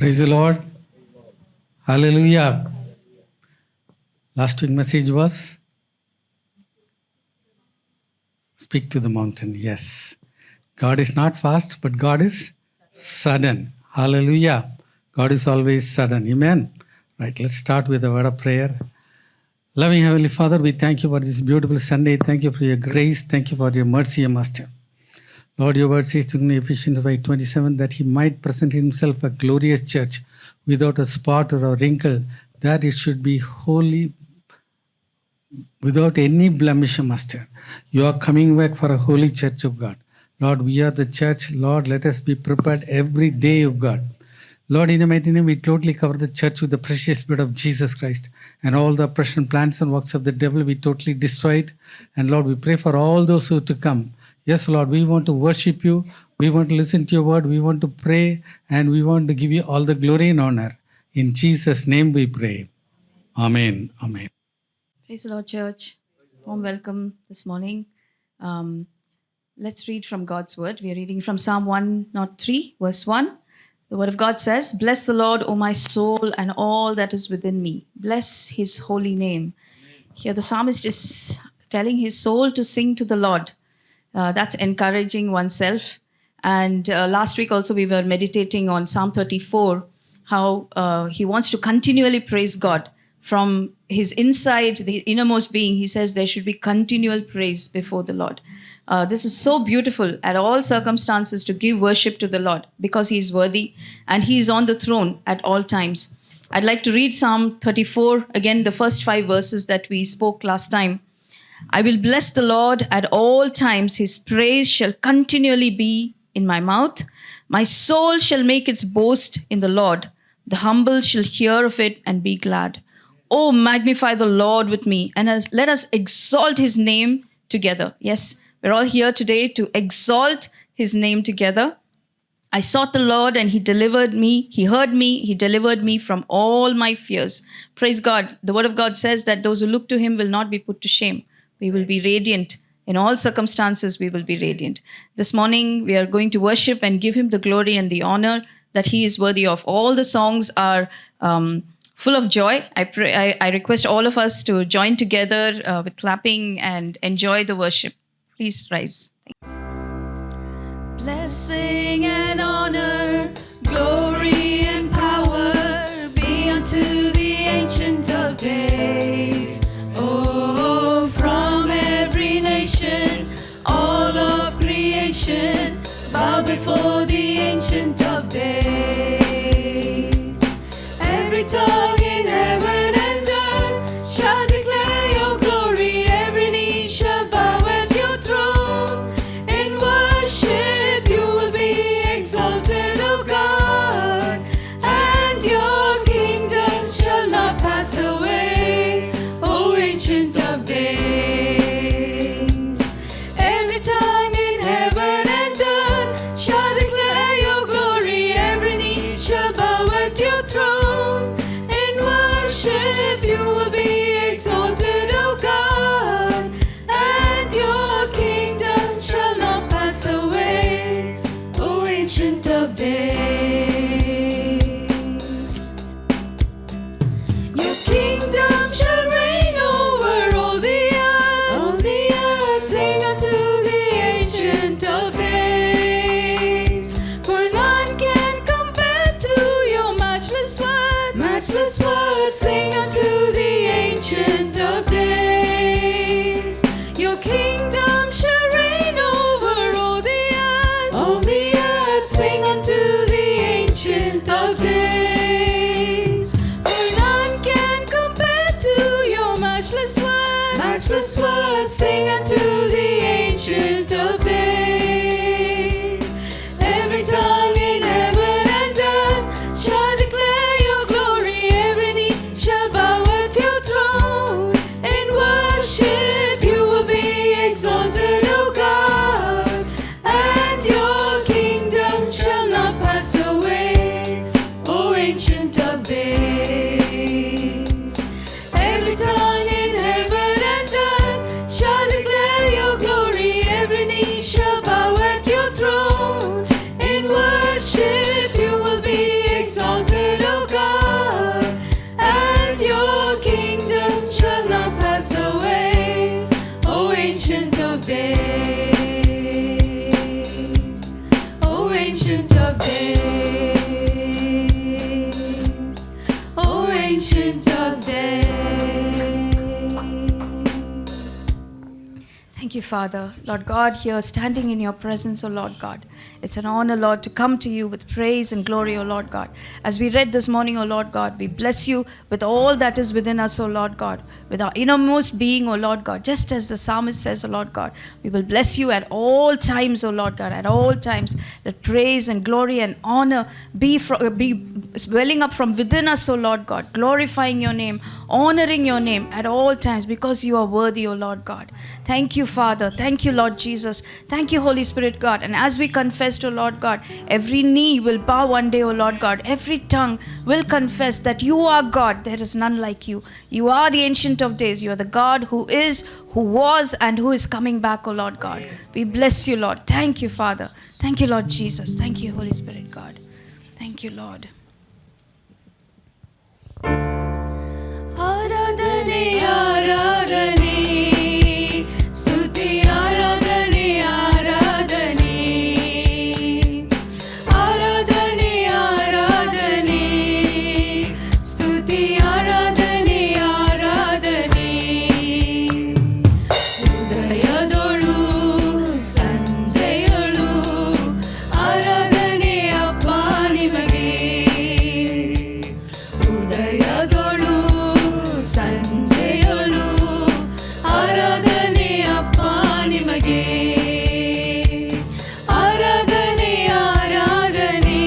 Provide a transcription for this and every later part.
Praise the Lord. Hallelujah. Last week message was speak to the mountain. Yes. God is not fast, but God is sudden. Hallelujah. God is always sudden. Amen. Right. Let's start with a word of prayer. Loving Heavenly Father, we thank you for this beautiful Sunday. Thank you for your grace. Thank you for your mercy, Master. Lord, your word says in Ephesians 5:27 that he might present himself a glorious church without a spot or a wrinkle, that it should be holy, without any blemish, Master. You are coming back for a holy church of God. Lord, we are the church. Lord, let us be prepared every day of God. Lord, in the mighty name, we totally cover the church with the precious blood of Jesus Christ, and all the oppression, plans, and works of the devil, we totally destroy it. And Lord, we pray for all those who are to come. Yes, Lord, we want to worship you. We want to listen to your word. We want to pray, and we want to give you all the glory and honor. In Jesus' name we pray. Amen. Amen. Praise the Lord, church. Warm welcome this morning. Let's read from God's word. We are reading from Psalm 103, verse 1. The word of God says, "Bless the Lord, O my soul, and all that is within me. Bless his holy name." Here the psalmist is telling his soul to sing to the Lord. That's encouraging oneself. And last week also we were meditating on Psalm 34, how he wants to continually praise God. From his inside, the innermost being, he says there should be continual praise before the Lord. This is so beautiful at all circumstances to give worship to the Lord because he is worthy and he is on the throne at all times. I'd like to read Psalm 34, again, the first 5 verses that we spoke last time. "I will bless the Lord at all times. His praise shall continually be in my mouth. My soul shall make its boast in the Lord. The humble shall hear of it and be glad. Oh, magnify the Lord with me, and let us exalt his name together." Yes, we're all here today to exalt his name together. "I sought the Lord and he delivered me. He heard me. He delivered me from all my fears." Praise God. The word of God says that those who look to him will not be put to shame. We will be radiant. In all circumstances, we will be radiant. This morning, we are going to worship and give him the glory and the honor that he is worthy of. All the songs are full of joy. I request all of us to join together with clapping and enjoy the worship. Please rise. Blessing and honor, glory and power be unto the Ancient of Days. Oh, from every nation, all of creation, bow before the Ancient of Days. Every tongue in heaven and earth shall declare your glory. Every knee shall bow at your throne. In worship you will be exalted, O God, and your kingdom shall not pass away, O Ancient of Days. Every tongue in heaven and earth shall declare your glory. Every knee shall bow at your throne. In worship you will be exalted, O God, and your kingdom shall not pass away, O Ancient of Days. Your kingdom shall reign over all the earth. All the earth sing unto the Ancient of Days. For none can compare to your matchless word. Matchless word, sing unto the Ancient of Days. Your kingdom shall reign over all the earth. All the earth sing unto the Ancient of Days. For none can compare to your matchless word. Matchless word, sing unto the Ancient of Days. Every tongue in heaven and earth shall declare your glory. Every knee shall bow at your throne. In worship you will be exalted, O God, and your kingdom shall not pass away, O Ancient of Days. Every tongue in heaven and earth shall declare your you, Father. Lord God, here standing in your presence, O Lord God. It's an honor, Lord, to come to you with praise and glory, O Lord God. As we read this morning, O Lord God, we bless you with all that is within us, O Lord God, with our innermost being, O Lord God. Just as the psalmist says, O Lord God, we will bless you at all times, O Lord God, at all times. Let praise and glory and honor be welling up from within us, O Lord God, glorifying your name, honoring your name at all times, because you are worthy, O Lord God. Thank you, Father. Thank you, Lord Jesus. Thank you, Holy Spirit, God. And as we confess to Lord God, every knee will bow one day, O Lord God. Every tongue will confess that you are God. There is none like you. You are the Ancient of Days. You are the God who is, who was, and who is coming back, O Lord God. We bless you, Lord. Thank you, Father. Thank you, Lord Jesus. Thank you, Holy Spirit, God. Thank you, Lord. ಆರಾಧನೆ ಆರಾಧನೆ ಸ್ತುತಿ ಆರಾಧನೆ ಆರಾಧನೆ ಆರಾಧನೆ ಆರಾಧನೆ ಸ್ತುತಿ ಆರಾಧನೆ ಆರಾಧನೆ ಉದಯದೊಳು ಸಂಜೆಯೊಳು ಆರಾಧನೆ ಅಪ್ಪ ನಿಮಗೆ ಉದಯದೊಳು ಸಂಜೆಯೊಳು ಆರಾಧನೆ ಅಪ್ಪ ನಿಮಗೆ ಆರಾಧನೆ ಆರಾಧನೆ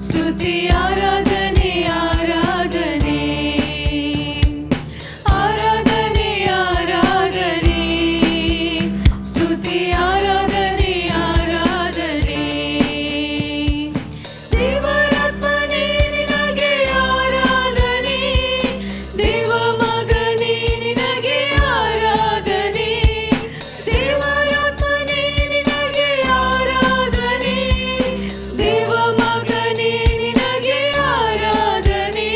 ಸ್ತುತಿ ಆರಾಧನೆ ಆರಾಧನೆ ಆರಾಧನೆ ಆರಾಧನೆ ಸ್ತುತಿ ಆರಾಧನೆ ಆರಾಧನೆ ದೇವರಾತ್ಮನೇ ನಿನಗೆ ಆರಾಧನೆ ದೇವ ಮಗನೇ ನಿನಗೆ ಆರಾಧನೆ ದೇವರಾತ್ಮನೇ ನಿನಗೆ ಆರಾಧನೆ ದೇವ ಮಗನೇ ನಿನಗೆ ಆರಾಧನೆ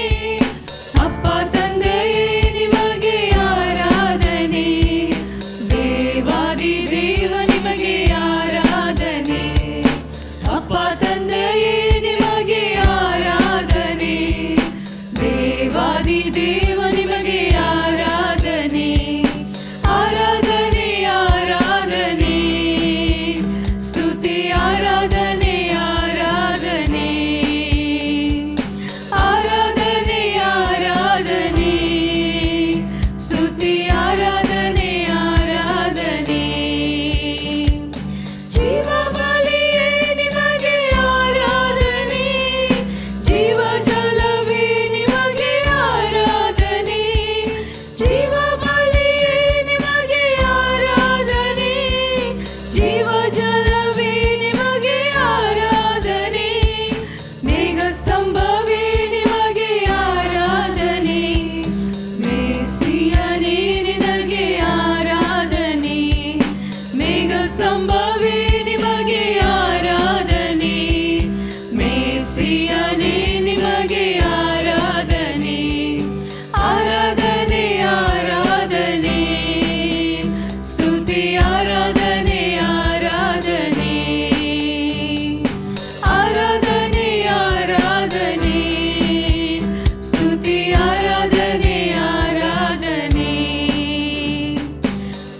ಅಪ್ಪ ತಂದೆಯೇ ನಿಮಗೆ ಆರಾಧನೆ ದೇವಾದಿ ದೇವ ನಿಮಗೆ ಆರಾಧನೆ ಅಪ್ಪ ತಂದೆಯೇ ನಿಮಗೆ ಆರಾಧನೆ ದೇವಾದಿ ದೇವ ನಿಮಗೆ ಆರಾಧನೆ ಆರಾಧನೆ ಆರಾಧನೆ ಸ್ತುತಿ ಆರಾಧನೆ ಆರಾಧನೆ ಆರಾಧನೆ ಆರಾಧನೆ ಸ್ತುತಿ ಆರಾಧನೆ ಆರಾಧನೆ ಜೀವ ಬಲಿಯೇ ನಿಮಗೆ ಆರಾಧನೆ ಜೀವ ಜಲವೇ ನಿಮಗೆ ಆರಾಧನೆ ಜೀವ ಬಲಿಯೇ ನಿಮಗೆ ಆರಾಧನೆ ಜೀವ ಜಲವೇ ನಿಮಗೆ ಆರಾಧನೆ ಮೇಘ ಸ್ತಂಭವೇ ನಿಮಗೆ ಆರಾಧನೆ ಮೇಸಿಯನೇ ನಿನಗೆ ಆರಾಧನೆ ಮೇಘ ಸ್ತಂಭವೇ ನಿಮಗೆ ಆರಾಧನೆ ಮೇಸಿಯನೇ ನಿಮಗೆ ಆರಾಧನೆ ಆರಾಧನೆ ಆರಾಧನೆ ಸ್ತುತಿ ಆರಾಧನೆ ಆರಾಧನೆ ಆರಾಧನೆ ಆರಾಧನೆ ಸ್ತುತಿ ಆರಾಧನೆ ಆರಾಧನೆ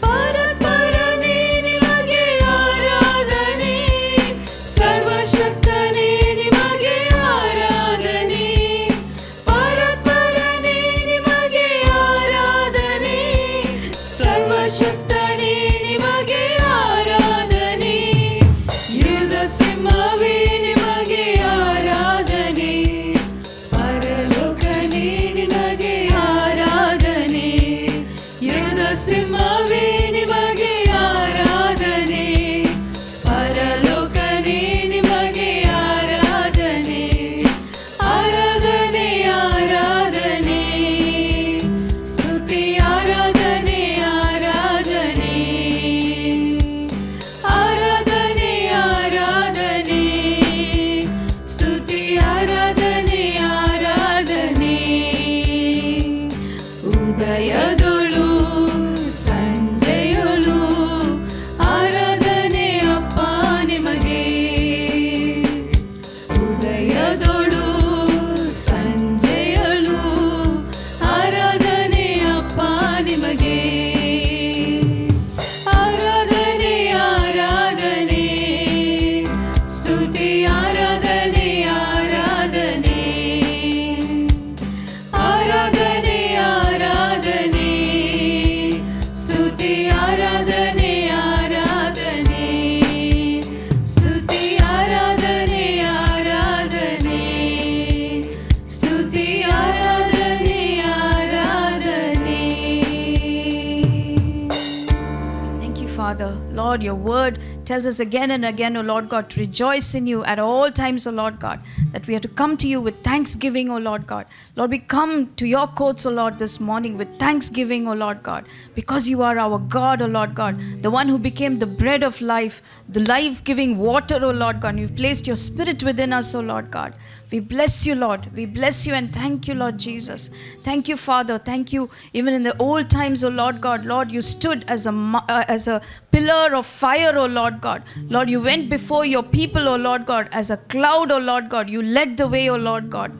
ಪರಪರನೇ ನಿಮಗೆ ಆರಾಧನೆ ಸರ್ವಶಕ್ತನೇ ನಿಮಗೆ ಆರಾಧನೆ Lord, your word tells us again and again, O Lord God, to rejoice in you at all times, O Lord God, that we are to come to you with thanksgiving, O Lord God. Lord, we come to your courts, O Lord, this morning with thanksgiving, O Lord God, because you are our God, O Lord God, the one who became the bread of life, the life-giving water, O Lord God. You've placed your spirit within us, O Lord God. We bless you, Lord. We bless you and thank you, Lord Jesus. Thank you, Father. Thank you. Even in the old times, O Lord God, Lord, you stood as a pillar of fire, O Lord God. Lord, you went before your people, O Lord God, as a cloud, O Lord God. You led the way, O Lord God.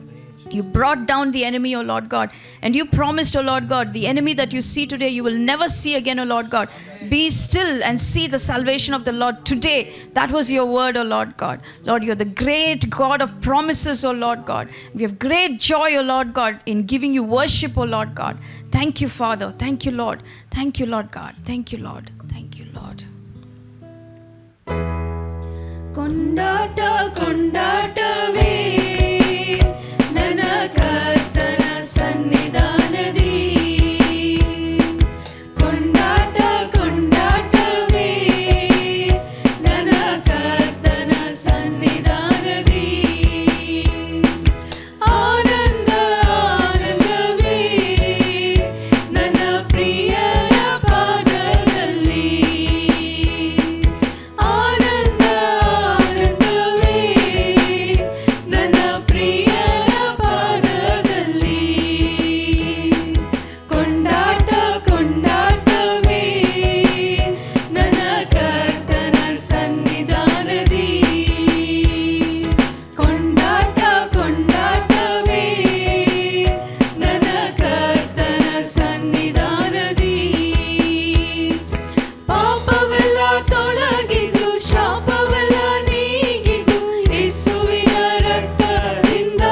You brought down the enemy, O Lord God. And you promised, O Lord God, the enemy that you see today, you will never see again, O Lord God. Be still and see the salvation of the Lord today. That was your word, O Lord God. Lord, you're the great God of promises, O Lord God. We have great joy, O Lord God, in giving you worship, O Lord God. Thank you, Father. Thank you, Lord. Thank you, Lord God. Thank you, Lord. Thank you, Lord. ಕೊಂಡಾಟವೇ ನನ್ನ ಕರ್ತನ ಸನ್ನಿಧಾನದಿ ಕೊಂಡಾಟವೇ ನನ್ನ ಕರ್ತನ ಸನ್ನಿಧಾನದಿ ಆನಂದವೇ ನನ್ನ ಪ್ರಿಯರ ಪಾದದಲ್ಲಿ ಆನಂದವೇ ನನ್ನ ಪ್ರಿಯರ ಪಾದದಲ್ಲಿ ಕೊಂಡಾಟವೇ ನನ್ನ ಕರ್ತನ ಸನ್ನಿಧಾನದಿ ಕೊಂಡಾಟವೇ ನನ್ನ ಕರ್ತನ ಸನ್ನಿಧಾನದಿ ಪಾಪವೆಲ್ಲ ತೊಲಗಿದು ಶಾಪವೆಲ್ಲ ನೀಗಿದು ಯೇಸುವಿನ ರಕ್ತದಿಂದ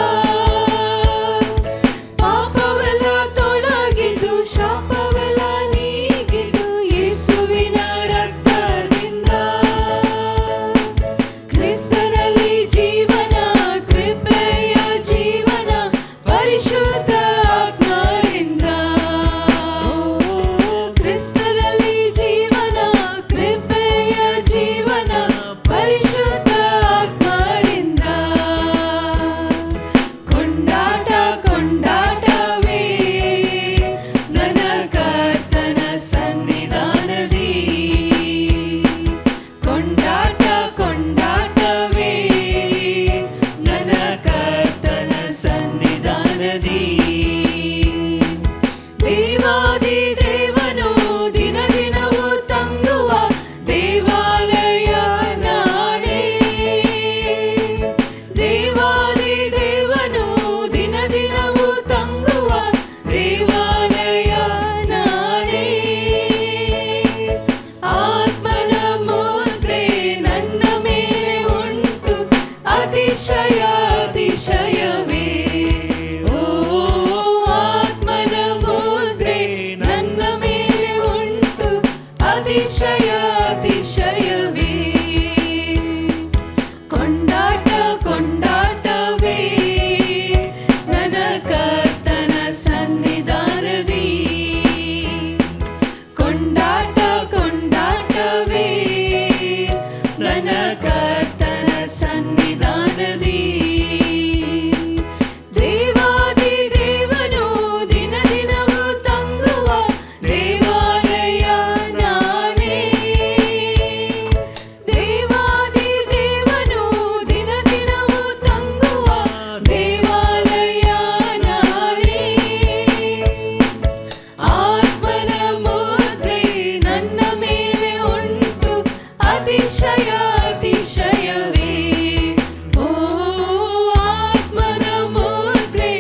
ಪಾಪವೆಲ್ಲ ತೊಲಗಿದು ಶಾಪವೆಲ್ಲ ನೀಗಿದು ಯೇಸುವಿನ ರಕ್ತದಿಂದ ಕ್ರಿಸ್ತನಲ್ಲಿ ಜೀವನ ಕೃಪೆಯ ಜೀವನ ಪರಿಶುದ್ಧ ಆತ್ಮರಿಂದ ಕ್ರಿಸ್ತನಲ್ಲಿ ಜೀವನ ಕೃಪೆಯ ಜೀವನ ಪರಿಶುದ್ಧ ಆತ್ಮರಿಂದ ಕೊಂಡಾಟವೇ ನನ್ನ ಕರ್ತನ ಸನ್ನಿಧಾನದಿ ಕೊಂಡಾಟವೇ ನನ್ನ ಕರ್ತನ ಸನ್ನಿಧಾನದಿ ದೇವಾದಿ ದೇವನು ದಿನ ದಿನವೂ ತಂಗುವ ದೇವಾಲಯ ನಾನೇ ದೇವಾದಿ ದೇವನು ದಿನ ದಿನವೂ ತಂಗುವ ದೇವಾಲಯ ನಾನೇ ಆತ್ಮನ ಮುದ್ರೆ ನನ್ನ ಮೇಲೆ ಉಂಟು ಅತಿಶಯವೇ ಓ ಆತ್ಮನ ಮುದ್ರೆ ನನ್ನ ಮೇಲೆ ಉಂಟು ಅತಿಶಯವೇ ಕೊಂಡಾಟವೇ ನನ್ನ ಕರ್ತನ ಸನ್ನಿಧಾನದಿ ಕೊಂಡಾಟವೇ ನನ್ನ ಕರ್ತನ ಸನ್ನಿಧಾನದಿ ದೇವಾದಿ ದೇವನು ದಿನ ದಿನವೂ ತಂಗುವ ದೇವಾಲಯ ನಾನೇ ದೇವಾದಿ ದೇವನು ದಿನ ದಿನವೂ ತಂಗುವ ದೇವಾಲಯ ನಾನೇ ಆತ್ಮನ ಮುದ್ರೆ ನನ್ನ ಮೇಲೆ ಉಂಟು ಅತಿಶಯವೇ ಓ ಆತ್ಮನ ಮುದ್ರೆ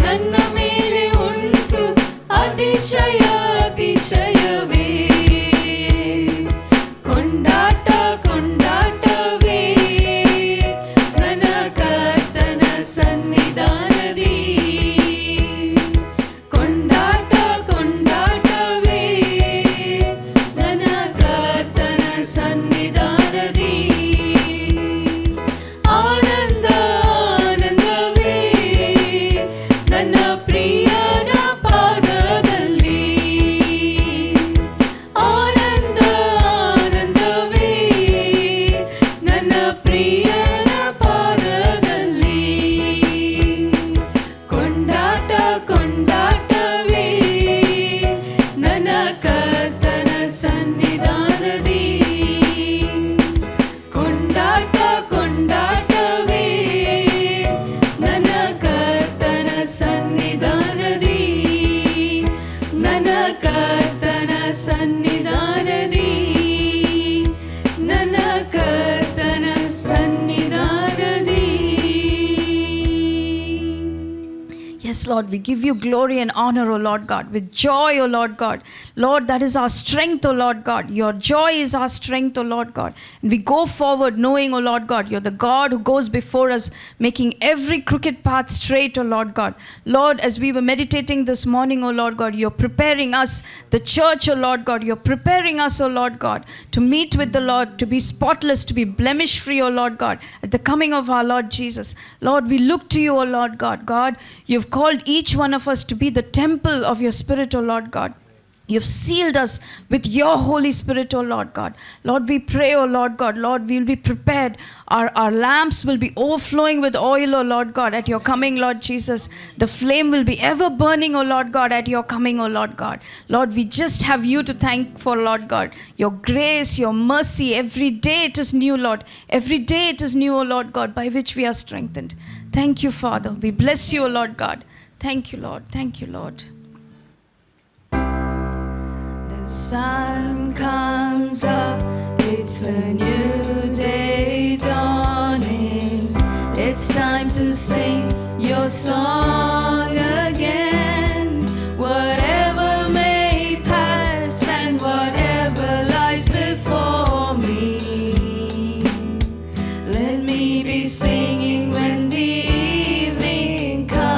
ನನ್ನ ಮೇಲೆ ಉಂಟು ಅತಿಶಯವೇ ಕೊಂಡಾಟವೇ ನನ್ನ ಕರ್ತನ ಸನ್ನಿಧಾನದಿ ಕೊಂಡಾಟವೇ ನನ್ನ ಕರ್ತನ ಸನ್ನಿಧಾನದಿ ಆನಂದವೇ ನನ್ನ ಪ್ರಿಯನ ಪಾದದಲ್ಲಿ Yes, Lord, we give you glory and honor, O Lord God, with joy, O Lord God. Lord, that is our strength, O Lord God. Your joy is our strength, O Lord God. And we go forward knowing, O Lord God, you're the God who goes before us, making every crooked path straight, O Lord God. Lord, as we were meditating this morning, O Lord God, you're preparing us, the church, O Lord God. You're preparing us, O Lord God, to meet with the Lord, to be spotless, to be blemish free, O Lord God, at the coming of our Lord Jesus. Lord, we look to you, O Lord God. God, you've called each one of us to be the temple of your Spirit, O Lord God. You've sealed us with your Holy Spirit, O Lord God. Lord, we pray, O Lord God. Lord, we'll be prepared. Our lamps will be overflowing with oil, O Lord God, at your coming, Lord Jesus. The flame will be ever burning, O Lord God, at your coming, O Lord God. Lord, we just have you to thank for, Lord God. Your grace, your mercy, every day it is new, Lord. Every day it is new, O Lord God, by which we are strengthened. Thank you, Father. We bless you, O Lord God. Thank you, Lord. Thank you, Lord. The sun comes up, it's a new day dawning. It's time to sing your song again. Whatever may pass and whatever lies before me, let me be singing when the evening comes.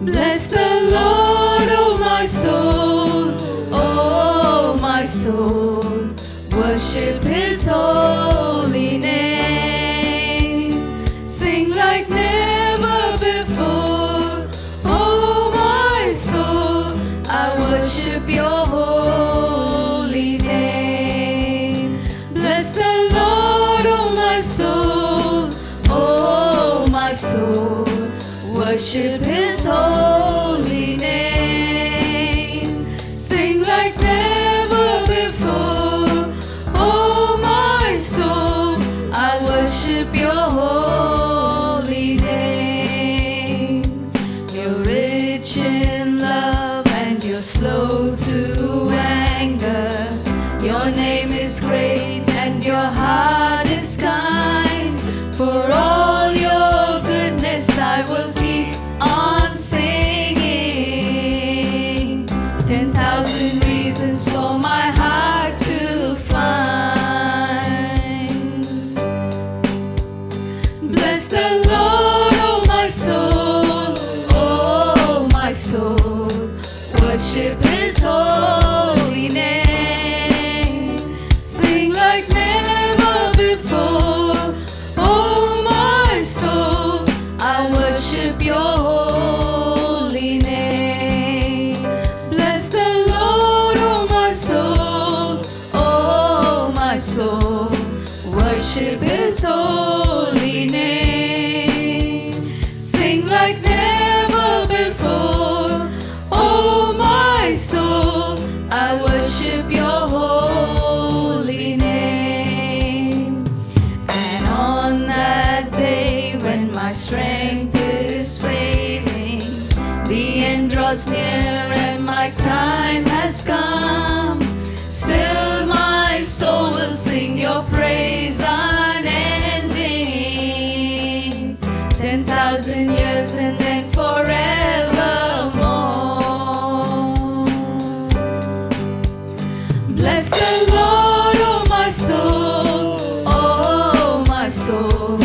Bless the Lord, oh my soul, oh my soul. Worship his holy name. Sing like never before, oh my soul. I worship your holy name. Bless the Lord, oh my soul, oh my soul. Worship his holy name. Sing like never before, oh my soul. I worship your holy name. You're rich in love and you're slow to anger. Your name is great and your heart is kind. For all your goodness I will keep on singing. 10,000 reasons for my heart to find. Bless the Lord, oh my soul, oh my soul. Worship his holy name. Sing like never before, oh my soul. I worship your holy name. Bless the Lord, oh my soul, oh my soul. Worship his holy name. Sing like never before, oh my soul. I worship your holy name. And on that day when my strength is fading, the end draws near and my time has come, still my soul will sing your praise unending. 10,000 years and then forevermore. Bless the Lord, oh my soul, oh my soul.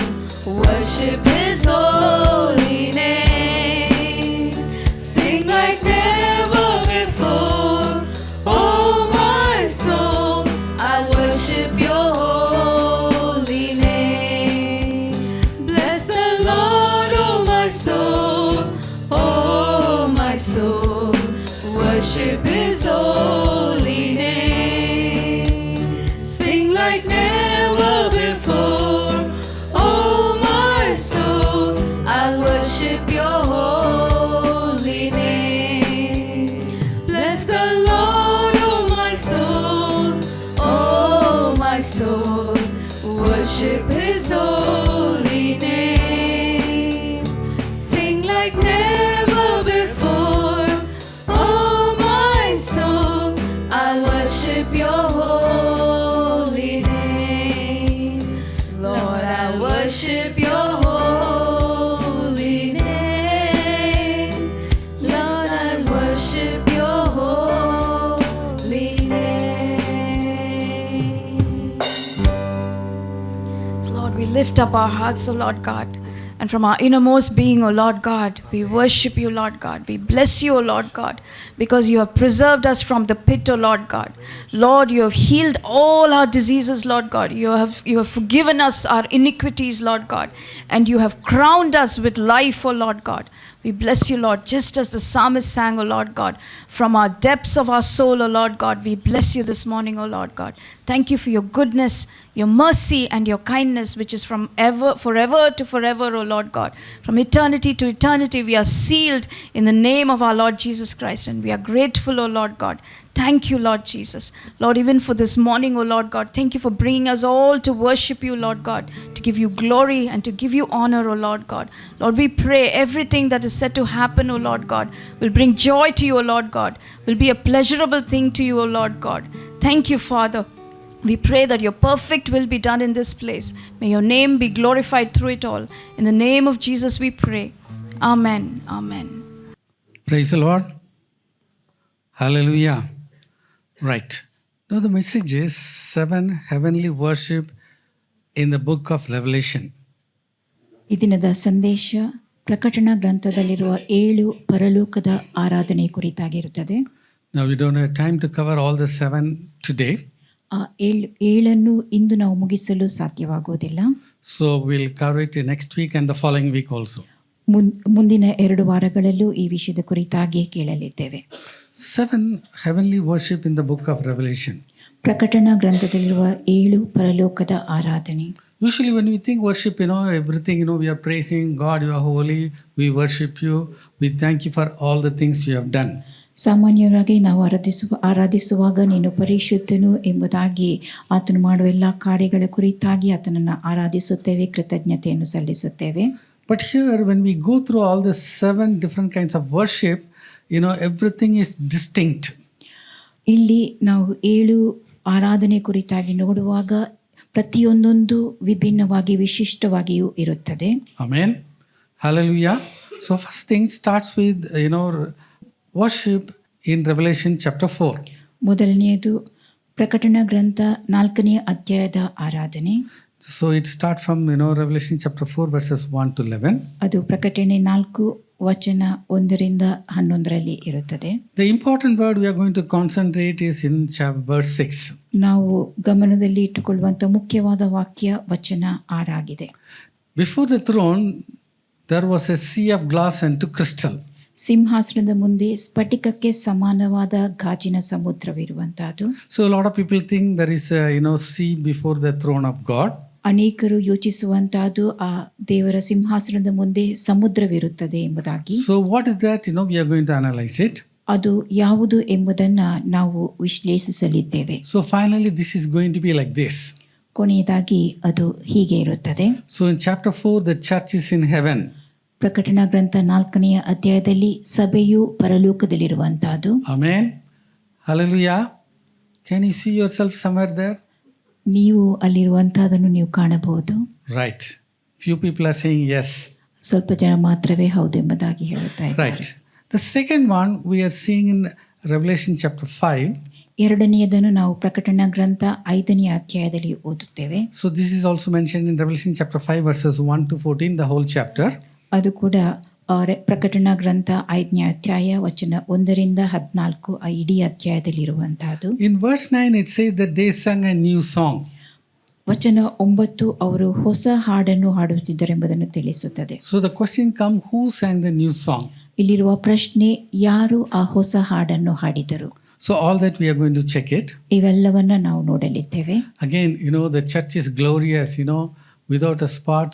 Worship his holy name. Sing like never before, oh my soul. I worship your holy name. Bless the Lord, oh my soul, oh my soul. Worship his holy name. Sing like never before, oh my soul. I worship your holy name. Bless the Lord, oh my soul, oh my soul. Worship his holy name. Sing like never before, oh my soul. I worship your holy name. Lord, I worship your holy name. we lift up our hearts, O Lord God. And from our innermost being, O Lord God, we worship you, Lord God. We bless you, O Lord God, because you have preserved us from the pit, O Lord God. Lord, you have healed all our diseases, Lord God. You have forgiven us our iniquities, Lord God. And you have crowned us with life, O Lord God. We bless you, Lord, just as the psalmist sang, O Lord God. From our depths of our soul, O Lord God, we bless you this morning, O Lord God. Thank you for your goodness, your mercy, and your kindness, which is from forever to forever, O Lord God. From eternity to eternity, we are sealed in the name of our Lord Jesus Christ, and we are grateful, O Lord God. Thank you, Lord Jesus. Lord, even for this morning, O Lord God, thank you for bringing us all to worship you, Lord God, to give you glory and to give you honor, O Lord God. Lord, we pray everything that is set to happen, O Lord God, will bring joy to you, O Lord God, will be a pleasurable thing to you, O Lord God. Thank you, Father. We pray that your perfect will be done in this place. May your name be glorified through it all. In the name of Jesus we pray. Amen. Amen. Praise the Lord. Hallelujah. Right. Now the message is 7 heavenly worship in the book of Revelation. ಈ ದಿನದ ಸಂದೇಶ ಪ್ರಕಟಣಾ ಗ್ರಂಥದಲ್ಲಿರುವ 7 ಪರಲೋಕದ ಆರಾಧನೆ ಕುರಿತಾಗಿರುತ್ತದೆ. Now we don't have time to cover all the 7 today. ಆ 7 ಇಂದು ನಾವು ಮುಗಿಸಲು ಸಾಧ್ಯವಾಗುವುದಿಲ್ಲ. So we'll cover it next week and the following week also. ಮುಂದಿನ 2 ವಾರಗಳಲ್ಲೂ ಈ ವಿಷಯದ ಕುರಿತಾಗಿ ಕೇಳಲಿದ್ದೇವೆ. 7 heavenly worship in the book of Revelation. ಪ್ರಕಟಣಾ ಗ್ರಂಥದಲ್ಲಿರುವ 7 ಪರಲೋಕದ ಆರಾಧನೆ. Usually when we think worship, everything, we are praising God, you are holy, we worship you, we thank you for all the things you have done. ಸಾಮಾನ್ಯವಾಗಿ ನಾವು ಆರಾಧಿಸುವಾಗ ನೀನು ಪರಿಶುದ್ಧನು ಎಂಬುದಾಗಿ ಆತನು ಮಾಡುವ ಎಲ್ಲ ಕಾರ್ಯಗಳ ಕುರಿತಾಗಿ ಆತನನ್ನು ಆರಾಧಿಸುತ್ತೇವೆ, ಕೃತಜ್ಞತೆಯನ್ನು ಸಲ್ಲಿಸುತ್ತೇವೆ. But here when we go through all the 7 different kinds of worship, everything is distinct. ಇಲ್ಲಿ ನಾವು 7 ಆರಾಧನೆ ಕುರಿತಾಗಿ ನೋಡುವಾಗ ಪ್ರತಿಯೊಂದೊಂದು ವಿಭಿನ್ನವಾಗಿ ವಿಶಿಷ್ಟವಾಗಿಯೂ ಇರುತ್ತದೆ. Amen. Hallelujah. So first thing starts with worship in Revelation chapter 4. ಮೊದಲನೆಯದು ಪ್ರಕಟಣಾ ಗ್ರಂಥ 4ನೇ ಅಧ್ಯಾಯದ ಆರಾಧನೆ. So it starts from Revelation chapter 4 verses 1 to 11. ಅದು ಪ್ರಕಟಣೆ 4 ವಚನ 1ರಿಂದ 11ರಲ್ಲಿ ಇರುತ್ತದೆ. The important word we are going to concentrate is in verse 6. ನಾವು ಗಮನದಲ್ಲಿ ಇಟ್ಟುಕೊಳ್ಳುವಂತ ಮುಖ್ಯವಾದ ವಾಕ್ಯ ವಚನ 6 ಆಗಿದೆ. Before the throne there was a sea of glass and to crystal. ಸಿಂಹಾಸನದ ಮುಂದೆ ಸ್ಫಟಿಕಕ್ಕೆ ಸಮಾನವಾದ ಗಾಜಿನ ಸಮುದ್ರವಿರುವಂತಹದ್ದು. So a lot of people think there is a sea before the throne of God. ಅನೇಕರು ಯೋಚಿಸುವಂತಹದ್ದು ಆ ದೇವರ ಸಿಂಹಾಸನದ ಮುಂದೆ ಸಮುದ್ರವಿರುತ್ತದೆ ಎಂಬುದಾಗಿ. So what is that? We are going to analyze it. ಅದು ಯಾವುದು ಎಂಬುದನ್ನ ನಾವು ವಿಶ್ಲೇಷಿಸಲಿದ್ದೇವೆ. So finally this is going to be like this. ಕೊನೆಯದಾಗಿ ಅದು ಹೀಗೆ ಇರುತ್ತದೆ. So in chapter 4 the church is in heaven. ಪ್ರಕಟಣಾ ಗ್ರಂಥ 4ನೇ ಅಧ್ಯಾಯದಲ್ಲಿ ಸಭೆಯು ಪರಲೋಕದಲ್ಲಿರುವಂತಹದ್ದು. Amen. Hallelujah. Can you see yourself somewhere there? ನೀವು ಅಲ್ಲಿರುವಂತಹದನ್ನು ನೀವು ಕಾಣಬಹುದು. Right. Few people are saying yes. ಸ್ವಲ್ಪ ಜನ ಮಾತ್ರವೇ ಹೌದು ಎಂಬುದಾಗಿ ಹೇಳುತ್ತಾ ಇದ್ದಾರೆ. Right. The second one we are seeing in Revelation chapter 5. ಎರಡನೆಯದನ್ನು ನಾವು ಪ್ರಕಟಣಾ ಗ್ರಂಥ 5ನೇ ಅಧ್ಯಾಯದಲ್ಲಿ ಓದುತ್ತೇವೆ. So this is also mentioned in Revelation chapter 5 verses 1 to 14, the whole chapter. ಅದು ಕೂಡ ಪ್ರಕಟಣಾ ಗ್ರಂಥ 5ನೇ ಅಧ್ಯಾಯ ವಚನ 1ರಿಂದ 14 ಆ ಇಡೀ ಅಧ್ಯಾಯದಲ್ಲಿ ಇರುವಂತಹದ್ದು. In verse 9 it says that they sang a new song. ವಚನ 9 ಅವರು ಹೊಸ ಹಾಡನ್ನು ಹಾಡುತ್ತಿದ್ದರೆಂಬುದನ್ನು ತಿಳಿಸುತ್ತದೆ. So the question comes, who sang the new song? ಇಲ್ಲಿರುವ ಪ್ರಶ್ನೆ, ಯಾರು ಆ ಹೊಸ ಹಾಡನ್ನು ಹಾಡಿದರು? So all that we are going to check it. ಇವೆಲ್ಲವನ್ನ ನಾವು ನೋಡಲಿದ್ದೇವೆ. Again, the church is glorious, without a spot,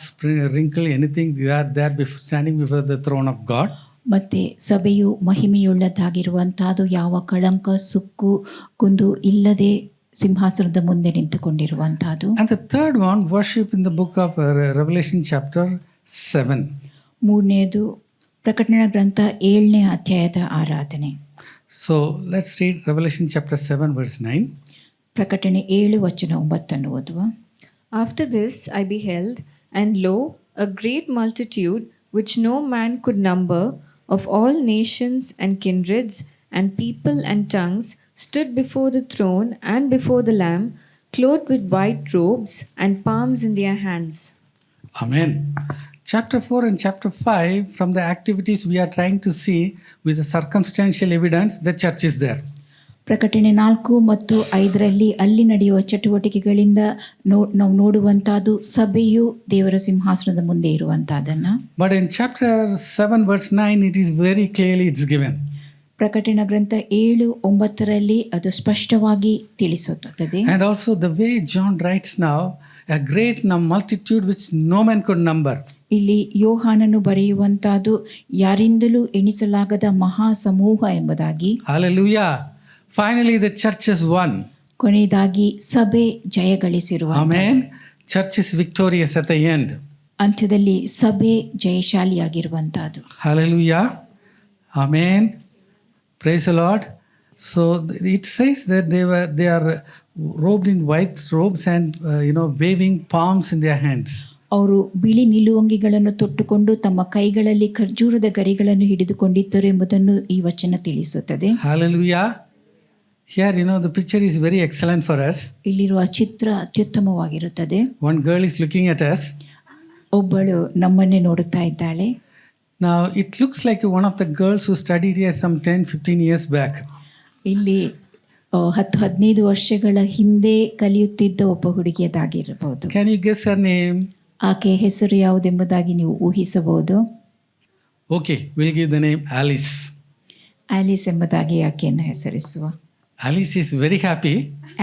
wrinkle, anything. They are there standing before the throne of God. ಮತ್ತೆ ಸಭೆಯು ಮಹಿಮೆಯುಳ್ಳದಾಗಿರುವಂತಹದ್ದು, ಯಾವ ಕಳಂಕ ಸುಕ್ಕು ಕುಂದು ಇಲ್ಲದೆ ಸಿಂಹಾಸನದ ಮುಂದೆ ನಿಂತುಕೊಂಡಿರುವಂತಹದ್ದು. And the third one, worship in the book of Revelation chapter 7. ಮೂರನೆಯದು ಪ್ರಕಟಣಾ ಗ್ರಂಥ 7ನೇ ಅಧ್ಯಾಯದ ಆರಾಧನೆ. So let's read Revelation chapter 7 verse 9. ಪ್ರಕಟಣೆ 7 ವಚನ 9 ಓದುವ. After this I beheld, and lo, a great multitude which no man could number, of all nations and kindreds and people and tongues, stood before the throne and before the Lamb, clothed with white robes and palms in their hands. Amen. Chapter 4 and chapter 5, from the activities we are trying to see with the circumstantial evidence, the church is there. ಪ್ರಕಟಣೆ 4 ಮತ್ತು 5ರಲ್ಲಿ ಅಲ್ಲಿ ನಡೆಯುವ ಚಟುವಟಿಕೆಗಳಿಂದ ನಾವು ನೋಡುವಂತಹದ್ದು ಸಭೆಯು ದೇವರ ಸಿಂಹಾಸನದ ಮುಂದೆ ಇರುವಂತಹದನ್ನು. But in chapter 7 verse 9, it is very clearly it's given. ಪ್ರಕಟಣ ಗ್ರಂಥ 7-9ರಲ್ಲಿ ಅದು ಸ್ಪಷ್ಟವಾಗಿ ತಿಳಿಸುತ್ತದೆ. And also the way John writes now, a great multitude which no man could number. ಇಲ್ಲಿ ಯೋಹಾನನು ಬರೆಯುವಂತಹದ್ದು ಯಾರಿಂದಲೂ ಎಣಿಸಲಾಗದ ಮಹಾ ಸಮೂಹ ಎಂಬುದಾಗಿ. Hallelujah. Finally the church is won. ಕೊನೆಯದಾಗಿ ಸಭೆ ಜಯಗಳಿಸಿರುವ. Amen. Church is victorious at the end. ಅಂತ್ಯದಲ್ಲಿ ಸಭೆ ಜಯಶಾಲಿಯಾಗಿರುವಂತಹದ್ದು. Hallelujah. Amen. Praise the Lord. So it says that they are robed in white robes and waving palms in their hands. ಅವರು ಬಿಳಿ ನಿಲುವಂಗಿಗಳನ್ನು ತೊಟ್ಟುಕೊಂಡು ತಮ್ಮ ಕೈಗಳಲ್ಲಿ ಖರ್ಜೂರದ ಗರಿಗಳನ್ನು ಹಿಡಿದುಕೊಂಡಿದ್ದರು ಎಂಬುದನ್ನು ಈ ವಚನ ತಿಳಿಸುತ್ತದೆ. Hallelujah. Here the picture is very excellent for us. ಇಲ್ಲಿರುವ ಚಿತ್ರ ಅತ್ಯುತ್ತಮವಾಗಿರುತ್ತದೆ. One girl is looking at us. ಒಬ್ಬಳು ನಮ್ಮನ್ನೇ ನೋಡುತ್ತಾ ಇದ್ದಾಳೆ. Now it looks like one of the girls who studied here some 10-15 years back. ಇಲ್ಲಿ 10-15 ವರ್ಷಗಳ ಹಿಂದೆ ಕಲಿಯುತ್ತಿದ್ದ ಒಬ್ಬ ಹುಡುಗಿಯದಾಗಿರಬಹುದು. Can you guess her name? ಆಕೆ ಹೆಸರು ಯಾವುದೆಂಬುದಾಗಿ ನೀವು ಊಹಿಸಬಹುದು. Okay, we'll give the name Alice. Alice ಎಂಬುದಾಗಿ ಆಕೆಯನ್ನು ಹೆಸರಿಸುವ. Alice is very happy.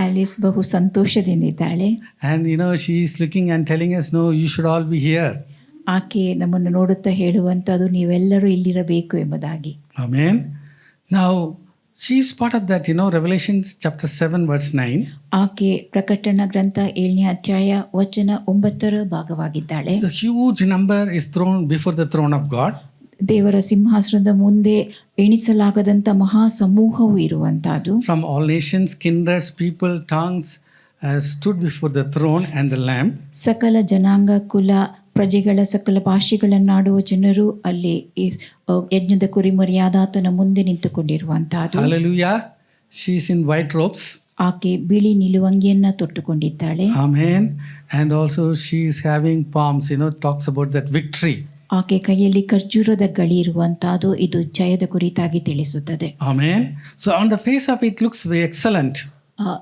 Alice ಬಹು ಸಂತೋಷದಿಂದಿದ್ದಾಳೆ. And she is looking and telling us, no, you should all be here. ಆಕೆ ನಮ್ಮನ್ನು ನೋಡುತ್ತಾ ಹೇಳುವಂಥದ್ದು ನೀವೆಲ್ಲರೂ ಇಲ್ಲಿರಬೇಕು ಎಂಬುದಾಗಿ. Amen. Now she is part of that, Revelation chapter 7 verse 9. ಆಕೆ ಪ್ರಕಟಣ ಗ್ರಂಥ 7ನೇ ಅಧ್ಯಾಯ ವಚನ 9ರ ಭಾಗವಾಗಿದ್ದಾಳೆ. The huge number is thrown before the throne of God. ದೇವರ ಸಿಂಹಾಸನದ ಮುಂದೆ ಎಣಿಸಲಾಗದಂಥ ಮಹಾ ಸಮೂಹವು ಇರುವಂತಹದ್ದು. From all nations, kindreds, people, tongues stood before the throne and the Lamb. ಸಕಲ ಜನಾಂಗ, ಕುಲ, ಪ್ರಜೆಗಳ, ಸಕಲ ಭಾಷೆಗಳನ್ನಾಡುವ ಜನರು ಅಲ್ಲಿ ಯಜ್ಞದ ಕುರಿಮರಿಯಾದ ಆತನ ಮುಂದೆ ನಿಂತುಕೊಂಡಿರುವಂತಹದ್ದು. Hallelujah. She is in white robes. ಆಕೆ ಬಿಳಿ ನಿಲುವಂಗಿಯನ್ನ ತೊಟ್ಟುಕೊಂಡಿದ್ದಾಳೆ. Amen. And also she is having palms, talks about that victory. ಆಕೆ ಕೈಯಲ್ಲಿ ಖರ್ಜೂರದ ಗಳಿ ಇರುವಂತಹದ್ದು ಇದು ಜಯದ ಕುರಿತಾಗಿ ತಿಳಿಸುತ್ತದೆ. Amen. So on the face of it looks very excellent.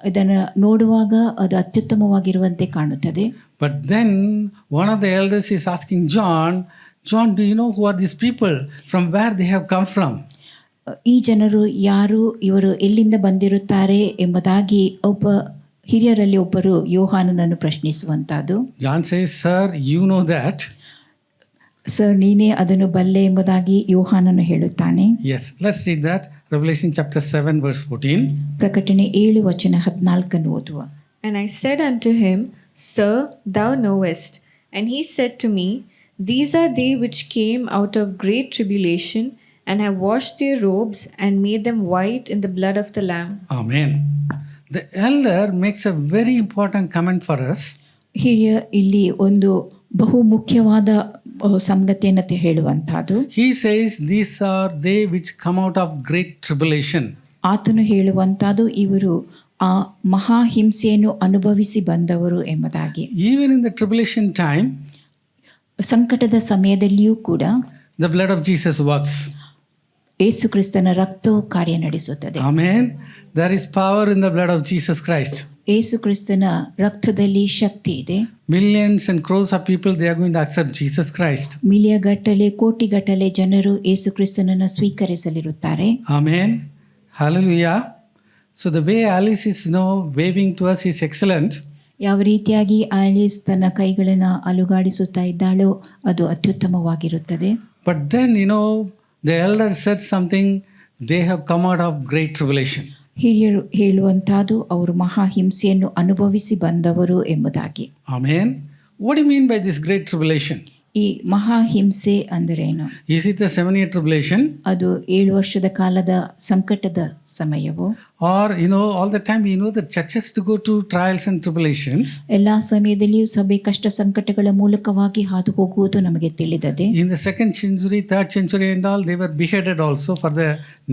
ಇದನ್ನು ನೋಡುವಾಗ ಅದು ಅತ್ಯುತ್ತಮವಾಗಿರುವಂತೆ ಕಾಣುತ್ತದೆ. But then one of the elders is asking John, do you know who are these people? From where they have come from? ಈ ಜನರು ಯಾರು, ಇವರು ಎಲ್ಲಿಂದ ಬಂದಿರುತ್ತಾರೆ ಎಂಬುದಾಗಿ ಒಬ್ಬ ಹಿರಿಯರಲ್ಲಿ ಒಬ್ಬರು ಯೋಹಾನನನ್ನು ಪ್ರಶ್ನಿಸುವಂತಹದ್ದು. John says, sir, you know that. Sir, ನೀನೇ ಅದನ್ನು ಬಲ್ಲೆ ಎಂಬುದಾಗಿ ಯೋಹಾನನು ಹೇಳುತ್ತಾನೆ. Yes, let's read that. Revelation chapter 7 verse 14. ಪ್ರಕಟಣೆ 7 ವಚನ 14 ಓದುವ. And I said unto him, Sir, thou knowest. And he said to me, These are they which came out of great tribulation, and have washed their robes, and made them white in the blood of the Lamb. Amen. The elder makes a very important comment for us. ಹಿರಿಯ ಇಲ್ಲಿ ಒಂದು ಬಹು ಮುಖ್ಯವಾದ ಸಂಗತಿಯನ್ನು ಹೇಳುವಂತಹದ್ದು. He says, these are they which come out of great tribulation. ಆತನು ಹೇಳುವಂತಹದ್ದು ಇವರು ಆ ಮಹಾ ಹಿಂಸೆಯನ್ನು ಅನುಭವಿಸಿ ಬಂದವರು ಎಂಬುದಾಗಿ. Even in the tribulation time, ಸಂಕಟದ ಸಮಯದಲ್ಲಿಯೂ ಕೂಡ the blood of Jesus works. ಯೇಸು ಕ್ರಿಸ್ತನ ರಕ್ತವು ಕಾರ್ಯ ನಡೆಸುತ್ತದೆ. Amen. There is power in the blood of Jesus Christ. ಯೇಸು ಕ್ರಿಸ್ತನ ರಕ್ತದಲ್ಲಿ ಶಕ್ತಿ ಇದೆ. Millions and crores of people, they are going to accept Jesus Christ. ಮಿಲಿಯಗಟ್ಟಲೆ ಕೋಟಿಗಟ್ಟಲೆ ಜನರು ಯೇಸು ಕ್ರಿಸ್ತನನ್ನು ಸ್ವೀಕರಿಸಲಿರುತ್ತಾರೆ. Amen. Hallelujah. So the way Alice is now waving to us is excellent. ಯಾವ ರೀತಿಯಾಗಿ Alice ತನ್ನ ಕೈಗಳನ್ನು ಅಲುಗಾಡಿಸುತ್ತಾ ಇದ್ದಾಳೋ ಅದು ಅತ್ಯುತ್ತಮವಾಗಿರುತ್ತದೆ. But then the elder said something, they have come out of great tribulation. ಹಿರಿಯರು ಹೇಳುವಂತಹದ್ದು ಅವರು ಮಹಾ ಹಿಂಸೆಯನ್ನು ಅನುಭವಿಸಿ ಬಂದವರು ಎಂಬುದಾಗಿ. Amen. What do you mean by this great tribulation? ಈ ಮಹಾ ಹಿಂಸೆ ಅಂದರೇನು? Is it the 7-year tribulation? ಅದು 7 ವರ್ಷದ ಕಾಲದ ಸಂಕಟದ ಸಮಯವು? or all the time the churches to go to trials and tribulations. ಎಲ್ಲ ಸಮಯದಲ್ಲಿಯೂ ಸಭೆ ಕಷ್ಟ ಸಂಕಟಗಳ ಮೂಲಕವಾಗಿ ಹಾದು ಹೋಗುವುದು ನಮಗೆ ತಿಳಿದದೆ. In the 2nd century, 3rd century and all, they were beheaded also for the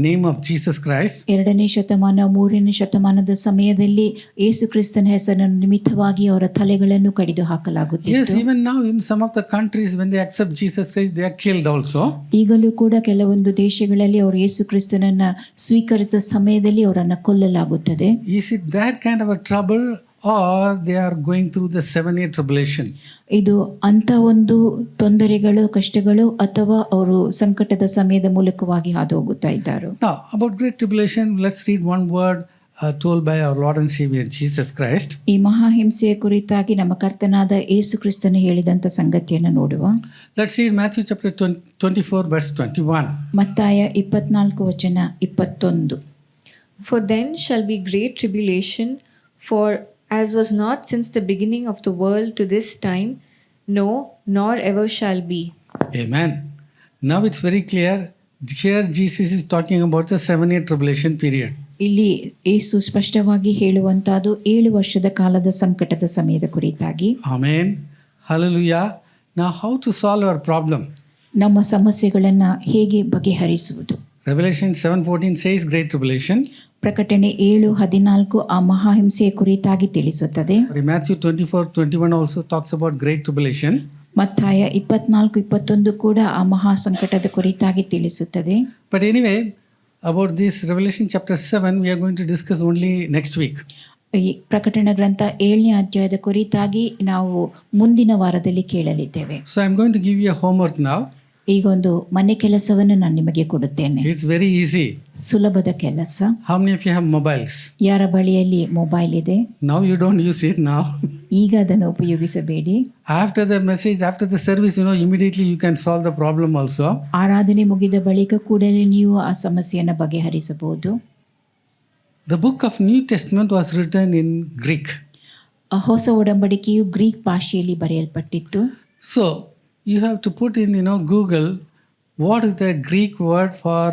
name of Jesus Christ. 2ನೇ ಶತಮಾನ 3ನೇ ಶತಮಾನದ ಸಮಯದಲ್ಲಿ ಯೇಸು ಕ್ರಿಸ್ತನ ಹೆಸರಿನ ನಿಮಿತ್ತವಾಗಿ ಅವರ ತಲೆಗಳನ್ನು ಕಡಿದು ಹಾಕಲಾಗುತ್ತಿತ್ತು. Yes, even now in some of the countries when they accept Jesus Christ, they are killed also. ಈಗಲೂ ಕೂಡ ಕೆಲವೊಂದು ದೇಶಗಳಲ್ಲಿ ಅವರು ಯೇಸು ಕ್ರಿಸ್ತನನ್ನ ಸ್ವೀಕರಿಸಿದ ಸಮಯದಲ್ಲಿ ಅವರನ್ನು ಕೊಲ್ಲಲಾಗುತ್ತದೆ. Is it that kind of a trouble, or they are going through the 7-year tribulation? ಇದು ಅಂಥ ಒಂದು ತೊಂದರೆಗಳು ಕಷ್ಟಗಳು ಅಥವಾ ಅವರು ಸಂಕಟದ ಸಮಯದ ಮೂಲಕವಾಗಿ ಹಾದು ಹೋಗುತ್ತಾ ಇದ್ದಾರೋ? Now about great tribulation, let's read one word told by our Lord and Savior Jesus Christ. ಈ ಮಹಾಹಿಂಸೆಯ ಕುರಿತಾಗಿ ನಮ್ಮ ಕರ್ತನಾದ ಯೇಸು ಕ್ರಿಸ್ತನು ಹೇಳಿದಂಥ ಸಂಗತಿಯನ್ನು ನೋಡುವ. Let's read Matthew chapter 24 verse 21. ಮತ್ತಾಯ 24 ವಚನ 21. For then shall be great tribulation, for as was not since the beginning of the world to this time, no, nor ever shall be. Amen. Now it's very clear. Here Jesus is talking about the 7-year tribulation period. ಇಲ್ಲಿ ಯೇಸು ಸ್ಪಷ್ಟವಾಗಿ ಹೇಳುವಂತಹದ್ದು 7 ವರ್ಷದ ಕಾಲದ ಸಂಕಟದ ಸಮಯದ ಕುರಿತಾಗಿ. Amen. Hallelujah. Now how to solve our problem? ನಮ್ಮ ಸಮಸ್ಯೆಗಳನ್ನು ಹೇಗೆ ಬಗೆಹರಿಸುವುದು? Revelation 7:14 says great tribulation. ಪ್ರಕಟಣೆ 7:14 ಆ ಮಹಾಹಿಂಸೆಯ ಕುರಿತಾಗಿ ತಿಳಿಸುತ್ತದೆ. Matthew 24:21 also talks about great tribulation. ಮತ್ತಾಯ 24:21 ಕೂಡ ಆ ಮಹಾ ಸಂಕಟದ ಕುರಿತಾಗಿ ತಿಳಿಸುತ್ತದೆ. But anyway, about this Revelation chapter 7 we are going to discuss only next week. ಈ ಪ್ರಕಟಣಾ ಗ್ರಂಥ 7ನೇ ಅಧ್ಯಾಯದ ಕುರಿತಾಗಿ ನಾವು ಮುಂದಿನ ವಾರದಲ್ಲಿ ಕೇಳಲಿದ್ದೇವೆ. So I am going to give you a homework now. ಈಗೊಂದು ಮನೆ ಕೆಲಸವನ್ನು ನಾನು ನಿಮಗೆ ಕೊಡುತ್ತೇನೆ. It's very easy. ಸುಲಭದ ಕೆಲಸ. How many of you have mobiles? ಯಾರ ಬಳಿಯಲ್ಲಿ ಮೊಬೈಲ್ ಇದೆ? Now you don't use it now. ಈಗ ಅದನ್ನು ಉಪಯೋಗಿಸಬೇಡಿ. After the message, after the service, immediately you can solve the problem also. ಆರಾಧನೆ ಮುಗಿದ ಬಳಿಕ ಕೂಡಲೇ ನೀವು ಆ ಸಮಸ್ಯೆಯನ್ನು ಬಗೆಹರಿಸಬಹುದು. The book of New Testament was written in Greek. ಹೊಸ ಒಡಂಬಡಿಕೆಯು ಗ್ರೀಕ್ ಭಾಷೆಯಲ್ಲಿ ಬರೆಯಲ್ಪಟ್ಟಿತ್ತು. So you have to put in Google what is the Greek word for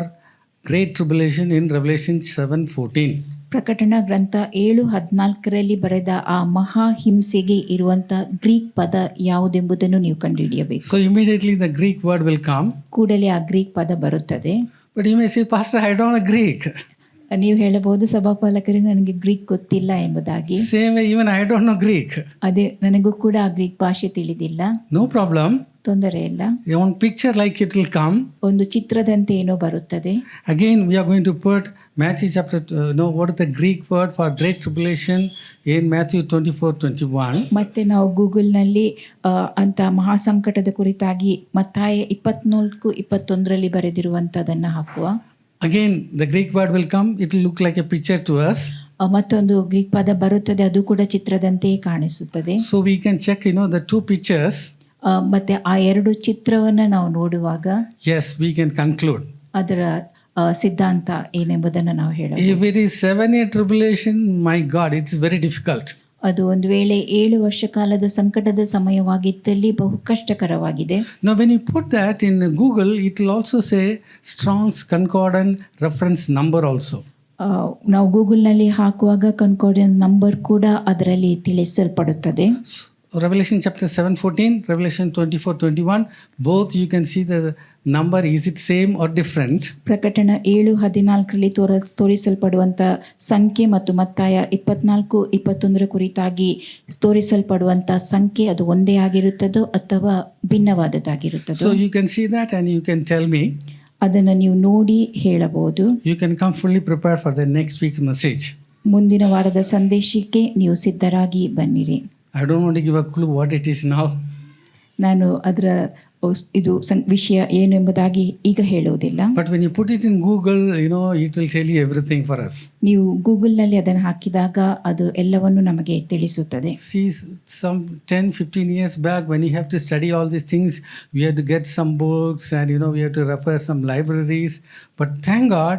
great tribulation in Revelation 7:14. ಪ್ರಕಟಣಾ ಗ್ರಂಥ 7:14 ಬರೆದ ಆ ಮಹಾ ಹಿಂಸೆಗೆ ಇರುವಂತ ಗ್ರೀಕ್ ಪದ ಯಾವುದೆಂಬುದನ್ನು ನೀವು ಕಂಡುಹಿಡಿಯಬೇಕು. So immediately the Greek word will come. ಕೂಡಲೇ ಆ ಗ್ರೀಕ್ ಪದ ಬರುತ್ತದೆ. But you may say, Pastor, I don't know Greek. ನೀವು ಹೇಳಬಹುದು ಸಭಾಪಾಲಕರೇ ನನಗೆ ಗ್ರೀಕ್ ಗೊತ್ತಿಲ್ಲ ಎಂಬುದಾಗಿ. Same way, even I don't know Greek. ಅದೇ ನನಗೂ ಕೂಡ ಆ ಗ್ರೀಕ್ ಭಾಷೆ ತಿಳಿದಿಲ್ಲ. No problem. ತೊಂದರೆ ಇಲ್ಲ. One picture like it will come. ಒಂದು ಚಿತ್ರದಂತೆ ಏನೋ ಬರುತ್ತದೆ. Again we are going to put Matthew chapter what is the Greek word for great tribulation in Matthew 24:21. ಮತ್ತೆ ನಾವು ಗೂಗಲ್ನಲ್ಲಿ ಅಂತ ಮಹಾಸಂಕಟದ ಕುರಿತಾಗಿ ಮತ್ತಾಯ 24:21 ಬರೆದಿರುವಂತದನ್ನ ಹಾಕುವ. Again the Greek word will come. It will look like a picture to us. ಮತ್ತೊಂದು Greek ಪದ ಬರುತ್ತದೆ, ಅದು ಕೂಡ ಚಿತ್ರದಂತೆಯೇ ಕಾಣಿಸುತ್ತದೆ. So we can check the two pictures. ಮತ್ತೆ ಆ 2 ಚಿತ್ರವನ್ನು ನಾವು ನೋಡುವಾಗ yes we can conclude ಅದರ ಸಿದ್ಧಾಂತ ಏನೆಂಬುದನ್ನು ನಾವು ಹೇಳಬಹುದು. If it is 7-year tribulation, my God, it's very difficult. ಅದು ಒಂದು ವೇಳೆ 7 ವರ್ಷ ಕಾಲದ ಸಂಕಟದ ಸಮಯವಾಗಿದ್ದಲ್ಲಿ ಬಹು ಕಷ್ಟಕರವಾಗಿದೆ. Now when you put that in Google, it will also say Strong's Concordant reference number also. ನಾವು ಗೂಗಲ್ನಲ್ಲಿ ಹಾಕುವಾಗ ಕನ್ಕಾರ್ಡೆನ್ಸ್ ನಂಬರ್ ಕೂಡ ಅದರಲ್ಲಿ ತಿಳಿಸಲ್ಪಡುತ್ತದೆ. Revelation chapter 7:14, Revelation 24:21, both you can see the number, is it same or different? ಪ್ರಕಟಣ 7:14 ತೋರಿಸಲ್ಪಡುವಂಥ ಸಂಖ್ಯೆ ಮತ್ತು ಮತ್ತಾಯ 24:21 ಕುರಿತಾಗಿ ತೋರಿಸಲ್ಪಡುವಂಥ ಸಂಖ್ಯೆ ಅದು ಒಂದೇ ಆಗಿರುತ್ತದೋ ಅಥವಾ ಭಿನ್ನವಾದದ್ದಾಗಿರುತ್ತದೋ? So you can see that and you can tell me. ಅದನ್ನು ನೀವು ನೋಡಿ ಹೇಳಬಹುದು. You can come fully prepared for the next week message. ಮುಂದಿನ ವಾರದ ಸಂದೇಶಕ್ಕೆ ನೀವು ಸಿದ್ಧರಾಗಿ ಬನ್ನಿರಿ. I don't want to give a clue what it is now. ನಾನು ಅದರ ಇದು ವಿಷಯ ಏನು ಎಂಬುದಾಗಿ ಈಗ ಹೇಳುವುದಿಲ್ಲ. But when you put it in Google, it will tell you everything for us. ನೀವು ಗೂಗಲ್ನಲ್ಲಿ ಅದನ್ನು ಹಾಕಿದಾಗ ಅದು ಎಲ್ಲವನ್ನು ನಮಗೆ ತಿಳಿಸುತ್ತದೆ. See, some 10-15 years back when you have to study all these things, we had to get some books and we have to refer some libraries. But thank God,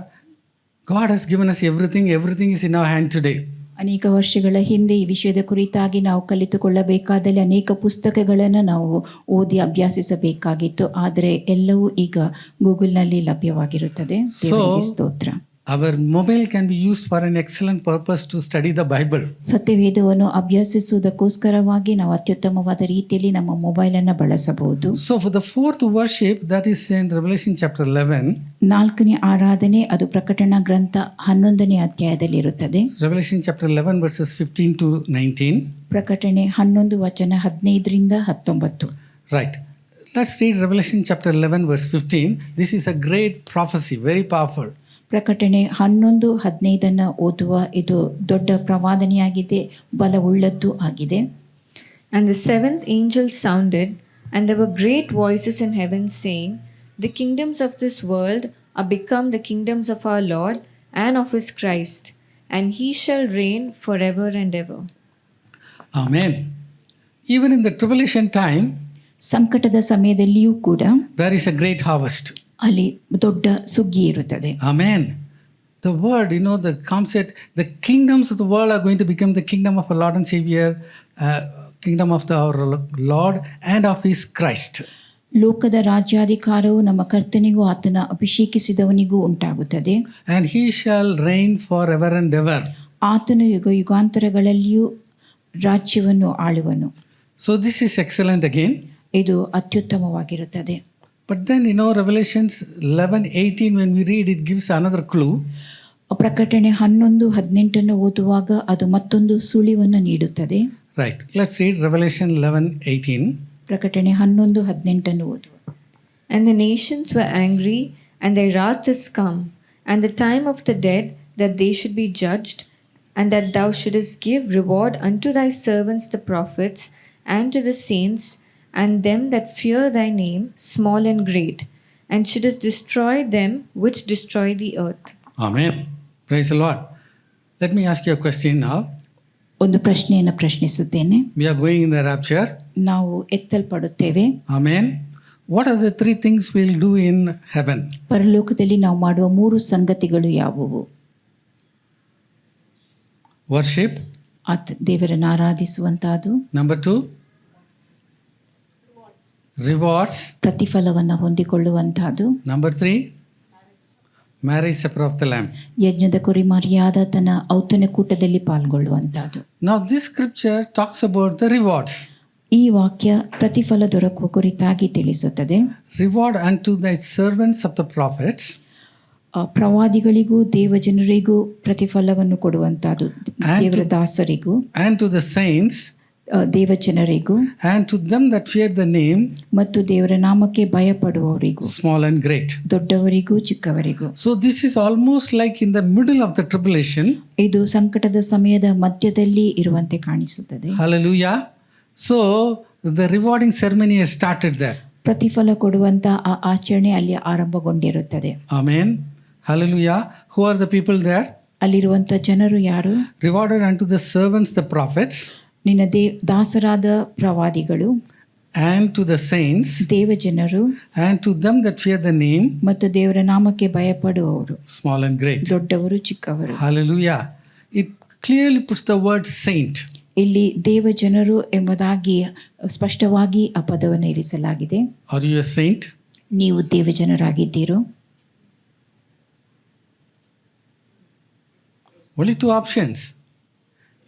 God has given us everything. Everything is in our hand today. ಅನೇಕ ವರ್ಷಗಳ ಹಿಂದೆ ಈ ವಿಷಯದ ಕುರಿತಾಗಿ ನಾವು ಕಲಿತುಕೊಳ್ಳಬೇಕಾದಲ್ಲಿ ಅನೇಕ ಪುಸ್ತಕಗಳನ್ನು ನಾವು ಓದಿ ಅಭ್ಯಾಸಿಸಬೇಕಾಗಿತ್ತು. ಆದರೆ ಎಲ್ಲವೂ ಈಗ ಗೂಗಲ್ನಲ್ಲಿ ಲಭ್ಯವಾಗಿರುತ್ತದೆ. ದೇವರಿಗೆ ಸ್ತೋತ್ರ. Our mobile can be used for an excellent purpose to study the Bible. ಸತ್ಯವೇದವನ್ನು ಅಭ್ಯಸಿಸುವುದಕ್ಕೋಸ್ಕರವಾಗಿ ನಾವು ಅತ್ಯುತ್ತಮವಾದ ರೀತಿಯಲ್ಲಿ ನಮ್ಮ ಮೊಬೈಲನ್ನು ಬಳಸಬಹುದು. So for the fourth worship, that is in Revelation chapter 11. 4ನೇ ಆರಾಧನೆ ಅದು ಪ್ರಕಟಣಾ ಗ್ರಂಥ 11ನೇ ಅಧ್ಯಾಯದಲ್ಲಿ ಇರುತ್ತದೆ. Revelation chapter 11 verses 15 to 19. ಪ್ರಕಟಣೆ 11 ವಚನ 15ರಿಂದ 19. Right. Let's read Revelation chapter 11 verse 15. This is a great prophecy, very powerful. ಪ್ರಕಟಣೆ 11:15 ಓದುವ ಇದು ದೊಡ್ಡ ಪ್ರವಾದನೆಯಾಗಿದೆ, ಬಲವುಳ್ಳದ್ದು ಆಗಿದೆ. And the seventh angel sounded, and there were great voices in heaven saying, The kingdoms of this world are become the kingdoms of our Lord and of his Christ, and he shall reign forever and ever. Amen. Even in the tribulation time, ಸಂಕಟದ ಸಮಯದಲ್ಲಿಯೂ ಕೂಡ there is a great harvest. ಅಲ್ಲಿ ದೊಡ್ಡ ಸುಗ್ಗಿ ಇರುತ್ತದೆ. Amen. The word, the concept, the kingdoms of the world are going to become the kingdom of our Lord and Savior, kingdom of our Lord and of his Christ. ಲೋಕದ ರಾಜ್ಯಾಧಿಕಾರವು ನಮ್ಮ ಕರ್ತನಿಗೂ ಆತನ ಅಭಿಷೇಕಿಸಿದವನಿಗೂ ಉಂಟಾಗುತ್ತದೆ. And he shall reign forever and ever. ಆತನು ಯುಗಾಂತರಗಳಲ್ಲಿಯೂ ರಾಜ್ಯವನ್ನು ಆಳುವನು. So this is excellent again. ಇದು ಅತ್ಯುತ್ತಮವಾಗಿರುತ್ತದೆ. But then Revelations 11:18 when we read it gives another clue. ಪ್ರಕಟಣೆ 11:18 ಓದುವಾಗ ಅದು ಮತ್ತೊಂದು ಸುಳಿವನ್ನು ನೀಡುತ್ತದೆ. Right. Let's read Revelation 11:18. ಪ್ರಕಟಣೆ 11:18 ಓದುವ. And the nations were angry, and their wrath is come, and the time of the dead that they should be judged, and that thou shouldest give reward unto thy servants the prophets, and to the saints, and them that fear thy name, small and great, and shouldest destroy them which destroy the earth. Amen. Praise the Lord. Let me ask you a question now. ಒಂದು ಪ್ರಶ್ನೆಯನ್ನು ಪ್ರಶ್ನಿಸುತ್ತೇನೆ. We are going in the rapture. ನಾವು ಎತ್ತಲ್ಪಡುತ್ತೇವೆ. Amen. What are the three things we'll do in heaven? ಪರಲೋಕದಲ್ಲಿ ನಾವು ಮಾಡುವ 3 ಸಂಗತಿಗಳು ಯಾವುವು? Worship. ದೇವರನ್ನು ಆರಾಧಿಸುವಂತಹದ್ದು. Number 2. Rewards. ಪ್ರತಿಫಲವನ್ನು ಹೊಂದಿಕೊಳ್ಳುವಂತಹದ್ದು. Number 3. Marriage supper of the Lamb. ಯಜ್ಞದ ಕುರಿಮರಿಯಾದ ತನ್ನ ಔತಣಕೂಟದಲ್ಲಿ ಪಾಲ್ಗೊಳ್ಳುವಂತಹದ್ದು. Now this scripture talks about the rewards. ಈ ವಾಕ್ಯ ಪ್ರತಿಫಲ ದೊರಕುವ ಕುರಿತಾಗಿ ತಿಳಿಸುತ್ತದೆ. Reward unto thy servants of the prophets. ಪ್ರವಾದಿಗಳಿಗೂ ದೇವಜನರಿಗೂ ಪ್ರತಿಫಲವನ್ನು ಕೊಡುವಂತಹದ್ದು, ದೇವರ ದಾಸರಿಗೂ. And to the saints. ದೇವಜನರಿಗೂ. And to them that fear the name. ಮತ್ತು ದೇವರ ನಾಮಕ್ಕೆ ಭಯಪಡುವವರಿಗೂ. Small and great. ದೊಡ್ಡವರಿಗೂ ಚಿಕ್ಕವರಿಗೂ. So this is almost like in the middle of the tribulation. ಇದು ಸಂಕಟದ ಸಮಯದ ಮಧ್ಯದಲ್ಲಿ ಇರುವಂತೆ ಕಾಣಿಸುತ್ತದೆ. Hallelujah. So the rewarding ceremony has started there. ಪ್ರತಿಫಲ ಕೊಡುವಂತ ಆ ಆಚರಣೆ ಅಲ್ಲಿ ಆರಂಭಗೊಂಡಿರುತ್ತದೆ. Amen. Hallelujah. Who are the people there? ಅಲ್ಲಿರುವಂತ ಜನರು ಯಾರು? Rewarded unto the servants, the prophets. ನಿನ್ನ ದಾಸರಾದ ಪ್ರವಾದಿಗಳು. And to the saints. ದೇವಜನರು. And to them that fear the name. ಮತ್ತು ದೇವರ ನಾಮಕ್ಕೆ ಭಯಪಡುವವರು. Small and great. ದೊಡ್ಡವರು ಚಿಕ್ಕವರು. Hallelujah. It clearly puts the word saint. ಇಲ್ಲಿ ದೇವಜನರು ಎಂಬುದಾಗಿ ಸ್ಪಷ್ಟವಾಗಿ ಆ ಪದವನ್ನು ಇರಿಸಲಾಗಿದೆ. Are you a saint? ನೀವು ದೇವಜನರಾಗಿದ್ದೀರೋ? Only 2 options.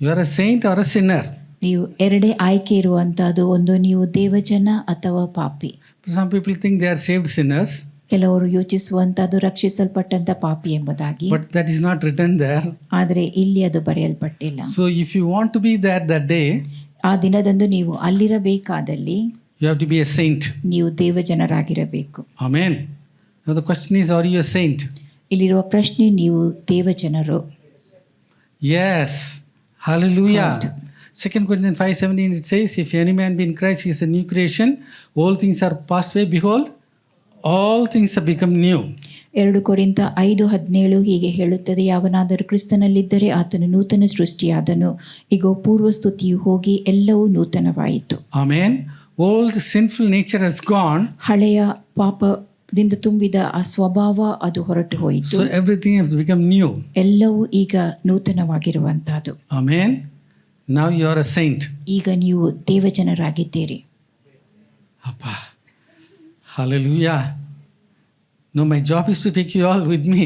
You are a saint or a sinner. ನೀವು ಎರಡೇ ಆಯ್ಕೆ ಇರುವಂತಹದ್ದು, ಒಂದು ನೀವು ದೇವಜನ ಅಥವಾ ಪಾಪಿ. Some people think they are saved sinners. ಕೆಲವರು ಯೋಚಿಸುವಂತಹದ್ದು ರಕ್ಷಿಸಲ್ಪಟ್ಟಂತ ಪಾಪಿ ಎಂಬುದಾಗಿ. But that is not written there. ಆದರೆ ಇಲ್ಲಿ ಅದು ಬರೆಯಲ್ಪಟ್ಟಿಲ್ಲ. So if you want to be there that day, ಆ ದಿನದಂದು ನೀವು ಅಲ್ಲಿರಬೇಕಾದಲ್ಲಿ you have to be a saint. ನೀವು ದೇವಜನರಾಗಿರಬೇಕು. Amen. Now the question is, are you a saint? ಇಲ್ಲಿರುವ ಪ್ರಶ್ನೆ, ನೀವು ದೇವಜನರು? Yes. Hallelujah. 2 Corinthians 5:17 it says, if any man be in Christ, he is a new creation. All things are passed away. Behold, all things have become new. 2 ಕೊರಿಂಥ 5:17 ಹೀಗೆ ಹೇಳುತ್ತದೆ, ಯಾವನಾದರೂ ಕ್ರಿಸ್ತನಲ್ಲಿದ್ದರೆ ಆತನು ನೂತನ ಸೃಷ್ಟಿಯಾದನು, ಈಗ ಪೂರ್ವಸ್ತುತಿಯು ಹೋಗಿ ಎಲ್ಲವೂ ನೂತನವಾಯಿತು. Amen. Old sinful nature has gone. ಹಳೆಯ ಪಾಪದಿಂದ ತುಂಬಿದ ಆ ಸ್ವಭಾವ ಅದು ಹೊರಟು ಹೋಯಿತು. So everything has become new. ಎಲ್ಲವೂ ಈಗ ನೂತನವಾಗಿರುವಂತಹದ್ದು. Amen. Now you are a saint. ಈಗ ನೀವು ದೇವಜನರಾಗಿದ್ದೀರಿ. Appa. Hallelujah. No, my job is to take you all with me.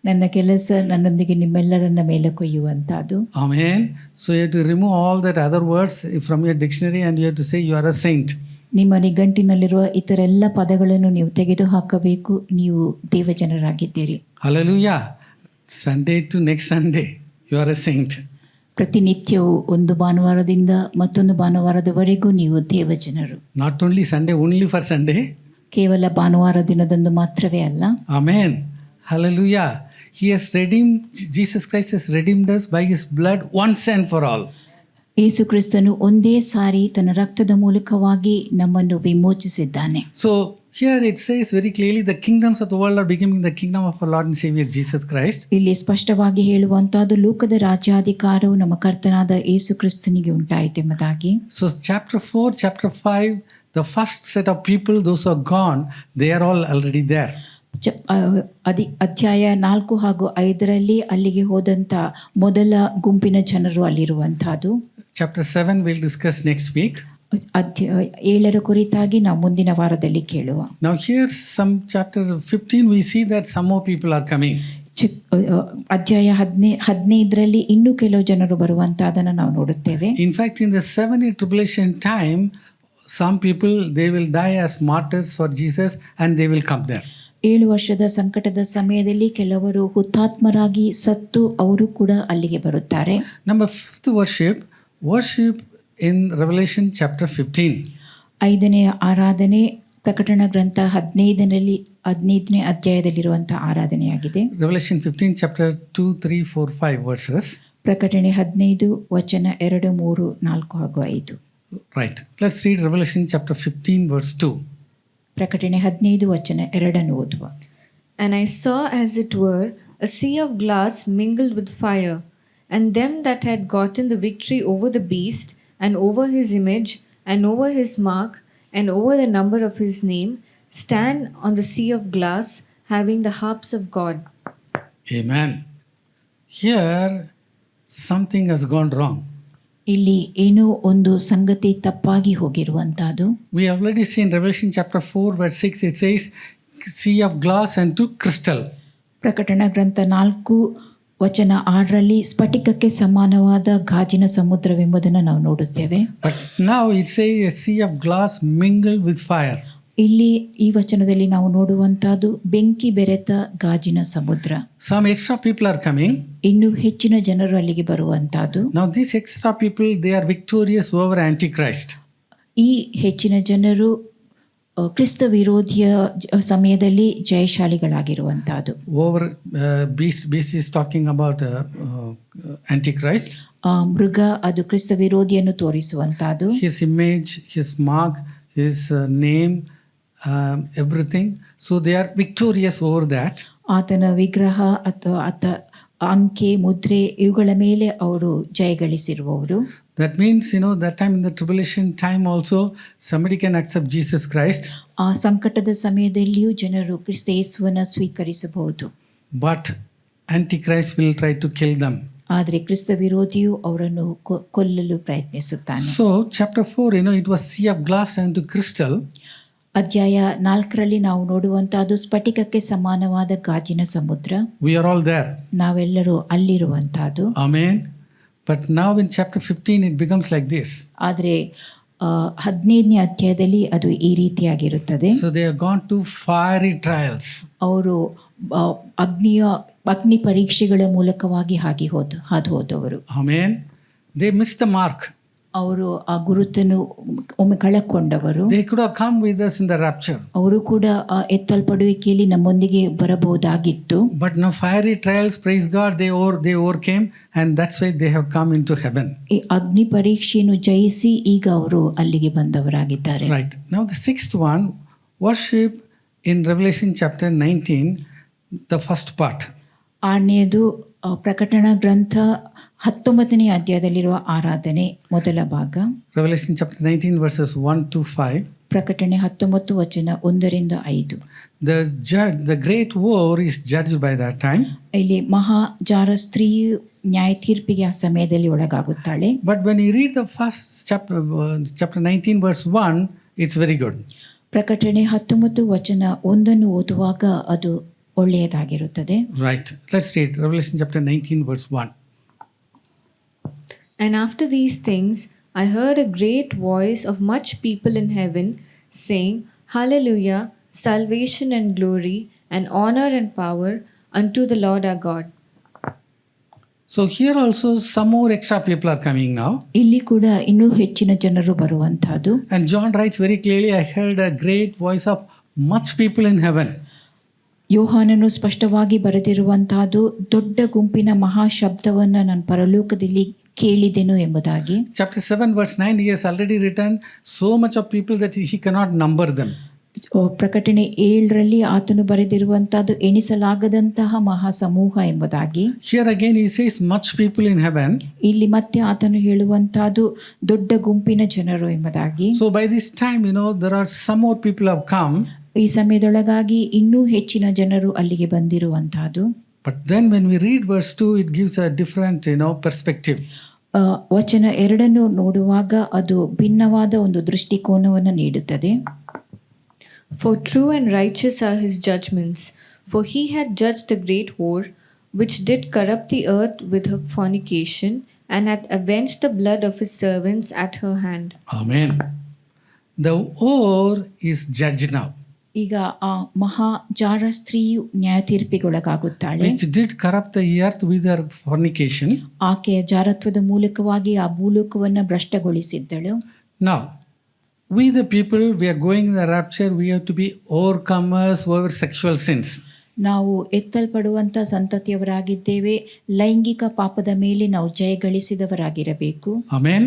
ನನ್ನ ಕೆಲಸ ನನ್ನೊಂದಿಗೆ ನಿಮ್ಮೆಲ್ಲರನ್ನ ಮೇಲೆ ಕೊಯ್ಯುವಂಥದ್ದು. Amen. So you have to remove all that other words from your dictionary and you have to say you are a saint. ನಿಮ್ಮ ನಿಘಂಟಿನಲ್ಲಿರುವ ಇತರ ಎಲ್ಲ ಪದಗಳನ್ನು ನೀವು ತೆಗೆದು ಹಾಕಬೇಕು. ನೀವು ದೇವಜನರಾಗಿದ್ದೀರಿ. Hallelujah. Sunday to next Sunday, you are a saint. ಪ್ರತಿನಿತ್ಯವೂ ಒಂದು ಭಾನುವಾರದಿಂದ ಮತ್ತೊಂದು ಭಾನುವಾರದವರೆಗೂ ನೀವು ದೇವಜನರು. Not only Sunday, only for Sunday. ಕೇವಲ ಭಾನುವಾರ ದಿನದಂದು ಮಾತ್ರವೇ ಅಲ್ಲ. Amen. Hallelujah. He has redeemed, Jesus Christ has redeemed us by his blood once and for all. ಯೇಸು ಕ್ರಿಸ್ತನು ಒಂದೇ ಸಾರಿ ತನ್ನ ರಕ್ತದ ಮೂಲಕವಾಗಿ ನಮ್ಮನ್ನು ವಿಮೋಚಿಸಿದ್ದಾನೆ. So here it says very clearly the kingdoms of the world are becoming the kingdom of our Lord and Savior Jesus Christ. ಇಲ್ಲಿ ಸ್ಪಷ್ಟವಾಗಿ ಹೇಳುವಂತಹದ್ದು ಲೋಕದ ರಾಜ್ಯಾಧಿಕಾರವು ನಮ್ಮ ಕರ್ತನಾದ ಯೇಸು ಕ್ರಿಸ್ತನಿಗೆ ಉಂಟಾಯಿತೆಂಬುದಾಗಿ. So chapter 4, chapter 5, the first set of people, those who are gone, they are all already there. ಅಧ್ಯಾಯ 4 ಹಾಗೂ 5ರಲ್ಲಿ ಅಲ್ಲಿಗೆ ಹೋದಂಥ ಮೊದಲ ಗುಂಪಿನ ಜನರು ಅಲ್ಲಿರುವಂತಹದ್ದು. Chapter 7 we'll discuss next week. 7ರ ಕುರಿತಾಗಿ ನಾವು ಮುಂದಿನ ವಾರದಲ್ಲಿ ಕೇಳುವ. Now here's some chapter 15 we see that some more people are coming. ಅಧ್ಯಾಯ 15ರಲ್ಲಿ ಇನ್ನೂ ಕೆಲವು ಜನರು ಬರುವಂತಹದನ್ನು ನಾವು ನೋಡುತ್ತೇವೆ. In fact, in the 7-year tribulation time, some people they will die as martyrs for Jesus and they will come there. 7 ವರ್ಷದ ಸಂಕಟದ ಸಮಯದಲ್ಲಿ ಕೆಲವರು ಹುತಾತ್ಮರಾಗಿ ಸತ್ತು ಅವರು ಕೂಡ ಅಲ್ಲಿಗೆ ಬರುತ್ತಾರೆ. Number 5th, worship in Revelation chapter 15. 5ನೇ ಆರಾಧನೆ ಪ್ರಕಟಣ ಗ್ರಂಥ 15ನೇ ಅಧ್ಯಾಯದಲ್ಲಿರುವಂತಹ ಆರಾಧನೆಯಾಗಿದೆ. Revelation 15 chapter 2, 3, 4, 5 verses. ಪ್ರಕಟಣೆ 15 ವಚನ 2, 3, 4 ಹಾಗೂ 5. Right. Let's read Revelation chapter 15 verse 2. ಪ್ರಕಟಣೆ 15 ವಚನ 2 ಓದುವ. And I saw as it were a sea of glass mingled with fire, and them that had gotten the victory over the beast, and over his image, and over his mark, and over the number of his name, stand on the sea of glass, having the harps of God. Amen. Here something has gone wrong. ಇಲ್ಲಿ ಏನೋ ಒಂದು ಸಂಗತಿ ತಪ್ಪಾಗಿ ಹೋಗಿರುವಂತಹದ್ದು. We have already seen Revelation chapter 4 verse 6, it says sea of glass and to crystal. ಪ್ರಕಟಣ ಗ್ರಂಥ 4 ವಚನ 6ರಲ್ಲಿ ಸ್ಫಟಿಕಕ್ಕೆ ಸಮಾನವಾದ ಗಾಜಿನ ಸಮುದ್ರವೆಂಬುದನ್ನು ನಾವು ನೋಡುತ್ತೇವೆ. But now it says a sea of glass mingled with fire. ಇಲ್ಲಿ ಈ ವಚನದಲ್ಲಿ ನಾವು ನೋಡುವಂತಹದ್ದು ಬೆಂಕಿ ಬೆರೆತ ಗಾಜಿನ ಸಮುದ್ರ. Some extra people are coming. ಇನ್ನು ಹೆಚ್ಚಿನ ಜನರು ಅಲ್ಲಿಗೆ ಬರುವಂತಹದ್ದು. Now these extra people, they are victorious over Antichrist. ಈ ಹೆಚ್ಚಿನ ಜನರು ಕ್ರಿಸ್ತ ವಿರೋಧಿಯ ಸಮಯದಲ್ಲಿ ಜಯಶಾಲಿಗಳಾಗಿರುವಂತಹದ್ದು. Over beast is talking about Antichrist. ಮೃಗ ಅದು ಕ್ರಿಸ್ತ ವಿರೋಧಿಯನ್ನು ತೋರಿಸುವಂತಹದ್ದು. His image, his mark, his name, everything. So they are victorious over that. ಆತನ ವಿಗ್ರಹ ಅಥವಾ ಅಂಕೆ ಮುದ್ರೆ ಇವುಗಳ ಮೇಲೆ ಅವರು ಜಯಗಳಿಸಿರುವವರು. That means, that time in the tribulation time also, somebody can accept Jesus Christ. ಆ ಸಂಕಟದ ಸಮಯದಲ್ಲಿಯೂ ಜನರು ಕ್ರಿಸ್ತ ಯೇಸುವನ್ನು ಸ್ವೀಕರಿಸಬಹುದು. But Antichrist will try to kill them. ಆದರೆ ಕ್ರಿಸ್ತ ವಿರೋಧಿಯು ಅವರನ್ನು ಕೊಲ್ಲಲು ಪ್ರಯತ್ನಿಸುತ್ತಾನೆ. So chapter 4, it was sea of glass and to crystal. ಅಧ್ಯಾಯ 4ರಲ್ಲಿ ನಾವು ನೋಡುವಂತಹದ್ದು ಸ್ಫಟಿಕಕ್ಕೆ ಸಮಾನವಾದ ಗಾಜಿನ ಸಮುದ್ರ. We are all there. ನಾವೆಲ್ಲರೂ ಅಲ್ಲಿರುವಂತಹದ್ದು. Amen. But now in chapter 15 it becomes like this. ಆದರೆ 15ನೇ ಅಧ್ಯಾಯದಲ್ಲಿ ಅದು ಈ ರೀತಿಯಾಗಿರುತ್ತದೆ. So they have gone to fiery trials. ಅವರು ಅಗ್ನಿ ಪರೀಕ್ಷೆಗಳ ಮೂಲಕವಾಗಿ ಹಾದು ಹೋದವರು. Amen. They missed the mark. ಅವರು ಆ ಗುರುತನ್ನು ಒಮ್ಮೆ ಕಳಕೊಂಡವರು. They could have come with us in the rapture. ಅವರು ಕೂಡ ಎತ್ತಲ್ಪಡುವಿಕೆಯಲ್ಲಿ ನಮ್ಮೊಂದಿಗೆ ಬರಬಹುದಾಗಿತ್ತು. But now fiery trials, praise God, they overcame, and that's why they have come into heaven. ಈ ಅಗ್ನಿ ಪರೀಕ್ಷೆಯನ್ನು ಜಯಿಸಿ ಈಗ ಅವರು ಅಲ್ಲಿಗೆ ಬಂದವರಾಗಿದ್ದಾರೆ. Right. Now the 6th one, worship in Revelation chapter 19, the first part. 6ನೇದು ಪ್ರಕಟಣ ಗ್ರಂಥ 19ನೇ ಅಧ್ಯಾಯದಲ್ಲಿರುವ ಆರಾಧನೆ ಮೊದಲ ಭಾಗ. Revelation chapter 19 verses 1 to 5. ಪ್ರಕಟಣೆ 19 ವಚನ 1ರಿಂದ 5. The great war is judged by that time. ಇಲ್ಲಿ ಮಹಾಜಾರ ಸ್ತ್ರೀಯು ನ್ಯಾಯ ತೀರ್ಪಿಗೆ ಆ ಸಮಯದಲ್ಲಿ ಒಳಗಾಗುತ್ತಾಳೆ. But when you read the first chapter 19 verse 1, it's very good. ಪ್ರಕಟಣೆ 19 ವಚನ 1 ಓದುವಾಗ ಅದು ಒಳ್ಳೆಯದಾಗಿರುತ್ತದೆ. Right. Let's read Revelation chapter 19, verse 1. And after these things, I heard a great voice of much people in heaven saying, Hallelujah, salvation and glory and honor and power unto the Lord our God. So here also some more extra people are coming now. ಇಲ್ಲಿ ಕೂಡ ಇನ್ನೂ ಹೆಚ್ಚಿನ ಜನರು ಬರುವಂತಹದ್ದು. And John writes very clearly, I heard a great voice of much people in heaven. ಯೋಹಾನನು ಸ್ಪಷ್ಟವಾಗಿ ಬರೆದಿರುವಂತಹದ್ದು ದೊಡ್ಡ ಗುಂಪಿನ ಮಹಾ ಶಬ್ದವನ್ನು ನಾನು ಪರಲೋಕದಲ್ಲಿ ಕೇಳಿದೆನು ಎಂಬುದಾಗಿ. Chapter 7, verse 9, he has already written so much of people that he cannot number them. ಪ್ರಕಟಣೆ 7ರಲ್ಲಿ ಆತನು ಬರೆದಿರುವಂತಹದ್ದು ಎಣಿಸಲಾಗದಂತಹ ಮಹಾ ಸಮೂಹ ಎಂಬುದಾಗಿ. Here again he says much people in heaven. ಇಲ್ಲಿ ಮತ್ತೆ ಆತನು ಹೇಳುವಂತಹದ್ದು ದೊಡ್ಡ ಗುಂಪಿನ ಜನರು ಎಂಬುದಾಗಿ. So by this time, there are some more people have come. ಈ ಸಮಯದೊಳಗಾಗಿ ಇನ್ನೂ ಹೆಚ್ಚಿನ ಜನರು ಅಲ್ಲಿಗೆ ಬಂದಿರುವಂತಹದ್ದು. But then when we read verse 2, it gives a different, perspective. ವಚನ 2 ನೋಡುವಾಗ ಅದು ಭಿನ್ನವಾದ ಒಂದು ದೃಷ್ಟಿಕೋನವನ್ನು ನೀಡುತ್ತದೆ. For true and righteous are his judgments, for he had judged the great whore, which did corrupt the earth with her fornication, and hath avenged the blood of his servants at her hand. Amen. The whore is judged now. ಈಗ ಆ ಮಹಾ ಜಾರ ಸ್ತ್ರೀಯು ನ್ಯಾಯ ತೀರ್ಪಿಗೊಳಗಾಗುತ್ತಾಳೆ. Which did corrupt the earth with her fornication. ಆಕೆಯ ಜಾರತ್ವದ ಮೂಲಕವಾಗಿ ಆ ಭೂಲೋಕವನ್ನು ಭ್ರಷ್ಟಗೊಳಿಸಿದ್ದಳು. Now, we the people, we are going in the rapture, we have to be overcomers over sexual sins. ನಾವು ಎತ್ತಲ್ಪಡುವಂಥ ಸಂತತಿಯವರಾಗಿದ್ದೇವೆ. ಲೈಂಗಿಕ ಪಾಪದ ಮೇಲೆ ನಾವು ಜಯಗಳಿಸಿದವರಾಗಿರಬೇಕು. Amen.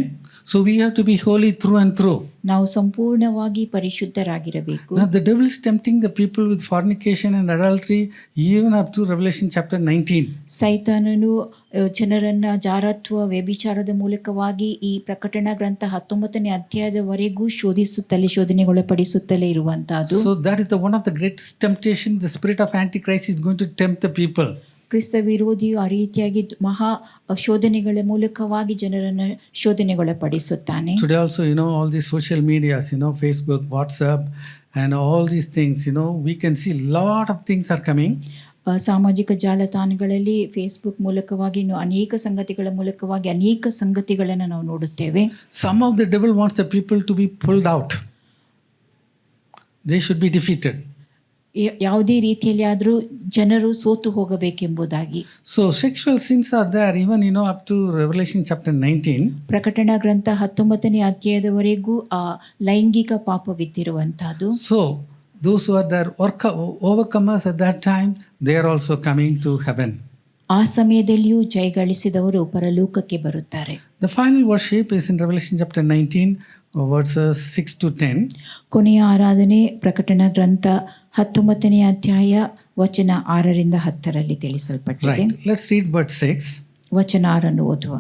So we have to be holy through and through. ನಾವು ಸಂಪೂರ್ಣವಾಗಿ ಪರಿಶುದ್ಧರಾಗಿರಬೇಕು. Now the devil is tempting the people with fornication and adultery even up to Revelation chapter 19. ಸೈತಾನನು ಜನರನ್ನ ಜಾರತ್ವ ವ್ಯಭಿಚಾರದ ಮೂಲಕವಾಗಿ ಈ ಪ್ರಕಟಣಾ ಗ್ರಂಥ 19ನೇ ಅಧ್ಯಾಯದವರೆಗೂ ಶೋಧನೆಗೊಳಪಡಿಸುತ್ತಲೇ ಇರುವಂತಹದ್ದು. So that is one of the greatest temptation. The spirit of Antichrist is going to tempt the people. ಕ್ರಿಸ್ತ ವಿರೋಧಿಯು ಆ ರೀತಿಯಾಗಿ ಮಹಾ ಶೋಧನೆಗಳ ಮೂಲಕವಾಗಿ ಜನರನ್ನು ಶೋಧನೆಗೊಳಪಡಿಸುತ್ತಾನೆ. Today also, all these social medias, Facebook, WhatsApp and all these things, we can see lot of things are coming. ಸಾಮಾಜಿಕ ಜಾಲತಾಣಗಳಲ್ಲಿ Facebook ಮೂಲಕವಾಗಿ ಅನೇಕ ಸಂಗತಿಗಳ ಮೂಲಕವಾಗಿ ಅನೇಕ ಸಂಗತಿಗಳನ್ನು ನಾವು ನೋಡುತ್ತೇವೆ. Some of the devil wants the people to be pulled out. They should be defeated. ಯಾವುದೇ ರೀತಿಯಲ್ಲಿ ಆದರೂ ಜನರು ಸೋತು ಹೋಗಬೇಕೆಂಬುದಾಗಿ. So sexual sins are there even up to Revelation chapter 19. ಪ್ರಕಟಣಾ ಗ್ರಂಥ 19ನೇ ಅಧ್ಯಾಯದವರೆಗೂ ಆ ಲೈಂಗಿಕ ಪಾಪವಿದ್ದಿರುವಂತಹದ್ದು. So those who are there overcomers at that time, they are also coming to heaven. ಆ ಸಮಯದಲ್ಲಿಯೂ ಜಯಗಳಿಸಿದವರು ಪರಲೋಕಕ್ಕೆ ಬರುತ್ತಾರೆ. The final worship is in Revelation chapter 19 verses 6 to 10. ಕೊನೆಯ ಆರಾಧನೆ ಪ್ರಕಟಣಾ ಗ್ರಂಥ 19ನೇ ಅಧ್ಯಾಯ ವಚನ 6ರಿಂದ 10ರಲ್ಲಿ ತಿಳಿಸಲ್ಪಟ್ಟಿದೆ. Right. Let's read verse 6. ವಚನ 6 ಓದುವ.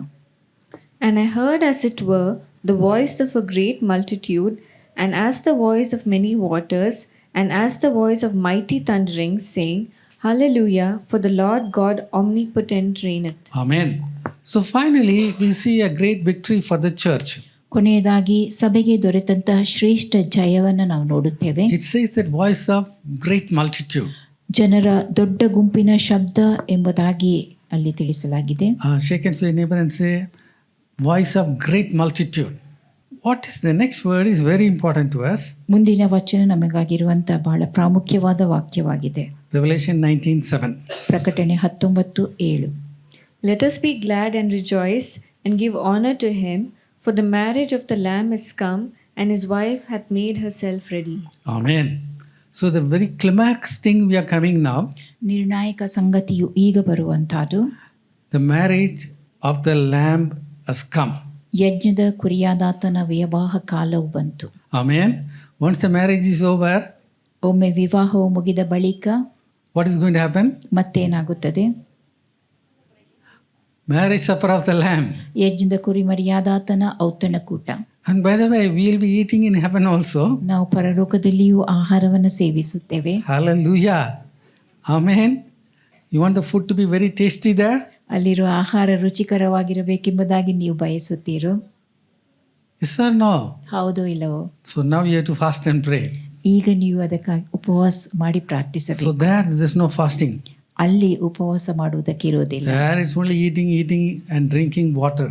And I heard as it were the voice of a great multitude, and as the voice of many waters, and as the voice of mighty thunderings, saying, Hallelujah, for the Lord God omnipotent reigneth. Amen. So finally we see a great victory for the church. ಕೊನೆಯದಾಗಿ ಸಭೆಗೆ ದೊರೆತಂತಹ ಶ್ರೇಷ್ಠ ಜಯವನ್ನು ನಾವು ನೋಡುತ್ತೇವೆ. It says that voice of great multitude. ಜನರ ದೊಡ್ಡ ಗುಂಪಿನ ಶಬ್ದ ಎಂಬುದಾಗಿ ಅಲ್ಲಿ ತಿಳಿಸಲಾಗಿದೆ. Shake hands with your neighbor and say, voice of great multitude. What is the next word is very important to us. ಮುಂದಿನ ವಚನ ನಮಗಾಗಿರುವಂತಹ ಬಹಳ ಪ್ರಾಮುಖ್ಯವಾದ ವಾಕ್ಯವಾಗಿದೆ. Revelation 19:7. ಪ್ರಕಟಣೆ 19:7. Let us be glad and rejoice and give honor to him, for the marriage of the Lamb is come, and his wife hath made herself ready. Amen. So the very climax thing we are coming now. ನಿರ್ಣಾಯಕ ಸಂಗತಿಯು ಈಗ ಬರುವಂತಹದ್ದು. The marriage of the Lamb has come. ಯಜ್ಞದ ಕುರಿಯಾದಾತನ ವಿವಾಹ ಕಾಲವು ಬಂತು. Amen. Once the marriage is over, ಒಮ್ಮೆ ವಿವಾಹವು ಮುಗಿದ ಬಳಿಕ what is going to happen? ಮತ್ತೇನಾಗುತ್ತದೆ? Marriage supper of the Lamb. ಯಜ್ಞದ ಕುರಿಮರಿಯಾದಾತನ ಔತಣಕೂಟ. And by the way, we will be eating in heaven also. ನಾವು ಪರಲೋಕದಲ್ಲಿಯೂ ಆಹಾರವನ್ನು ಸೇವಿಸುತ್ತೇವೆ. Hallelujah. Amen. You want the food to be very tasty there? ಅಲ್ಲಿರುವ ಆಹಾರ ರುಚಿಕರವಾಗಿರಬೇಕೆಂಬುದಾಗಿ ನೀವು ಬಯಸುತ್ತೀರೋ? Yes or no? ಹೌದೋ ಇಲ್ಲವೋ? So now you have to fast and pray. ಈಗ ನೀವು ಅದಕ್ಕಾಗಿ ಉಪವಾಸ ಮಾಡಿ ಪ್ರಾರ್ಥಿಸಬೇಕು. So there's no fasting. ಅಲ್ಲಿ ಉಪವಾಸ ಮಾಡುವುದಕ್ಕೆ ಇರೋದಿಲ್ಲ. There it's only eating and drinking water.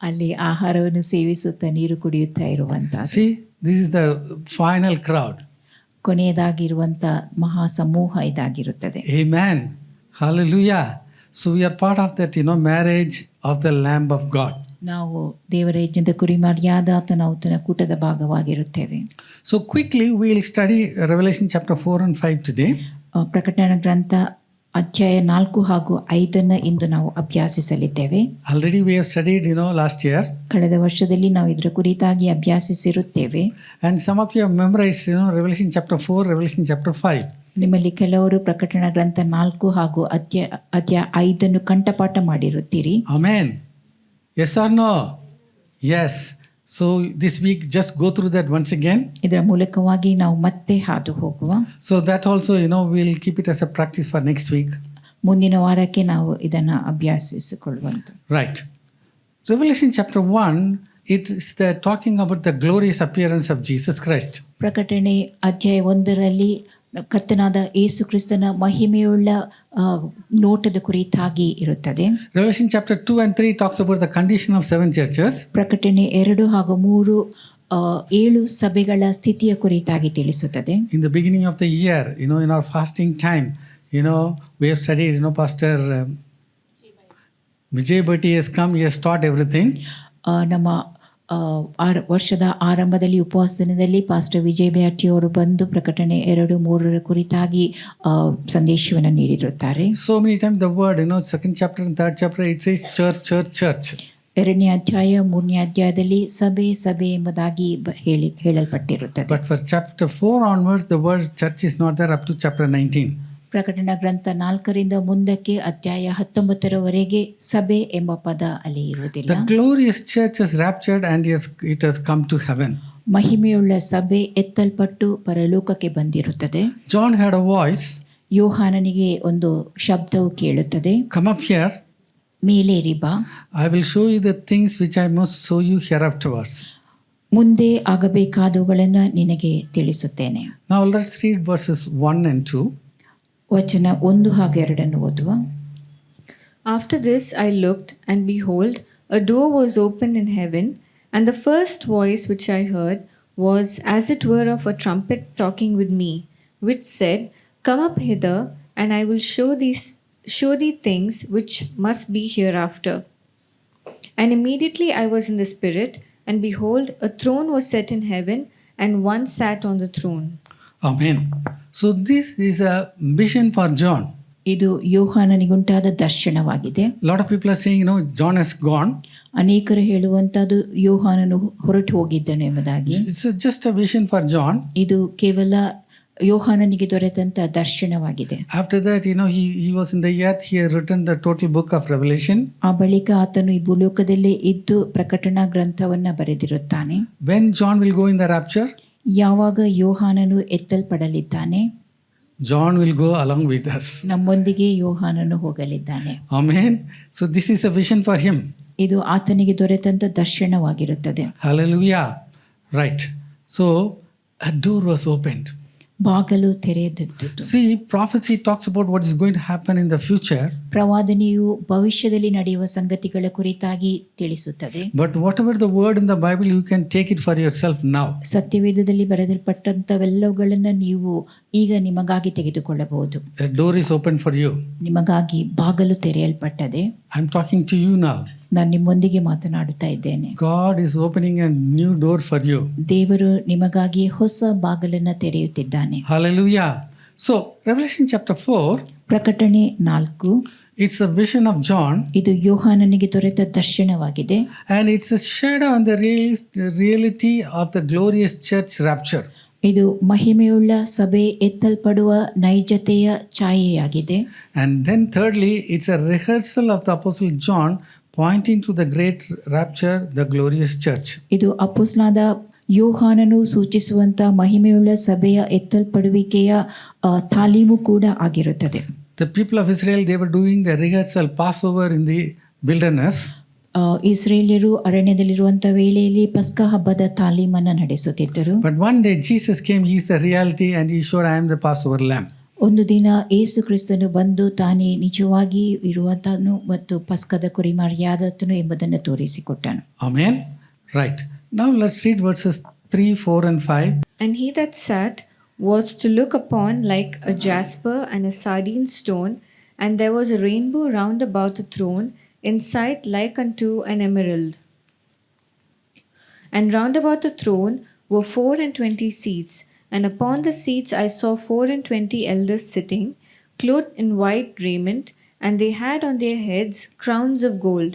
ಅಲ್ಲಿ ಆಹಾರವನ್ನು ಸೇವಿಸುತ್ತಾ ನೀರು ಕುಡಿಯುತ್ತಾ ಇರುವಂತ See, this is the final crowd. ಕೊನೆಯದಾಗಿರುವಂತ ಮಹಾ ಸಮೂಹ ಇದಾಗಿರುತ್ತದೆ. Amen. Hallelujah. So we are part of that, marriage of the Lamb of God. ನಾವು ದೇವರ ಯಜ್ಞದ ಕುರಿಮರಿಯಾದ ಆತನ ಔತಣ ಕೂಟದ ಭಾಗವಾಗಿರುತ್ತೇವೆ. So quickly we will study Revelation chapter 4 and 5 today. ಪ್ರಕಟಣಾ ಗ್ರಂಥ ಅಧ್ಯಾಯ 4 ಹಾಗೂ 5 ಇಂದು ನಾವು ಅಭ್ಯಾಸಿಸಲಿದ್ದೇವೆ. Already we have studied, last year. ಕಳೆದ ವರ್ಷದಲ್ಲಿ ನಾವು ಇದರ ಕುರಿತಾಗಿ ಅಭ್ಯಾಸಿಸಿರುತ್ತೇವೆ. And some of you have memorized, Revelation chapter 4, Revelation chapter 5. ನಿಮ್ಮಲ್ಲಿ ಕೆಲವರು ಪ್ರಕಟಣಾ ಗ್ರಂಥ 4 ಹಾಗೂ ಅಧ್ಯಾಯ 5 ಕಂಠಪಾಠ ಮಾಡಿರುತ್ತೀರಿ. Amen. Yes or no? Yes. So this week just go through that once again. ಇದರ ಮೂಲಕವಾಗಿ ನಾವು ಮತ್ತೆ ಹಾದು ಹೋಗುವ. So that also, we'll keep it as a practice for next week. ಮುಂದಿನ ವಾರಕ್ಕೆ ನಾವು ಇದನ್ನ ಅಭ್ಯಾಸಿಸಿಕೊಳ್ಳುವಂತ. Right. Revelation chapter 1, it is talking about the glorious appearance of Jesus Christ. ಪ್ರಕಟಣೆ ಅಧ್ಯಾಯ 1ರಲ್ಲಿ ಕರ್ತನಾದ ಯೇಸು ಕ್ರಿಸ್ತನ ಮಹಿಮೆಯುಳ್ಳ ನೋಟದ ಕುರಿತಾಗಿ ಇರುತ್ತದೆ. Revelation chapter 2 and 3 talks about the condition of 7 churches. ಪ್ರಕಟಣೆ 2 ಹಾಗೂ 3 7 ಸಭೆಗಳ ಸ್ಥಿತಿಯ ಕುರಿತಾಗಿ ತಿಳಿಸುತ್ತದೆ. In the beginning of the year, in our fasting time, we have studied, Pastor Vijay Bhatti has come, he has taught everything. ನಮ್ಮ ವರ್ಷದ ಆರಂಭದಲ್ಲಿ ಉಪವಾಸ ದಿನದಲ್ಲಿ ಪಾಸ್ಟರ್ ವಿಜಯ್ ಬ್ಯಾಟಿ ಅವರು ಬಂದು ಪ್ರಕಟಣೆ 2-3 ಕುರಿತಾಗಿ ಸಂದೇಶವನ್ನು ನೀಡಿರುತ್ತಾರೆ. So many times the word, second chapter and third chapter, it says church. 2ನೇ ಅಧ್ಯಾಯ 3ನೇ ಅಧ್ಯಾಯದಲ್ಲಿ ಸಭೆ ಎಂಬುದಾಗಿ ಹೇಳಲ್ಪಟ್ಟಿರುತ್ತದೆ. But for chapter 4 onwards, the word church is not there up to chapter 19. ಪ್ರಕಟಣಾ ಗ್ರಂಥ 4ರಿಂದ ಮುಂದಕ್ಕೆ ಅಧ್ಯಾಯ 19ರವರೆಗೆ ಸಭೆ ಎಂಬ ಪದ ಅಲ್ಲಿ ಇರುವುದಿಲ್ಲ. The glorious church is raptured and it has come to heaven. ಮಹಿಮೆಯುಳ್ಳ ಸಭೆ ಎತ್ತಲ್ಪಟ್ಟು ಪರಲೋಕಕ್ಕೆ ಬಂದಿರುತ್ತದೆ. John had a voice. ಯೋಹಾನನಿಗೆ ಒಂದು ಶಬ್ದವು ಕೇಳುತ್ತದೆ. Come up here. ಮೇಲೇರಿ ಬಾ. I will show you the things which I must show you hereafterwards. ಮುಂದೆ ಆಗಬೇಕಾದವುಗಳನ್ನು ನಿನಗೆ ತಿಳಿಸುತ್ತೇನೆ. Now let's read verses 1 and 2. ವಚನ 1 ಹಾಗೂ 2 ಓದುವ. After this I looked, and behold, a door was opened in heaven, and the first voice which I heard was as it were of a trumpet talking with me, which said, Come up hither, and I will show thee things which must be hereafter. And immediately I was in the Spirit, and behold, a throne was set in heaven, and one sat on the throne. Amen. So this is a vision for John. ಇದು ಯೋಹಾನನಿಗುಂಟಾದ ದರ್ಶನವಾಗಿದೆ. A lot of people are saying, John has gone. ಅನೇಕರು ಹೇಳುವಂತದ್ದು ಯೋಹಾನನು ಹೊರಟು ಹೋಗಿದ್ದನು ಎಂಬುದಾಗಿ. It's just a vision for John. ಇದು ಕೇವಲ ಯೋಹಾನನಿಗೆ ದೊರೆತಂತ ದರ್ಶನವಾಗಿದೆ. After that, he was in the earth. He had written the total book of Revelation. ಆ ಬಳಿಕ ಆತನು ಈ ಭೂಲೋಕದಲ್ಲೇ ಇದ್ದು ಪ್ರಕಟಣಾ ಗ್ರಂಥವನ್ನ ಬರೆದಿರುತ್ತಾನೆ. When John will go in the rapture? ಯಾವಾಗ ಯೋಹಾನನು ಎತ್ತಲ್ಪಡಲಿದ್ದಾನೆ? John will go along with us. ನಮ್ಮೊಂದಿಗೆ ಯೋಹಾನನು ಹೋಗಲಿದ್ದಾನೆ. Amen. So this is a vision for him. ಇದು ಆತನಿಗೆ ದೊರೆತಂತ ದರ್ಶನವಾಗಿರುತ್ತದೆ. Hallelujah. Right. So a door was opened. ಬಾಗಲು ತೆರೆದಿದ್ದು. See, prophecy talks about what is going to happen in the future. ಪ್ರವಾದನೆಯು ಭವಿಷ್ಯದಲ್ಲಿ ನಡೆಯುವ ಸಂಗತಿಗಳ ಕುರಿತಾಗಿ ತಿಳಿಸುತ್ತದೆ. But whatever the word in the Bible, you can take it for yourself now. ಸತ್ಯವೇದದಲ್ಲಿ ಬರೆದಲ್ಪಟ್ಟಂತವೆಲ್ಲವುಗಳನ್ನು ನೀವು ಈಗ ನಿಮಗಾಗಿ ತೆಗೆದುಕೊಳ್ಳಬಹುದು. A door is open for you. ನಿಮಗಾಗಿ ಬಾಗಲು ತೆರೆಯಲ್ಪಟ್ಟದೆ. I'm talking to you now. ನಾನು ನಿಮ್ಮೊಂದಿಗೆ ಮಾತನಾಡುತ್ತಾ ಇದ್ದೇನೆ. God is opening a new door for you. ದೇವರು ನಿಮಗಾಗಿ ಹೊಸ ಬಾಗಲನ್ನು ತೆರೆಯುತ್ತಿದ್ದಾನೆ. Hallelujah. So Revelation chapter 4. ಪ್ರಕಟಣೆ 4. It's a vision of John. ಇದು ಯೋಹಾನನಿಗೆ ದೊರೆತ ದರ್ಶನವಾಗಿದೆ. And it's a shadow on the reality of the glorious church rapture. ಇದು ಮಹಿಮೆಯುಳ್ಳ ಸಭೆ ಎತ್ತಲ್ಪಡುವ ನೈಜತೆಯ ಛಾಯೆಯಾಗಿದೆ. And then thirdly, it's a rehearsal of the Apostle John pointing to the great rapture, the glorious church. ಇದು ಅಪೊಸ್ತಲನಾದ ಯೋಹಾನನು ಸೂಚಿಸುವಂತ ಮಹಿಮೆಯುಳ್ಳ ಸಭೆಯ ಎತ್ತಲ್ಪಡುವಿಕೆಯ ತಾಲೀಮು ಕೂಡ ಆಗಿರುತ್ತದೆ. The people of Israel, they were doing the rehearsal Passover in the wilderness. ಇಸ್ರೇಲ್ಯರು ಅರಣ್ಯದಲ್ಲಿರುವಂಥ ವೇಳೆಯಲ್ಲಿ ಪಸ್ಕ ಹಬ್ಬದ ತಾಲೀಮನ್ನು ನಡೆಸುತ್ತಿದ್ದರು. But one day Jesus came, he is the reality, and he showed, I am the Passover lamb. ಒಂದು ದಿನ ಏಸು ಕ್ರಿಸ್ತನು ಬಂದು ತಾನೇ ನಿಜವಾಗಿ ಇರುವಂತನು ಮತ್ತು ಪಸ್ಕದ ಕುರಿಮರಿಯಾದತನು ಎಂಬುದನ್ನು ತೋರಿಸಿಕೊಟ್ಟನು. Amen. Right. Now let's read verses 3, 4 and 5. And he that sat was to look upon like a jasper and a sardine stone, and there was a rainbow round about the throne, in sight like unto an emerald. And round about the throne were 24 seats, and upon the seats I saw 24 elders sitting, clothed in white raiment, and they had on their heads crowns of gold.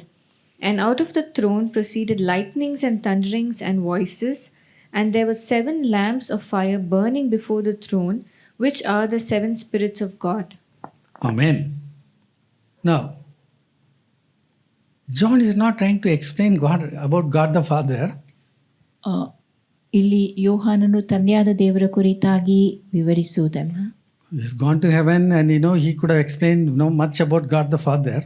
And out of the throne proceeded lightnings and thunderings and voices, and there were 7 lamps of fire burning before the throne, which are the 7 spirits of God. Amen. Now, John is not trying to explain about God the Father. ಇಲ್ಲಿ ಯೋಹಾನನು ತಂದೆಯಾದ ದೇವರ ಕುರಿತಾಗಿ ವಿವರಿಸುವುದಲ್ಲ. He's gone to heaven, and he could have explained much about God the Father.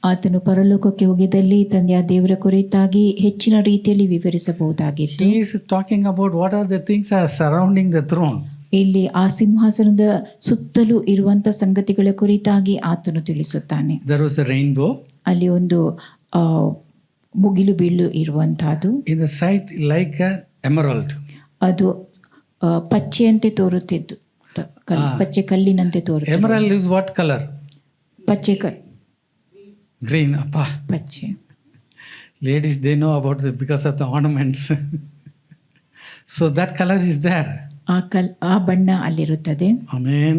ಆತನು ಪರಲೋಕಕ್ಕೆ ಹೋಗಿದ್ದಲ್ಲಿ ತಂದೆಯ ದೇವರ ಕುರಿತಾಗಿ ಹೆಚ್ಚಿನ ರೀತಿಯಲ್ಲಿ ವಿವರಿಸಬಹುದಾಗಿತ್ತು. He is talking about what are the things are surrounding the throne. ಇಲ್ಲಿ ಆ ಸಿಂಹಾಸನದ ಸುತ್ತಲೂ ಇರುವಂತ ಸಂಗತಿಗಳ ಕುರಿತಾಗಿ ಆತನು ತಿಳಿಸುತ್ತಾನೆ. There was a rainbow. ಅಲ್ಲಿ ಒಂದು ಮುಗಿಲು ಬೀಳು ಇರುವಂತಹದ್ದು. In the sight like a emerald. ಅದು ಪಚ್ಚೆಯಂತೆ ತೋರುತ್ತಿದ್ದು, ಪಚ್ಚೆ ಕಲ್ಲಿನಂತೆ ತೋರುತ್ತಿದ್ದು. Emerald is what color? ಪಚ್ಚೆ Green. Appa. ಪಚ್ಚೆ. Ladies, they know about it because of the ornaments. So that color is there. ಆ ಬಣ್ಣ ಅಲ್ಲಿರುತ್ತದೆ. Amen.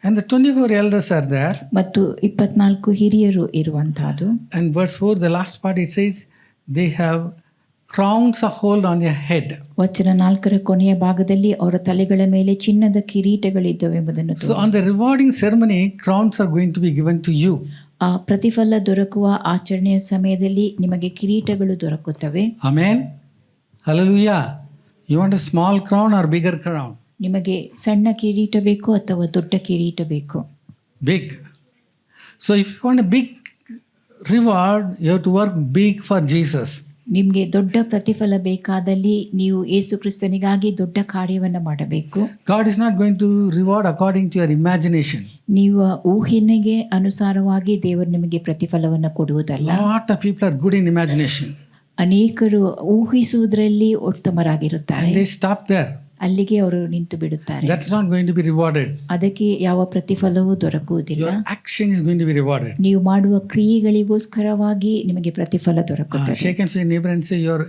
And the 24 elders are there. ಮತ್ತು 24 ಹಿರಿಯರು ಇರುವಂತಹದ್ದು. And verse 4, the last part, it says they have crowns of hold on their head. ವಚನ 4ರ ಕೊನೆಯ ಭಾಗದಲ್ಲಿ ಅವರ ತಲೆಗಳ ಮೇಲೆ ಚಿನ್ನದ ಕಿರೀಟಗಳಿದ್ದವು ಎಂಬುದನ್ನು So on the rewarding ceremony, crowns are going to be given to you. ಆ ಪ್ರತಿಫಲ ದೊರಕುವ ಆಚರಣೆಯ ಸಮಯದಲ್ಲಿ ನಿಮಗೆ ಕಿರೀಟಗಳು ದೊರಕುತ್ತವೆ. Amen. Hallelujah. You want a small crown or bigger crown? ನಿಮಗೆ ಸಣ್ಣ ಕಿರೀಟ ಬೇಕು ಅಥವಾ ದೊಡ್ಡ ಕಿರೀಟ ಬೇಕು? Big. So if you want a big reward, you have to work big for Jesus. ನಿಮಗೆ ದೊಡ್ಡ ಪ್ರತಿಫಲ ಬೇಕಾದಲ್ಲಿ ನೀವು ಯೇಸು ಕ್ರಿಸ್ತನಿಗಾಗಿ ದೊಡ್ಡ ಕಾರ್ಯವನ್ನು ಮಾಡಬೇಕು. God is not going to reward according to your imagination. ನೀವು ಊಹೆಗೆ ಅನುಸಾರವಾಗಿ ದೇವರು ನಿಮಗೆ ಪ್ರತಿಫಲವನ್ನು ಕೊಡುವುದಲ್ಲ. Lot of people are good in imagination. ಅನೇಕರು ಊಹಿಸುವುದರಲ್ಲಿ ಉತ್ತಮರಾಗಿರುತ್ತಾರೆ. And they stop there. ಅಲ್ಲಿಗೆ ಅವರು ನಿಂತು ಬಿಡುತ್ತಾರೆ. That's not going to be rewarded. ಅದಕ್ಕೆ ಯಾವ ಪ್ರತಿಫಲವೂ ದೊರಕುವುದಿಲ್ಲ. Your action is going to be rewarded. ನೀವು ಮಾಡುವ ಕ್ರಿಯೆಗಳಿಗೋಸ್ಕರವಾಗಿ ನಿಮಗೆ ಪ್ರತಿಫಲ ದೊರಕುತ್ತದೆ. Shake hands with your neighbor and say, your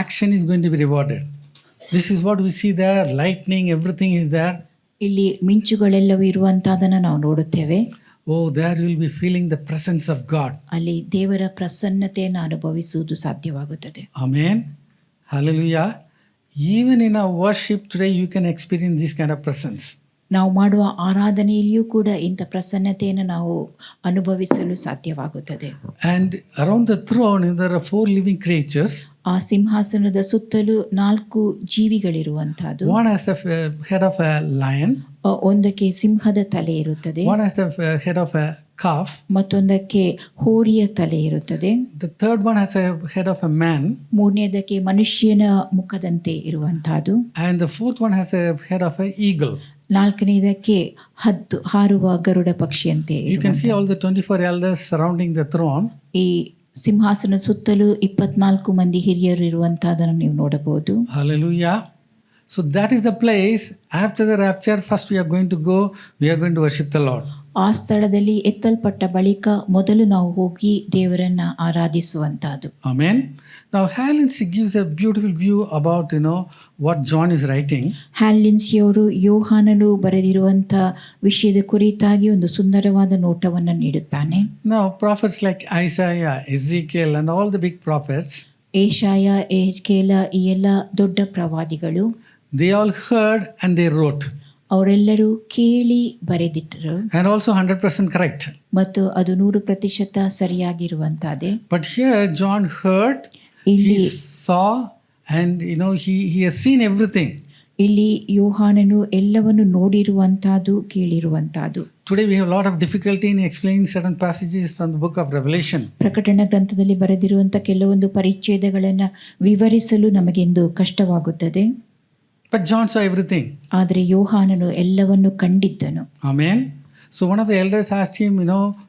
action is going to be rewarded. This is what we see there. Lightning, everything is there. ಇಲ್ಲಿ ಮಿಂಚುಗಳೆಲ್ಲವೂ ಇರುವಂತಹದನ್ನು ನಾವು ನೋಡುತ್ತೇವೆ. Oh, there you will be feeling the presence of God. ಅಲ್ಲಿ ದೇವರ ಪ್ರಸನ್ನತೆಯನ್ನು ಅನುಭವಿಸುವುದು ಸಾಧ್ಯವಾಗುತ್ತದೆ. Amen. Hallelujah. Even in our worship today, you can experience this kind of presence. ನಾವು ಮಾಡುವ ಆರಾಧನೆಯಲ್ಲಿಯೂ ಕೂಡ ಇಂಥ ಪ್ರಸನ್ನತೆಯನ್ನು ನಾವು ಅನುಭವಿಸಲು ಸಾಧ್ಯವಾಗುತ್ತದೆ. And around the throne there are 4 living creatures. ಆ ಸಿಂಹಾಸನದ ಸುತ್ತಲೂ 4 ಜೀವಿಗಳಿರುವಂತಹದ್ದು. One has the head of a lion. ಒಂದಕ್ಕೆ ಸಿಂಹದ ತಲೆ ಇರುತ್ತದೆ. One has the head of a calf. ಮತ್ತೊಂದಕ್ಕೆ ಹೋರಿಯ ತಲೆ ಇರುತ್ತದೆ. The third one has a head of a man. ಮೂರನೇದಕ್ಕೆ ಮನುಷ್ಯನ ಮುಖದಂತೆ ಇರುವಂತಹದ್ದು. And the fourth one has a head of an eagle. ನಾಲ್ಕನೇದಕ್ಕೆ ಹಾರುವ Garuda ಪಕ್ಷಿಯಂತೆ. You can see all the 24 elders surrounding the throne. ಈ ಸಿಂಹಾಸನ ಸುತ್ತಲೂ 24 ಮಂದಿ ಹಿರಿಯರು ಇರುವಂತಹದನ್ನು ನೀವು ನೋಡಬಹುದು. Hallelujah. So that is the place. After the rapture, first we are going to go, we are going to worship the Lord. ಆ ಸ್ಥಳದಲ್ಲಿ ಎತ್ತಲ್ಪಟ್ಟ ಬಳಿಕ ಮೊದಲು ನಾವು ಹೋಗಿ ದೇವರನ್ನ ಆರಾಧಿಸುವಂತಹದ್ದು. Amen. Now Hal Lindsey gives a beautiful view about what John is writing. ಹ್ಯಾಲ್ ಲಿನ್ಸಿಯವರು ಯೋಹಾನನು ಬರೆದಿರುವಂತ ವಿಷಯದ ಕುರಿತಾಗಿ ಒಂದು ಸುಂದರವಾದ ನೋಟವನ್ನು ನೀಡುತ್ತಾನೆ. Now prophets like Isaiah, Ezekiel and all the big prophets, Yeshaya, ಎಹೆಜ್ಕೇಲ, ಈ ಎಲ್ಲ ದೊಡ್ಡ ಪ್ರವಾದಿಗಳು, they all heard and they wrote. ಅವರೆಲ್ಲರೂ ಕೇಳಿ ಬರೆದಿಟ್ಟರು. And also 100% correct. ಮತ್ತು ಅದು 100% ಸರಿಯಾಗಿರುವಂತಹದ್ದೇ. But here John heard, he saw, and he has seen everything. ಇಲ್ಲಿ ಯೋಹಾನನು ಎಲ್ಲವನ್ನು ನೋಡಿರುವಂತಹದ್ದು, ಕೇಳಿರುವಂತಹದ್ದು. today we have a lot of difficulty in explaining certain passages from the book of Revelation. ಪ್ರಕಟಣಾ ಗ್ರಂಥದಲ್ಲಿ ಬರೆದಿರುವಂಥ ಕೆಲವೊಂದು ಪರಿಚ್ಛೇದಗಳನ್ನು ವಿವರಿಸಲು ನಮಗೆಂದು ಕಷ್ಟವಾಗುತ್ತದೆ. But John saw everything. ಆದರೆ ಯೋಹಾನನು ಎಲ್ಲವನ್ನು ಕಂಡಿದ್ದನು. Amen. So one of the elders asked him,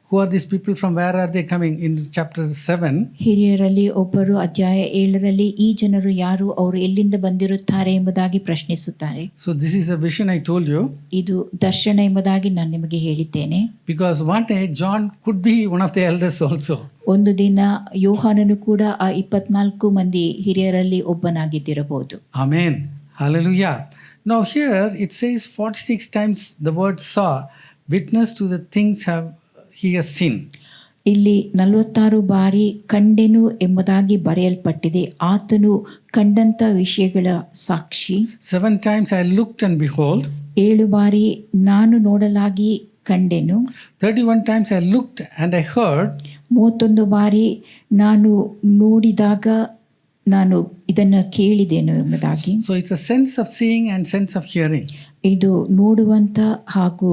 who are these people, from where are they coming? In chapter 7. ಹಿರಿಯರಲ್ಲಿ ಒಬ್ಬರು ಅಧ್ಯಾಯ 7ರಲ್ಲಿ ಈ ಜನರು ಯಾರು, ಅವರು ಎಲ್ಲಿಂದ ಬಂದಿರುತ್ತಾರೆ ಎಂಬುದಾಗಿ ಪ್ರಶ್ನಿಸುತ್ತಾರೆ. So this is a vision I told you. ಇದು ದರ್ಶನ ಎಂಬುದಾಗಿ ನಾನು ನಿಮಗೆ ಹೇಳಿದ್ದೇನೆ. Because one day John could be one of the elders also. ಒಂದು ದಿನ ಯೋಹಾನನು ಕೂಡ ಆ 24 ಮಂದಿ ಹಿರಿಯರಲ್ಲಿ ಒಬ್ಬನಾಗಿದ್ದಿರಬಹುದು. Amen. Hallelujah. Now here it says 46 times the word saw, witness to the things he has seen. ಇಲ್ಲಿ 46 ಬಾರಿ ಕಂಡೆನು ಎಂಬುದಾಗಿ ಬರೆಯಲ್ಪಟ್ಟಿದೆ. ಆತನು ಕಂಡಂತ ವಿಷಯಗಳ ಸಾಕ್ಷಿ. 7 times I looked and behold. 7 ಬಾರಿ ನಾನು ನೋಡಲಾಗಿ ಕಂಡೆನು. 31 times I looked and I heard. 31 ಬಾರಿ ನಾನು ನೋಡಿದಾಗ ನಾನು ಇದನ್ನು ಕೇಳಿದೆನು ಎಂಬುದಾಗಿ. So it's a sense of seeing and sense of hearing. ಇದು ನೋಡುವಂಥ ಹಾಗೂ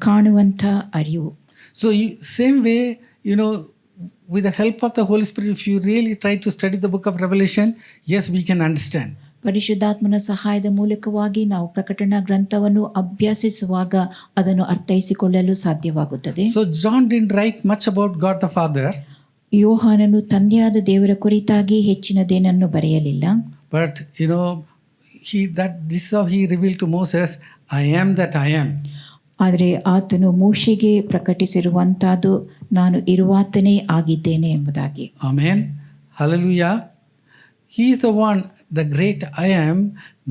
ಕಾಣುವಂಥ ಅರಿವು. So same way, with the help of the Holy Spirit, if you really try to study the book of Revelation, yes, we can understand. ಪರಿಶುದ್ಧಾತ್ಮನ ಸಹಾಯದ ಮೂಲಕವಾಗಿ ನಾವು ಪ್ರಕಟಣಾ ಗ್ರಂಥವನ್ನು ಅಭ್ಯಸಿಸುವಾಗ ಅದನ್ನು ಅರ್ಥೈಸಿಕೊಳ್ಳಲು ಸಾಧ್ಯವಾಗುತ್ತದೆ. So John didn't write much about God the Father. ಯೋಹಾನನು ತಂದೆಯಾದ ದೇವರ ಕುರಿತಾಗಿ ಹೆಚ್ಚಿನದೇನನ್ನು ಬರೆಯಲಿಲ್ಲ. But this is how he revealed to Moses, I am that I am. ಆದರೆ ಆತನು ಮೋಶೆಗೆ ಪ್ರಕಟಿಸಿರುವಂತಹದ್ದು ನಾನು ಇರುವಾತನೇ ಆಗಿದ್ದೇನೆ ಎಂಬುದಾಗಿ. Amen. Hallelujah. He is the one, the great I am,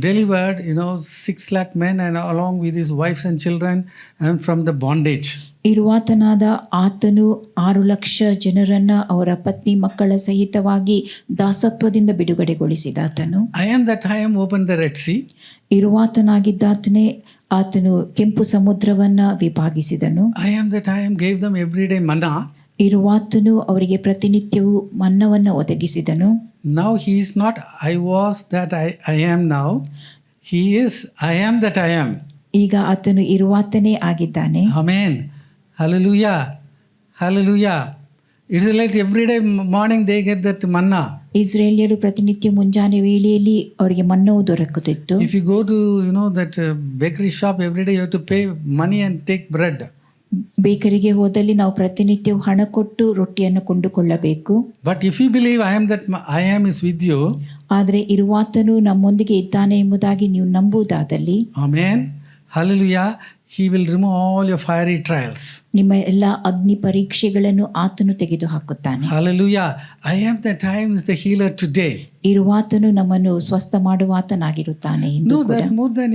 delivered 6 lakh men and along with his wives and children and from the bondage. ಇರುವಾತನಾದ ಆತನು 6 ಲಕ್ಷ ಜನರನ್ನ ಅವರ ಪತ್ನಿ ಮಕ್ಕಳ ಸಹಿತವಾಗಿ ದಾಸತ್ವದಿಂದ ಬಿಡುಗಡೆಗೊಳಿಸಿದಾತನು. I am that I am opened the Red Sea. ಇರುವಾತನಾಗಿದ್ದಾತನೇ ಆತನು ಕೆಂಪು ಸಮುದ್ರವನ್ನ ವಿಭಾಗಿಸಿದನು. I am that I am gave them everyday manna. ಇರುವಾತನು ಅವರಿಗೆ ಪ್ರತಿನಿತ್ಯವೂ ಮನ್ನವನ್ನು ಒದಗಿಸಿದನು. Now he is not I was that I am now. He is I am that I am. ಈಗ ಆತನು ಇರುವಾತನೇ ಆಗಿದ್ದಾನೆ. Amen. Hallelujah. Hallelujah. It's like every day morning they get that manna. ಇಸ್ರೇಲಿಯರು ಪ್ರತಿನಿತ್ಯ ಮುಂಜಾನೆ ವೇಳೆಯಲ್ಲಿ ಅವರಿಗೆ ಮನ್ನವು ದೊರಕುತ್ತಿತ್ತು. If you go to that bakery shop, every day you have to pay money and take bread. ಬೇಕರಿಗೆ ಹೋದಲ್ಲಿ ನಾವು ಪ್ರತಿನಿತ್ಯವೂ ಹಣ ಕೊಟ್ಟು ರೊಟ್ಟಿಯನ್ನು ಕೊಂಡುಕೊಳ್ಳಬೇಕು. But if you believe I am that I am is with you. ಆದರೆ ಇರುವಾತನು ನಮ್ಮೊಂದಿಗೆ ಇದ್ದಾನೆ ಎಂಬುದಾಗಿ ನೀವು ನಂಬುವುದಾದಲ್ಲಿ. Amen. Hallelujah. He will remove all your fiery trials. ನಿಮ್ಮ ಎಲ್ಲ ಅಗ್ನಿ ಪರೀಕ್ಷೆಗಳನ್ನು ಆತನು ತೆಗೆದುಹಾಕುತ್ತಾನೆ. Hallelujah. I am that I am is the healer today. ಇರುವಾತನು ನಮ್ಮನ್ನು ಸ್ವಸ್ಥ ಮಾಡುವಾತನಾಗಿರುತ್ತಾನೆ. No, that more than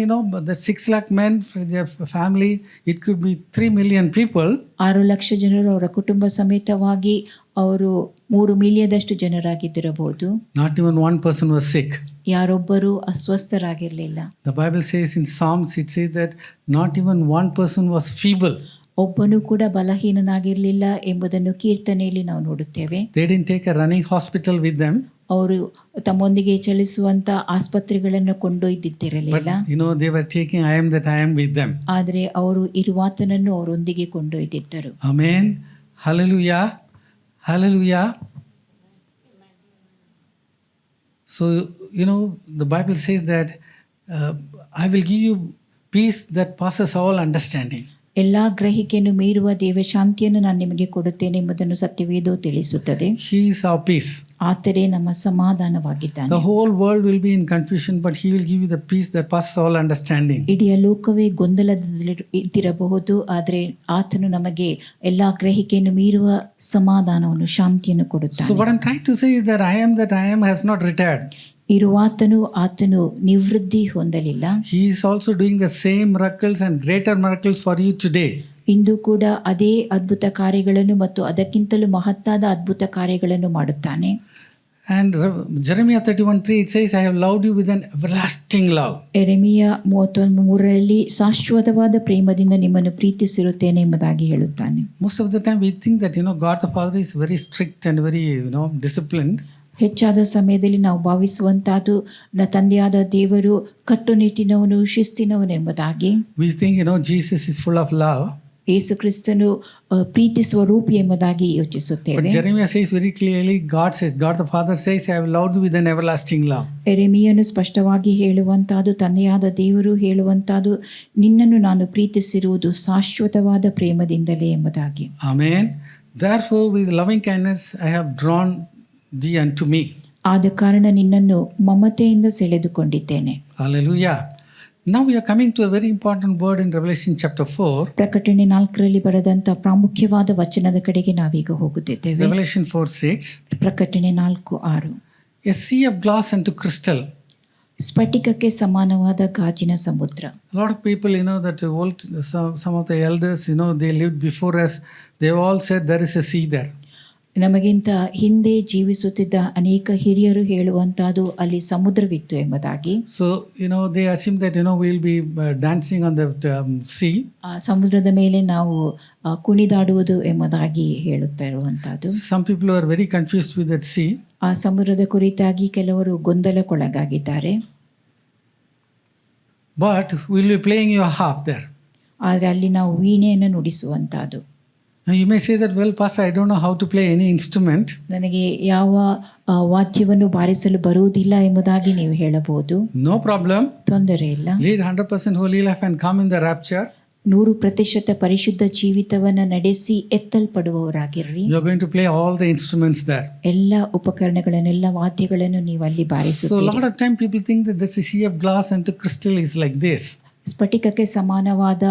the 6 lakh men for their family, it could be 3 million people. 6 lakh ಜನರು ಅವರ ಕುಟುಂಬ ಸಮೇತವಾಗಿ ಅವರು 3 ಮಿಲಿಯನದಷ್ಟು ಜನರಾಗಿದ್ದಿರಬಹುದು. Not even one person was sick. ಯಾರೊಬ್ಬರು ಅಸ್ವಸ್ಥರಾಗಿರಲಿಲ್ಲ. The Bible says in Psalms, it says that not even one person was feeble. ಒಬ್ಬನು ಕೂಡ ಬಲಹೀನನಾಗಿರಲಿಲ್ಲ ಎಂಬುದನ್ನು ಕೀರ್ತನೆಯಲ್ಲಿ ನಾವು ನೋಡುತ್ತೇವೆ. They didn't take a running hospital with them. ಅವರು ತಮ್ಮೊಂದಿಗೆ ಚಲಿಸುವಂತ ಆಸ್ಪತ್ರೆಗಳನ್ನು ಕೊಂಡೊಯ್ದಿದ್ದಿರಲಿಲ್ಲ. But they were taking I am that I am with them. ಆದರೆ ಅವರು ಇರುವಾತನನ್ನು ಅವರೊಂದಿಗೆ ಕೊಂಡೊಯ್ದಿದ್ದರು. Amen. Hallelujah. Hallelujah. So the Bible says that I will give you peace that passes all understanding. ಎಲ್ಲ ಗ್ರಹಿಕೆಯನ್ನು ಮೀರುವ ದೇವಶಾಂತಿಯನ್ನು ನಾನು ನಿಮಗೆ ಕೊಡುತ್ತೇನೆ ಎಂಬುದನ್ನು ಸತ್ಯವೇದವು ತಿಳಿಸುತ್ತದೆ. He is our peace. ಆತನೇ ನಮ್ಮ ಸಮಾಧಾನವಾಗಿದ್ದಾನೆ. The whole world will be in confusion, but he will give you the peace that passes all understanding. ಇಡೀ ಲೋಕವೇ ಗೊಂದಲದಲ್ಲಿ ಇದ್ದಿರಬಹುದು, ಆದರೆ ಆತನು ನಮಗೆ ಎಲ್ಲ ಗ್ರಹಿಕೆಯನ್ನು ಮೀರುವ ಸಮಾಧಾನವನ್ನು ಶಾಂತಿಯನ್ನು ಕೊಡುತ್ತಾನೆ. So what I'm trying to say is that I am has not retired. ಇರುವಾತನು ಆತನು ನಿವೃತ್ತಿ ಹೊಂದಲಿಲ್ಲ. He is also doing the same miracles and greater miracles for you today. ಇಂದು ಕೂಡ ಅದೇ ಅದ್ಭುತ ಕಾರ್ಯಗಳನ್ನು ಮತ್ತು ಅದಕ್ಕಿಂತಲೂ ಮಹತ್ತಾದ ಅದ್ಭುತ ಕಾರ್ಯಗಳನ್ನು ಮಾಡುತ್ತಾನೆ. And Jeremiah 31:3 it says, I have loved you with an everlasting love. ಯೆರೆಮೀಯ 31:3 ಶಾಶ್ವತವಾದ ಪ್ರೇಮದಿಂದ ನಿಮ್ಮನ್ನು ಪ್ರೀತಿಸಿರುತ್ತೇನೆ ಎಂಬುದಾಗಿ ಹೇಳುತ್ತಾನೆ. Most of the time we think that God the Father is very strict and very disciplined. ಹೆಚ್ಚಾದ ಸಮಯದಲ್ಲಿ ನಾವು ಭಾವಿಸುವಂತಹದ್ದು ತಂದೆಯಾದ ದೇವರು ಕಟ್ಟುನಿಟ್ಟಿನವನು ಶಿಸ್ತಿನವನು ಎಂಬುದಾಗಿ. We think Jesus is full of love. ಯೇಸು ಕ್ರಿಸ್ತನು ಪ್ರೀತಿಸುವ ರೂಪಿ ಎಂಬುದಾಗಿ ಯೋಚಿಸುತ್ತೇವೆ. But Jeremiah says very clearly, God the Father says, I have loved you with an everlasting love. ಎರೆಮೀಯನು ಸ್ಪಷ್ಟವಾಗಿ ಹೇಳುವಂತಾದು, ತಂದೆಯಾದ ದೇವರು ಹೇಳುವಂತಾದು, ನಿನ್ನನ್ನು ನಾನು ಪ್ರೀತಿಸಿರುವುದು ಶಾಶ್ವತವಾದ ಪ್ರೇಮದಿಂದಲೇ ಎಂಬುದಾಗಿ. Amen. Therefore, with loving kindness, I have drawn thee unto me. ಆದ ಕಾರಣ ನಿನ್ನನ್ನು ಮಮತೆಯಿಂದ ಸೆಳೆದುಕೊಂಡಿದ್ದೇನೆ. Hallelujah. Now we are coming to a very important word in Revelation chapter 4. ಪ್ರಕಟಣೆ 4ರಲ್ಲಿ ಬರೆದಂತ ಪ್ರಾಮುಖ್ಯವಾದ ವಚನದ ಕಡೆಗೆ ನಾವೀಗ ಹೋಗುತ್ತಿದ್ದೇವೆ. Revelation 4:6. ಪ್ರಕಟಣೆ 4:6. A sea of glass unto crystal. ಸ್ಫಟಿಕಕ್ಕೆ ಸಮಾನವಾದ ಗಾಜಿನ ಸಮುದ್ರ. A lot of people, that some of the elders, they lived before us. They all said there is a sea there. ನಮಗಿಂತ ಹಿಂದೆ ಜೀವಿಸುತ್ತಿದ್ದ ಅನೇಕ ಹಿರಿಯರು ಹೇಳುವಂತಹದ್ದು ಅಲ್ಲಿ ಸಮುದ್ರವಿತ್ತು ಎಂಬುದಾಗಿ. So, they assume that, we'll be dancing on the sea. ಆ ಸಮುದ್ರದ ಮೇಲೆ ನಾವು ಕುಣಿದಾಡುವುದು ಎಂಬುದಾಗಿ ಹೇಳುತ್ತಾ ಇರುವಂತಹದ್ದು. Some people are very confused with that sea. ಆ ಸಮುದ್ರದ ಕುರಿತಾಗಿ ಕೆಲವರು ಗೊಂದಲಕ್ಕೊಳಗಾಗಿದ್ದಾರೆ. But we'll be playing your harp there. ಆದರೆ ಅಲ್ಲಿ ನಾವು ವೀಣೆಯನ್ನು ನುಡಿಸುವಂತಹದ್ದು. Now you may say that, well, Pastor, I don't know how to play any instrument. ನನಗೆ ಯಾವ ವಾದ್ಯವನ್ನು ಬಾರಿಸಲು ಬರುವುದಿಲ್ಲ ಎಂಬುದಾಗಿ ನೀವು ಹೇಳಬಹುದು. No problem. ತೊಂದರೆ ಇಲ್ಲ. Lead 100% holy life and come in the rapture. 100% ಪರಿಶುದ್ಧ ಜೀವಿತವನ್ನು ನಡೆಸಿ ಎತ್ತಲ್ಪಡುವವರಾಗಿರ್ರಿ. You are going to play all the instruments there. ಎಲ್ಲ ಉಪಕರಣಗಳನ್ನೆಲ್ಲ ವಾದ್ಯಗಳನ್ನು ನೀವು ಅಲ್ಲಿ So a ಬಾರಿಸುತ್ತೀರಿ. lot of time people think that this sea of glass and crystal is like this. ಸ್ಫಟಿಕಕ್ಕೆ ಸಮಾನವಾದ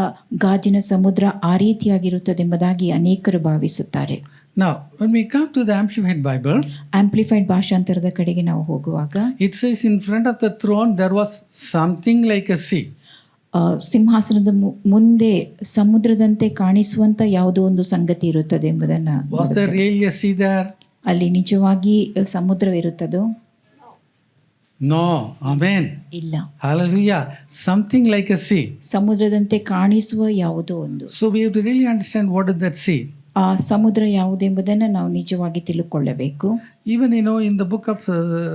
ಗಾಜಿನ ಸಮುದ್ರ ಆ ರೀತಿಯಾಗಿರುತ್ತದೆ ಎಂಬುದಾಗಿ ಅನೇಕರು ಭಾವಿಸುತ್ತಾರೆ. Now, when we come to the Amplified Bible, amplified ಭಾಷಾಂತರದ ಕಡೆಗೆ ನಾವು ಹೋಗುವಾಗ it says in front of the throne there was something like a sea. ಸಿಂಹಾಸನದ ಮುಂದೆ ಸಮುದ್ರದಂತೆ ಕಾಣಿಸುವಂತ ಯಾವುದೋ ಒಂದು ಸಂಗತಿ ಇರುತ್ತದೆ ಎಂಬುದನ್ನು. Was there really a sea there? ಅಲ್ಲಿ ನಿಜವಾಗಿ ಸಮುದ್ರವಿರುತ್ತದೋ? No. Amen. ಇಲ್ಲ. Hallelujah. Something like a sea. ಸಮುದ್ರದಂತೆ ಕಾಣಿಸುವ ಯಾವುದೋ ಒಂದು. So we have to really understand what is that sea. ಆ ಸಮುದ್ರ ಯಾವುದೆಂಬುದನ್ನು ನಾವು ನಿಜವಾಗಿ ತಿಳ್ಕೊಳ್ಳಬೇಕು. Even in the book of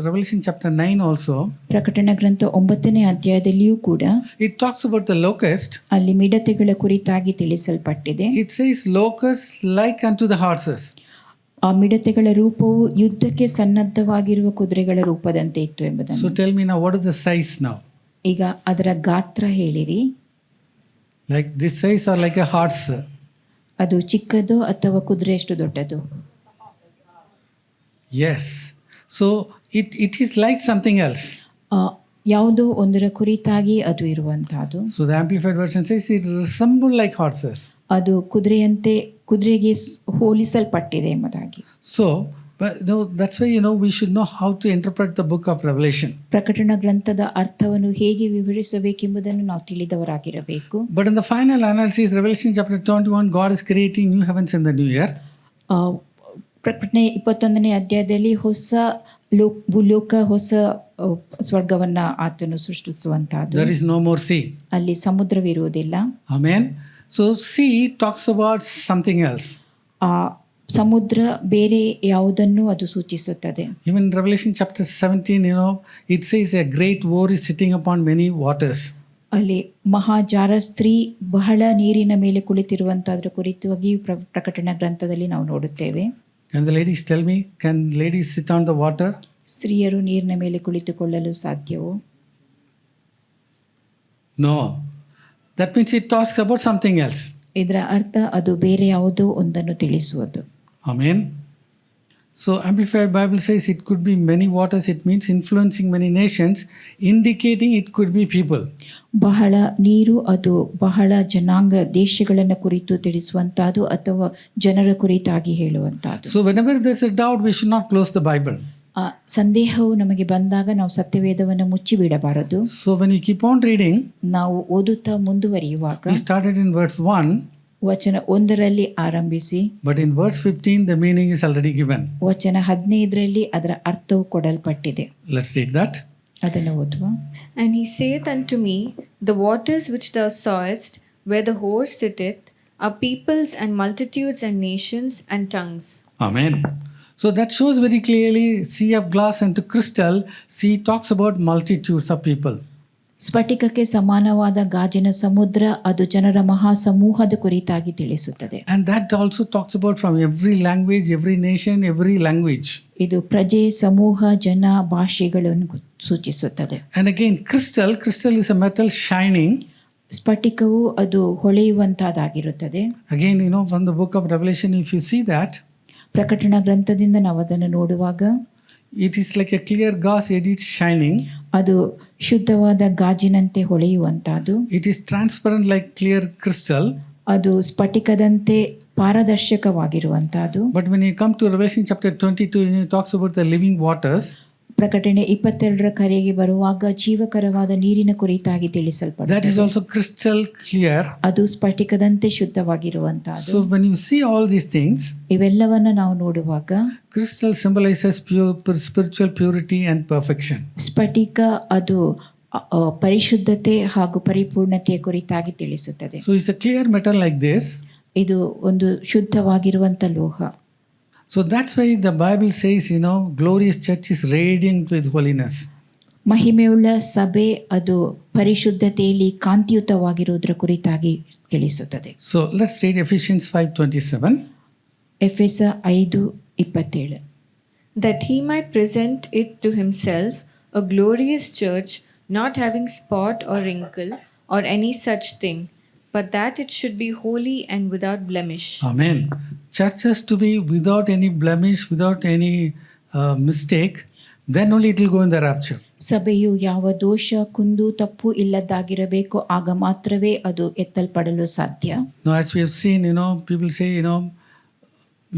Revelation chapter 9 also, ಪ್ರಕಟಣಾ ಗ್ರಂಥ 9ನೇ ಅಧ್ಯಾಯದಲ್ಲಿಯೂ ಕೂಡ it talks about the locust. ಅಲ್ಲಿ ಮಿಡತೆಗಳ ಕುರಿತಾಗಿ ತಿಳಿಸಲ್ಪಟ್ಟಿದೆ. It says locusts like unto the horses. ಆ ಮಿಡತೆಗಳ ರೂಪವು ಯುದ್ಧಕ್ಕೆ ಸನ್ನದ್ಧವಾಗಿರುವ ಕುದುರೆಗಳ ರೂಪದಂತೆ ಇತ್ತು ಎಂಬುದನ್ನು. So tell me now, what is the size now? ಈಗ ಅದರ ಗಾತ್ರ ಹೇಳಿರಿ. Like this size or like a horse? ಅದು ಚಿಕ್ಕದು ಅಥವಾ ಕುದುರೆಯಷ್ಟು ದೊಡ್ಡದು? Yes. So it is like something else. ಯಾವುದೋ ಒಂದರ ಕುರಿತಾಗಿ ಅದು ಇರುವಂತಹದ್ದು. So the Amplified version says it resemble like horses. ಅದು ಕುದುರೆಗೆ ಹೋಲಿಸಲ್ಪಟ್ಟಿದೆ ಎಂಬುದಾಗಿ. So, but that's why we should know how to interpret the book of Revelation. ಪ್ರಕಟಣಾ ಗ್ರಂಥದ ಅರ್ಥವನ್ನು ಹೇಗೆ ವಿವರಿಸಬೇಕೆಂಬುದನ್ನು ನಾವು ತಿಳಿದವರಾಗಿರಬೇಕು. But in the final analysis, Revelation chapter 21, God is creating new heavens and the new earth. ಪ್ರಕಟಣೆ 21ನೇ ಅಧ್ಯಾಯದಲ್ಲಿ ಹೊಸ ಭೂಲೋಕ ಹೊಸ ಸ್ವರ್ಗವನ್ನ ಆತನು ಸೃಷ್ಟಿಸುವಂತಹದ್ದು. There is no more sea. ಅಲ್ಲಿ ಸಮುದ್ರವಿರುವುದಿಲ್ಲ. Amen. So sea talks about something else. ಆ ಸಮುದ್ರ ಬೇರೆ ಯಾವುದನ್ನು ಅದು ಸೂಚಿಸುತ್ತದೆ. Even in Revelation chapter 17, it says a great war is sitting upon many waters. ಅಲ್ಲಿ ಮಹಾಜಾರ ಸ್ತ್ರೀ ಬಹಳ ನೀರಿನ ಮೇಲೆ ಕುಳಿತಿರುವಂತಹದ್ರ ಕುರಿತಾಗಿ ಪ್ರಕಟಣಾ ಗ್ರಂಥದಲ್ಲಿ ನಾವು ನೋಡುತ್ತೇವೆ. Can the ladies tell me, can ladies sit on the water? ಸ್ತ್ರೀಯರು ನೀರಿನ ಮೇಲೆ ಕುಳಿತುಕೊಳ್ಳಲು ಸಾಧ್ಯವೋ? No. That means it talks about something else. ಇದರ ಅರ್ಥ ಅದು ಬೇರೆ ಯಾವುದೋ ಒಂದನ್ನು ತಿಳಿಸುವುದು. Amen. So Amplified Bible says it could be many waters. It means influencing many nations, indicating it could be people. ಬಹಳ ನೀರು ಅದು ಬಹಳ ಜನಾಂಗ ದೇಶಗಳನ್ನು ಕುರಿತು ತಿಳಿಸುವಂತಹದ್ದು ಅಥವಾ ಜನರ ಕುರಿತಾಗಿ ಹೇಳುವಂತಹದ್ದು. So whenever there's a doubt, we should not close the Bible. ಸಂದೇಹವು ನಮಗೆ ಬಂದಾಗ ನಾವು ಸತ್ಯವೇದವನ್ನು ಮುಚ್ಚಿಬಿಡಬಾರದು. So when you keep on reading, ನಾವು ಓದುತ್ತಾ ಮುಂದುವರಿಯುವಾಗ we started in verse 1. ವಚನ 1ರಲ್ಲಿ ಆರಂಭಿಸಿ, But in verse 15, the meaning is already given. ವಚನ 15ರಲ್ಲಿ ಅದರ ಅರ್ಥವು ಕೊಡಲ್ಪಟ್ಟಿದೆ. Let's read that. ಅದನ್ನು ಓದುವ. And he saith unto me, The waters which thou sawest, where the horse sitteth, are peoples and multitudes and nations and tongues. Amen. So that shows very clearly sea of glass and crystal. Sea talks about multitudes of people. ಸ್ಫಟಿಕಕ್ಕೆ ಸಮಾನವಾದ ಗಾಜಿನ ಸಮುದ್ರ ಅದು ಜನರ ಮಹಾಸಮೂಹದ ಕುರಿತಾಗಿ ತಿಳಿಸುತ್ತದೆ. And that also talks about from every language, every nation, every language. ಇದು ಪ್ರಜೆ, ಸಮೂಹ, ಜನ, ಭಾಷೆಗಳನ್ನು ಸೂಚಿಸುತ್ತದೆ. And again, crystal is a metal shining. ಸ್ಫಟಿಕವು ಅದು ಹೊಳೆಯುವಂತಹದ್ದಾಗಿರುತ್ತದೆ. Again, from the book of Revelation, if you see that, ಪ್ರಕಟಣಾ ಗ್ರಂಥದಿಂದ ನಾವು ಅದನ್ನು ನೋಡುವಾಗ it is like a clear gauze, it is shining. ಅದು ಶುದ್ಧವಾದ ಗಾಜಿನಂತೆ ಹೊಳೆಯುವಂತಹದ್ದು. It is transparent like clear crystal. ಅದು ಸ್ಫಟಿಕದಂತೆ ಪಾರದರ್ಶಕವಾಗಿರುವಂತಹದ್ದು. But when you come to Revelation chapter 22, it talks about the living waters. ಪ್ರಕಟಣೆ 22ರ ಕರೆಗೆ ಬರುವಾಗ ಜೀವಕರವಾದ ನೀರಿನ ಕುರಿತಾಗಿ That ತಿಳಿಸಲ್ಪಡುತ್ತದೆ. is also crystal clear. ಅದು ಸ್ಫಟಿಕದಂತೆ ಶುದ್ಧವಾಗಿರುವಂತಹದ್ದು. So when you see all these things, ಇವೆಲ್ಲವನ್ನ ನಾವು ನೋಡುವಾಗ crystal symbolizes spiritual purity and perfection. ಸ್ಫಟಿಕ ಅದು ಪರಿಶುದ್ಧತೆ ಹಾಗೂ ಪರಿಪೂರ್ಣತೆಯ ಕುರಿತಾಗಿ ತಿಳಿಸುತ್ತದೆ. So it's a clear metal like this. ಇದು ಒಂದು ಶುದ್ಧವಾಗಿರುವಂತ ಲೋಹ. So that's why the Bible says, glorious church is radiant with holiness. ಮಹಿಮೆಯುಳ್ಳ ಸಭೆ ಅದು ಪರಿಶುದ್ಧತೆಯಲ್ಲಿ ಕಾಂತಿಯುತವಾಗಿರುವುದರ ಕುರಿತಾಗಿ ತಿಳಿಸುತ್ತದೆ. So let's read Ephesians 5:27. ಎಫೆಸ 5:27. That he might present it to himself a glorious church, not having spot or wrinkle or any such thing, but that it should be holy and without blemish. Amen. Church has to be without any blemish, without any mistake. Then only it will go in the rapture. ಸಭೆಯು ಯಾವ ದೋಷ, ಕುಂದು, ತಪ್ಪು ಇಲ್ಲದಾಗಿರಬೇಕು, ಆಗ ಮಾತ್ರವೇ ಅದು ಎತ್ತಲ್ಪಡಲು ಸಾಧ್ಯ. Now, as we have seen, people say,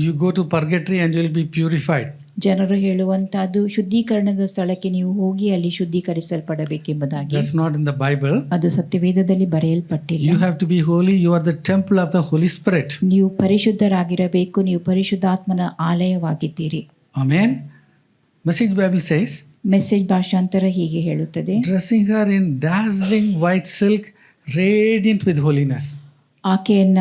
you go to purgatory and you will be purified. ಜನರು ಹೇಳುವಂತಹದ್ದು ಶುದ್ಧೀಕರಣದ ಸ್ಥಳಕ್ಕೆ ನೀವು ಹೋಗಿ ಅಲ್ಲಿ ಶುದ್ಧೀಕರಿಸಲ್ಪಡಬೇಕೆಂಬುದಾಗಿ. That's not in the Bible. ಅದು ಸತ್ಯವೇದದಲ್ಲಿ ಬರೆಯಲ್ಪಟ್ಟಿಲ್ಲ. You have to be holy. You are the temple of the Holy Spirit. ನೀವು ಪರಿಶುದ್ಧರಾಗಿರಬೇಕು, ನೀವು ಪರಿಶುದ್ಧಾತ್ಮನ ಆಲಯವಾಗಿದ್ದೀರಿ. Amen. Message Bible says, message ಭಾಷಾಂತರ ಹೀಗೆ ಹೇಳುತ್ತದೆ, dressing her in dazzling white silk, radiant with holiness. ಆಕೆಯನ್ನ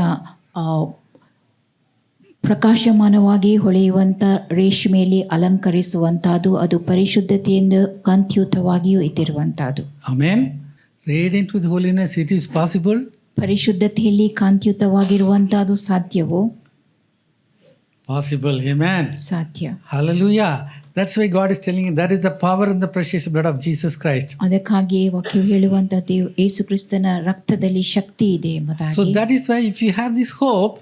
ಪ್ರಕಾಶಮಾನವಾಗಿ ಹೊಳೆಯುವಂತ ರೇಷ್ಮೆಯಲ್ಲಿ ಅಲಂಕರಿಸುವಂತಹದ್ದು, ಅದು ಪರಿಶುದ್ಧತೆಯಿಂದ ಕಾಂತಿಯುತವಾಗಿಯೂ ಇದ್ದಿರುವಂತಹದ್ದು. Amen. Radiant with holiness, it is possible. ಪರಿಶುದ್ಧತೆಯಲ್ಲಿ ಕಾಂತಿಯುತವಾಗಿರುವಂತಹದ್ದು ಸಾಧ್ಯವೋ? Possible. Amen. ಸಾಧ್ಯ. Hallelujah. That's why God is telling you that is the power in the precious blood of Jesus Christ. ಅದಕ್ಕಾಗಿಯೇ ವಾಕ್ಯವು ಹೇಳುವಂತಹದ್ದು ಯೇಸು ಕ್ರಿಸ್ತನ ರಕ್ತದಲ್ಲಿ ಶಕ್ತಿ ಇದೆ ಎಂಬುದಾಗಿ. So that is why if you have this hope,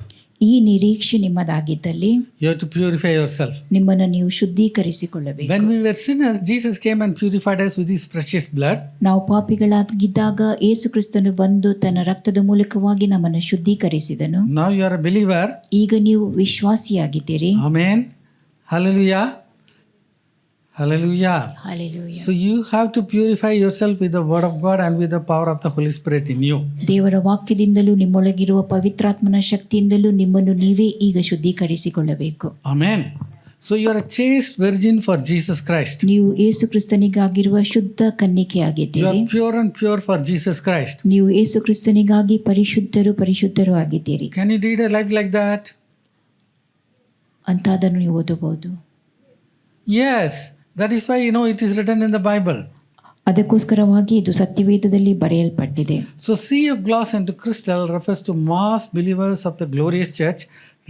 ಈ ನಿರೀಕ್ಷೆ ನಿಮ್ಮದಾಗಿದ್ದಲ್ಲಿ you have to purify yourself. ನಿಮ್ಮನ್ನು ನೀವು ಶುದ್ಧೀಕರಿಸಿಕೊಳ್ಳಬೇಕು. When we were sinners, Jesus came and purified us with his precious blood. ನಾವು ಪಾಪಿಗಳಾಗಿದ್ದಾಗ ಯೇಸು ಕ್ರಿಸ್ತನು ಬಂದು ತನ್ನ ರಕ್ತದ ಮೂಲಕವಾಗಿ ನಮ್ಮನ್ನು ಶುದ್ಧೀಕರಿಸಿದನು. Now you are a believer. ಈಗ ನೀವು ವಿಶ್ವಾಸಿಯಾಗಿದ್ದೀರಿ. Amen. Hallelujah. Hallelujah. Hallelujah. So you have to purify yourself with the word of God and with the power of the Holy Spirit in you. ದೇವರ ವಾಕ್ಯದಿಂದಲೂ ನಿಮ್ಮೊಳಗಿರುವ ಪವಿತ್ರಾತ್ಮನ ಶಕ್ತಿಯಿಂದಲೂ ನಿಮ್ಮನ್ನು ನೀವೇ ಈಗ ಶುದ್ಧೀಕರಿಸಿಕೊಳ್ಳಬೇಕು. Amen. So you are a chaste virgin for Jesus Christ. ನೀವು ಯೇಸು ಕ್ರಿಸ್ತನಿಗಾಗಿರುವ ಶುದ್ಧ You ಕನ್ನಿಕೆಯಾಗಿದ್ದೀರಿ. are pure and pure for Jesus Christ. ನೀವು ಯೇಸು ಕ್ರಿಸ್ತನಿಗಾಗಿ ಪರಿಶುದ್ಧರು ಆಗಿದ್ದೀರಿ. Can you lead a life like that? ಅಂತ ಅದನ್ನು ನೀವು ಓದಬಹುದು. Yes. That is why it is written in the Bible. ಅದಕ್ಕೋಸ್ಕರವಾಗಿ ಇದು ಸತ್ಯವೇದದಲ್ಲಿ ಬರೆಯಲ್ಪಟ್ಟಿದೆ. So sea of glass and crystal refers to mass believers of the glorious church,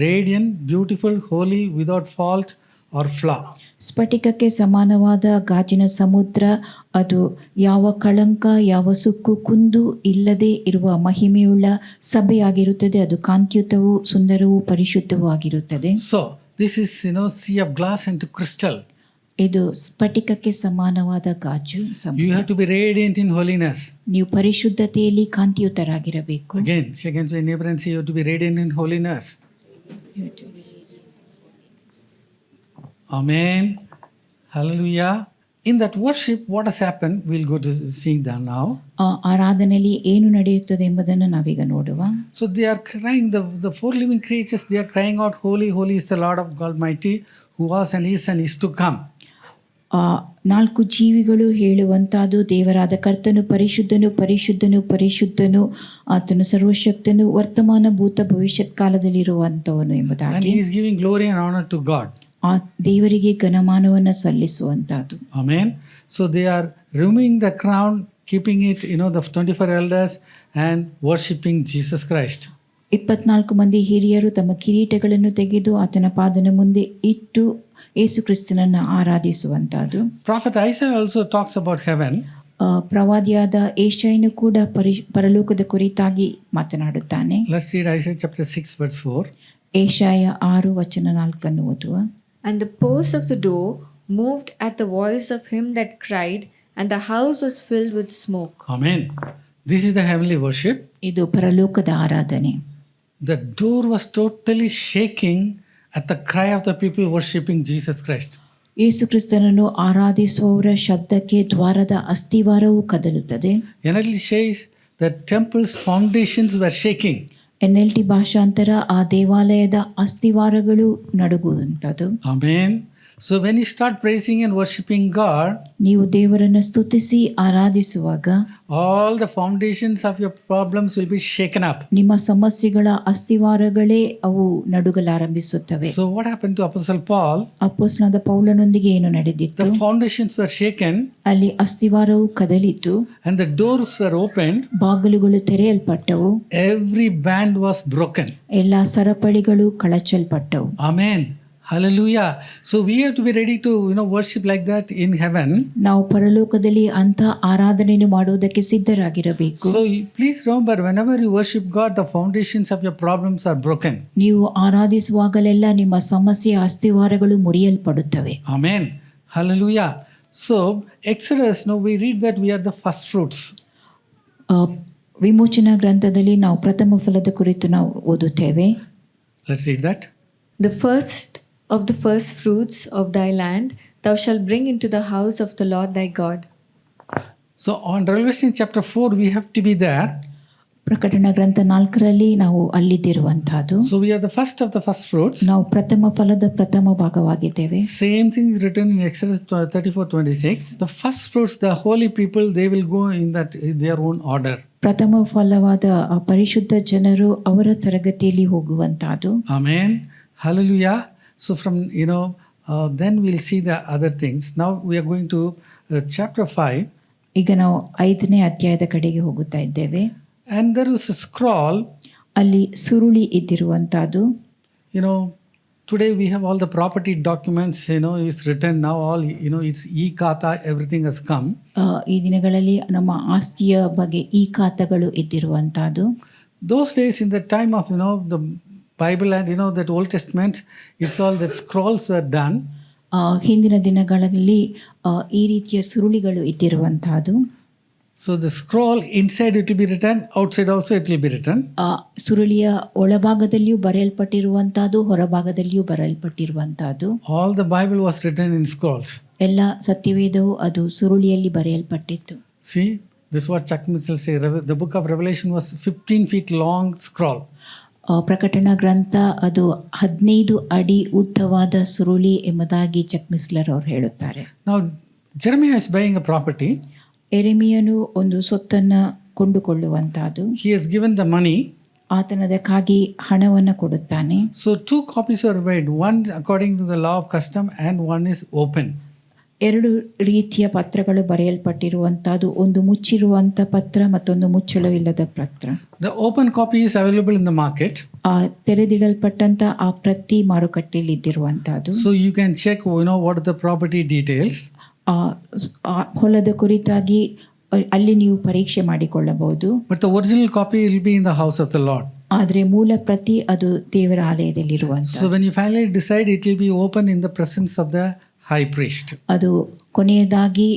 radiant, beautiful, holy, without fault or flaw. ಸ್ಫಟಿಕಕ್ಕೆ ಸಮಾನವಾದ ಗಾಜಿನ ಸಮುದ್ರ ಅದು ಯಾವ ಕಳಂಕ, ಯಾವ ಸುಕ್ಕು, ಕುಂದು ಇಲ್ಲದೆ ಇರುವ ಮಹಿಮೆಯುಳ್ಳ ಸಭೆಯಾಗಿರುತ್ತದೆ. ಅದು ಕಾಂತಿಯುತವೂ ಸುಂದರವೂ ಪರಿಶುದ್ಧವೂ ಆಗಿರುತ್ತದೆ. So this is sea of glass and crystal. ಇದು ಸ್ಫಟಿಕಕ್ಕೆ ಸಮಾನವಾದ ಗಾಜು ಸಮುದ್ರ. You have to be radiant in holiness. ನೀವು ಪರಿಶುದ್ಧತೆಯಲ್ಲಿ ಕಾಂತಿಯುತರಾಗಿರಬೇಕು. Again, shake hands with your neighbor and say you have to be radiant in holiness. Amen. Hallelujah. In that worship, what has happened? We'll go to see that now. ಆರಾಧನೆಯಲ್ಲಿ ಏನು ನಡೆಯುತ್ತದೆ ಎಂಬುದನ್ನು ನಾವೀಗ ನೋಡುವ. So they are crying, the four living creatures, they are crying out, holy, holy is the Lord of God Almighty, who was and is to come. ನಾಲ್ಕು ಜೀವಿಗಳು ಹೇಳುವಂತಹದ್ದು, ದೇವರಾದ ಕರ್ತನು ಪರಿಶುದ್ಧನು, ಪರಿಶುದ್ಧನು, ಪರಿಶುದ್ಧನು, ಆತನು ಸರ್ವಶಕ್ತನು, ವರ್ತಮಾನ, ಭೂತ, ಭವಿಷ್ಯತ್ ಕಾಲದಲ್ಲಿರುವಂತವನು ಎಂಬುದಾಗಿ. And he is giving glory and honor to God. ಆ ದೇವರಿಗೆ ಘನಮಾನವನ್ನು ಸಲ್ಲಿಸುವಂತಹದ್ದು. Amen. So they are removing the crown keeping it, the 24 elders and worshiping Jesus Christ. 24 ಮಂದಿ ಹಿರಿಯರು ತಮ್ಮ ಕಿರೀಟಗಳನ್ನು ತೆಗೆದು ಆತನ ಪಾದನ ಮುಂದೆ ಇಟ್ಟು ಯೇಸು ಕ್ರಿಸ್ತನನ್ನು ಆರಾಧಿಸುವಂತಹದ್ದು. Prophet Isaiah also talks about heaven. ಪ್ರವಾದಿಯಾದ ಏಷಯನು ಕೂಡ ಪರಲೋಕದ ಕುರಿತಾಗಿ ಮಾತನಾಡುತ್ತಾನೆ. Let's read Isaiah chapter 6 verse 4. ಏಷಯ 6:4 ಓದುವ. And the posts of the door moved at the voice of him that cried, and the house was filled with smoke. Amen. This is the heavenly worship. ಇದು ಪರಲೋಕದ ಆರಾಧನೆ. The door was totally shaking at the cry of the people worshiping Jesus Christ. ಯೇಸು ಕ್ರಿಸ್ತನನ್ನು ಆರಾಧಿಸುವವರ ಶಬ್ದಕ್ಕೆ ದ್ವಾರದ ಅಸ್ಥಿವಾರವು ಕದಲುತ್ತದೆ. NLT says the temple's foundations were shaking. NLT ಭಾಷಾಂತರ ಆ ದೇವಾಲಯದ ಅಸ್ಥಿವಾರಗಳು ನಡುಗುವಂಥದ್ದು. Amen. So when you start praising and worshiping God, ನೀವು ದೇವರನ್ನು ಸ್ತುತಿಸಿ ಆರಾಧಿಸುವಾಗ all the foundations of your problems will be shaken up. ನಿಮ್ಮ ಸಮಸ್ಯೆಗಳ ಅಸ್ಥಿವಾರಗಳೇ ಅವು ನಡುಗಲಾರಂಭಿಸುತ್ತವೆ. So what happened to Apostle Paul? ಅಪೊಸ್ತಲನಾದ ಪೌಲನೊಂದಿಗೆ ಏನು ನಡೆದಿತ್ತು? The foundations were shaken ಅಲ್ಲಿ ಅಸ್ಥಿವಾರವು ಕದಲಿತು, and the doors were opened. ಬಾಗಿಲುಗಳು ತೆರೆಯಲ್ಪಟ್ಟವು, Every band was broken. ಎಲ್ಲ ಸರಪಳಿಗಳು ಕಳಚಲ್ಪಟ್ಟವು. Amen. Hallelujah. So we have to be ready to worship like that in heaven. ನಾವು ಪರಲೋಕದಲ್ಲಿ ಅಂತ ಆರಾಧನೆಯನ್ನು ಮಾಡುವುದಕ್ಕೆ ಸಿದ್ಧರಾಗಿರಬೇಕು. So please remember, whenever you worship God, the foundations of your problems are broken. ನೀವು ಆರಾಧಿಸುವಾಗಲೆಲ್ಲ ನಿಮ್ಮ ಸಮಸ್ಯೆಯ ಅಸ್ಥಿವಾರಗಳು ಮುರಿಯಲ್ಪಡುತ್ತವೆ. Amen. Hallelujah. So Exodus, we read that we are the first fruits. ವಿಮೋಚನಾ ಗ್ರಂಥದಲ್ಲಿ ನಾವು ಪ್ರಥಮ ಫಲದ ಕುರಿತು ನಾವು ಓದುತ್ತೇವೆ. Let's read that. The first of the first fruits of thy land thou shalt bring into the house of the Lord thy God. So on Revelation chapter 4, we have to be there. ಪ್ರಕಟಣಾ ಗ್ರಂಥ 4ರಲ್ಲಿ ನಾವು ಅಲ್ಲಿದ್ದಿರುವಂತಹದ್ದು. So we are the first of the first fruits. ನಾವು ಪ್ರಥಮ ಫಲದ ಪ್ರಥಮ ಭಾಗವಾಗಿದ್ದೇವೆ. Same thing is written in Exodus 34:26. The first fruits, the holy people, they will go in their own order. ಪ್ರಥಮ ಫಲವಾದ ಆ ಪರಿಶುದ್ಧ ಜನರು ಅವರ ತರಗತಿಯಲ್ಲಿ ಹೋಗುವಂತಹದ್ದು. Amen. Hallelujah. So from then we'll see the other things. Now we are going to chapter 5. ಈಗ ನಾವು 5ನೇ ಅಧ್ಯಾಯದ ಕಡೆಗೆ ಹೋಗುತ್ತಾ ಇದ್ದೇವೆ. And there was a scroll. ಅಲ್ಲಿ ಸುರುಳಿ ಇದ್ದಿರುವಂತಹದ್ದು. Today we have all the property documents, it's written now, all, it's e-khata, everything has come. ಈ ದಿನಗಳಲ್ಲಿ ನಮ್ಮ ಆಸ್ತಿಯ ಬಗ್ಗೆ ಈ ಖಾತೆಗಳು ಇದ್ದಿರುವಂತಹದ್ದು. Those days, in the time of the Bible and that Old Testament, it's all the scrolls were done. ಹಿಂದಿನ ದಿನಗಳಲ್ಲಿ ಈ ರೀತಿಯ ಸುರುಳಿಗಳು ಇದ್ದಿರುವಂತಹದ್ದು. So the scroll inside it will be written, outside also it will be written. ಸುರುಳಿಯ ಒಳಭಾಗದಲ್ಲಿಯೂ ಬರೆಯಲ್ಪಟ್ಟಿರುವಂತಹದ್ದು, ಹೊರಭಾಗದಲ್ಲಿಯೂ ಬರೆಯಲ್ಪಟ್ಟಿರುವಂತಹದ್ದು. All the Bible was written in scrolls. ಎಲ್ಲ ಸತ್ಯವೇದವು ಅದು ಸುರುಳಿಯಲ್ಲಿ ಬರೆಯಲ್ಪಟ್ಟಿತ್ತು. See, this is what Chuck Missel say. The book of Revelation was 15 feet long scroll. ಪ್ರಕಟಣಾ ಗ್ರಂಥ ಅದು 15 ಅಡಿ ಉದ್ದವಾದ ಸುರುಳಿ ಎಂಬುದಾಗಿ ಚಕ್ ಮಿಸ್ಲರ್ ಅವರು ಹೇಳುತ್ತಾರೆ. Now Jeremiah is buying a property. ಯೆರೆಮೀಯನು ಒಂದು ಸೊತ್ತನ್ನು ಕೊಂಡುಕೊಳ್ಳುವಂತಹದ್ದು. He has given the money. ಆತನದಕ್ಕಾಗಿ ಹಣವನ್ನು ಕೊಡುತ್ತಾನೆ. So 2 copies were made, one according to the law of custom and one is open. 2 ರೀತಿಯ ಪತ್ರಗಳು ಬರೆಯಲ್ಪಟ್ಟಿರುವಂತಹದ್ದು, ಒಂದು ಮುಚ್ಚಿರುವಂತ ಪತ್ರ ಮತ್ತೊಂದು ಮುಚ್ಚಳವಿಲ್ಲದ ಪತ್ರ. The open copy is available in the market. ತೆರೆದಿಡಲ್ಪಟ್ಟಂತ ಆ ಪ್ರತಿ ಮಾರುಕಟ್ಟೆಯಲ್ಲಿ ಇದ್ದಿರುವಂತಹದ್ದು. So you can check what are the property details. ಹೊಲದ ಕುರಿತಾಗಿ ಅಲ್ಲಿ ನೀವು ಪರೀಕ್ಷೆ ಮಾಡಿಕೊಳ್ಳಬಹುದು. But the original copy will be in the house of the Lord. ಆದರೆ ಮೂಲ ಪ್ರತಿ ಅದು ದೇವರ ಆಲಯದಲ್ಲಿರುವಂತ. So when you finally decide, it will be open in the presence of the high priest. ಅದು ಕೊನೆಯದಾಗಿ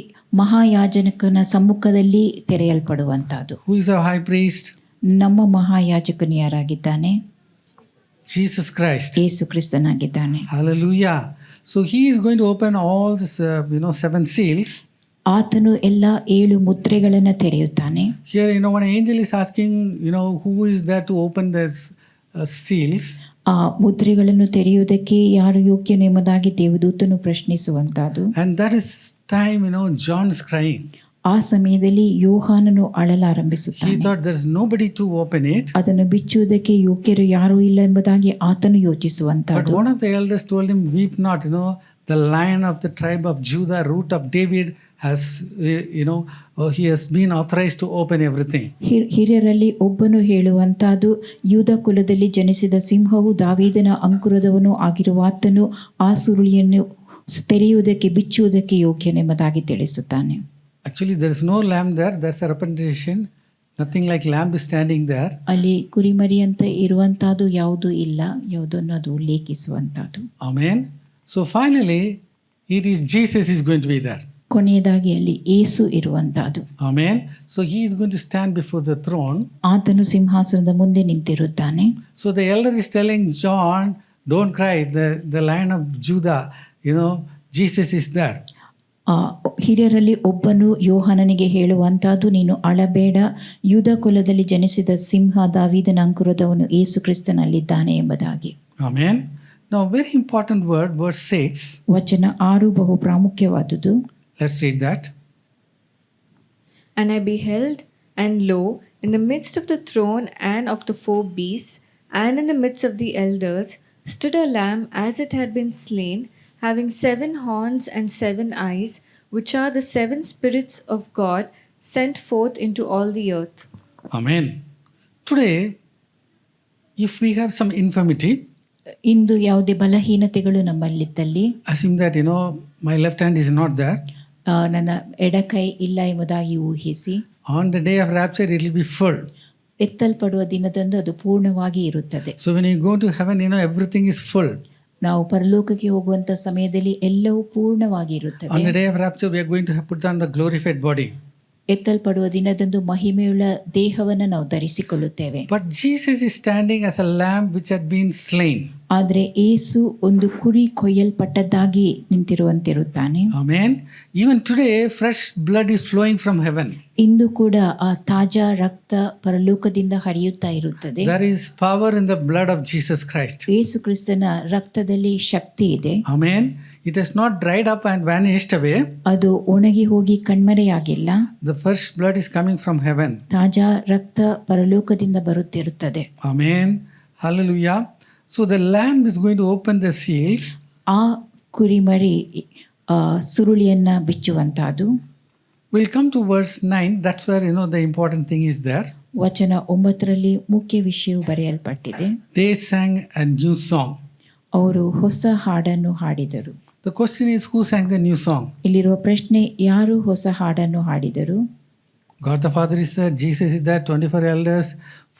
ಮಹಾಯಾಜಕನ ಸಮ್ಮುಖದಲ್ಲಿ ತೆರೆಯಲ್ಪಡುವಂತಹದ್ದು. Who is our high priest? ನಮ್ಮ ಮಹಾಯಾಜಕನು ಯಾರಾಗಿದ್ದಾನೆ? Jesus Christ. Yesu ಕ್ರಿಸ್ತನಾಗಿದ್ದಾನೆ. Hallelujah. So he is going to open all this 7 seals. ಆತನು ಎಲ್ಲ 7 ಮುದ್ರೆಗಳನ್ನು ತೆರೆಯುತ್ತಾನೆ. Here when an angel is asking who is there to open this seals. ಆ ಮುದ್ರೆಗಳನ್ನು ತೆರೆಯುವುದಕ್ಕೆ ಯಾರು ಯೋಗ್ಯನು ಎಂಬುದಾಗಿ ದೇವದೂತನು ಪ್ರಶ್ನಿಸುವಂತಹದ್ದು. And that is time John is crying. ಆ ಸಮಯದಲ್ಲಿ ಯೋಹಾನನು He ಅಳಲಾರಂಭಿಸುತ್ತಾನೆ. thought there is nobody to open it. ಅದನ್ನು ಬಿಚ್ಚುವುದಕ್ಕೆ ಯೋಗ್ಯರು ಯಾರೂ ಇಲ್ಲ ಎಂಬುದಾಗಿ ಆತನು But ಯೋಚಿಸುವಂತಹದ್ದು. one of the elders told him, weep not, the Lion of the tribe of Judah, root of David, has, he has been authorized to open everything. ಹಿರಿಯರಲ್ಲಿ ಒಬ್ಬನು ಹೇಳುವಂತಾದು, ಯೂದ ಕುಲದಲ್ಲಿ ಜನಿಸಿದ ಸಿಂಹವು ದಾವೀದನ ಅಂಕುರದವನು ಆಗಿರುವಾತನು ಆ ಸುರುಳಿಯನ್ನು ತೆರೆಯುವುದಕ್ಕೆ ಬಿಚ್ಚುವುದಕ್ಕೆ ಯೋಗ್ಯನೆಂಬುದಾಗಿ ತಿಳಿಸುತ್ತಾನೆ. Actually, there is no lamb there. There's a representation. Nothing like lamb is standing there. ಅಲ್ಲಿ ಕುರಿಮರಿ ಅಂತ ಇರುವಂತಹದ್ದು ಯಾವುದೂ ಇಲ್ಲ, ಯಾವುದನ್ನು ಅದು ಉಲ್ಲೇಖಿಸುವಂತಹದ್ದು. Amen. So finally, it is Jesus is going to be there. ಕೊನೆಯದಾಗಿ ಅಲ್ಲಿ ಯೇಸು ಇರುವಂತಹದ್ದು. Amen. So he is going to stand before the throne. ಆತನು ಸಿಂಹಾಸನದ ಮುಂದೆ ನಿಂತಿರುತ್ತಾನೆ. So the elder is telling John, don't cry, the Lion of Judah, Jesus is there. ಹಿರಿಯರಲ್ಲಿ ಒಬ್ಬನು ಯೋಹಾನನಿಗೆ ಹೇಳುವಂತಹದ್ದು, ನೀನು ಅಳಬೇಡ, ಯೂದ ಕುಲದಲ್ಲಿ ಜನಿಸಿದ ಸಿಂಹ ದಾವೀದನ ಅಂಕುರದವನು ಯೇಸು ಕ್ರಿಸ್ತನಲ್ಲಿದ್ದಾನೆ ಎಂಬುದಾಗಿ. Amen. Now very important word, verse 6. ವಚನ 6 ಬಹು ಪ್ರಾಮುಖ್ಯವಾದುದು. Let's read that. And I beheld, and lo, in the midst of the throne and of the 4 beasts, and in the midst of the elders, stood a lamb as it had been slain, having 7 horns and 7 eyes, which are the 7 spirits of God sent forth into all the earth. Amen. Today, if we have some infirmity, ಇಂದು ಯಾವುದೇ ಬಲಹೀನತೆಗಳು ನಮ್ಮಲ್ಲಿದ್ದಲ್ಲಿ, assume that my left hand is not there. ನನ್ನ ಎಡಕೈ ಇಲ್ಲ ಎಂಬುದಾಗಿ ಊಹಿಸಿ, On the day of rapture, it will be full. ಎತ್ತಲ್ಪಡುವ ದಿನದಂದು ಅದು ಪೂರ್ಣವಾಗಿ ಇರುತ್ತದೆ. So when you go to heaven, everything is full. ನಾವು ಪರಲೋಕಕ್ಕೆ ಹೋಗುವಂತ ಸಮಯದಲ್ಲಿ ಎಲ್ಲವೂ ಪೂರ್ಣವಾಗಿ On ಇರುತ್ತದೆ. the day of rapture, we are going to put on the glorified body. ಎತ್ತಲ್ಪಡುವ ದಿನದಂದು ಮಹಿಮೆಯುಳ್ಳ ದೇಹವನ್ನು ನಾವು ಧರಿಸಿಕೊಳ್ಳುತ್ತೇವೆ. But Jesus is standing as a lamb which had been slain. ಆದರೆ ಯೇಸು ಒಂದು ಕುರಿ ಕೊಯ್ಯಲ್ಪಟ್ಟದ್ದಾಗಿ ನಿಂತಿರುವಂತಿರುತ್ತಾನೆ. Amen. Even today, fresh blood is flowing from heaven. ಇಂದು ಕೂಡ ಆ ತಾಜಾ ರಕ್ತ ಪರಲೋಕದಿಂದ ಹರಿಯುತ್ತಾ ಇರುತ್ತದೆ. There is power in the blood of Jesus Christ. ಯೇಸು ಕ್ರಿಸ್ತನ ರಕ್ತದಲ್ಲಿ ಶಕ್ತಿ ಇದೆ. Amen. It has not dried up and vanished away. ಅದು ಒಣಗಿ ಹೋಗಿ ಕಣ್ಮರೆಯಾಗಿಲ್ಲ. The fresh blood is coming from heaven. ತಾಜಾ ರಕ್ತ ಪರಲೋಕದಿಂದ ಬರುತ್ತಿರುತ್ತದೆ. Amen. Hallelujah. So the lamb is going to open the seals. ಆ ಕುರಿಮರಿ ಸುರುಳಿಯನ್ನ ಬಿಚ್ಚುವಂತಹದ್ದು. We'll come to verse 9. That's where the important thing is there. ವಚನ 9ರಲ್ಲಿ ಮುಖ್ಯ ವಿಷಯವು ಬರೆಯಲ್ಪಟ್ಟಿದೆ. They sang a new song. ಅವರು ಹೊಸ ಹಾಡನ್ನು ಹಾಡಿದರು. The question is, who sang the new song? ಇಲ್ಲಿರುವ ಪ್ರಶ್ನೆ, ಯಾರು ಹೊಸ ಹಾಡನ್ನು ಹಾಡಿದರು? God the Father is there, Jesus is there, 24 elders,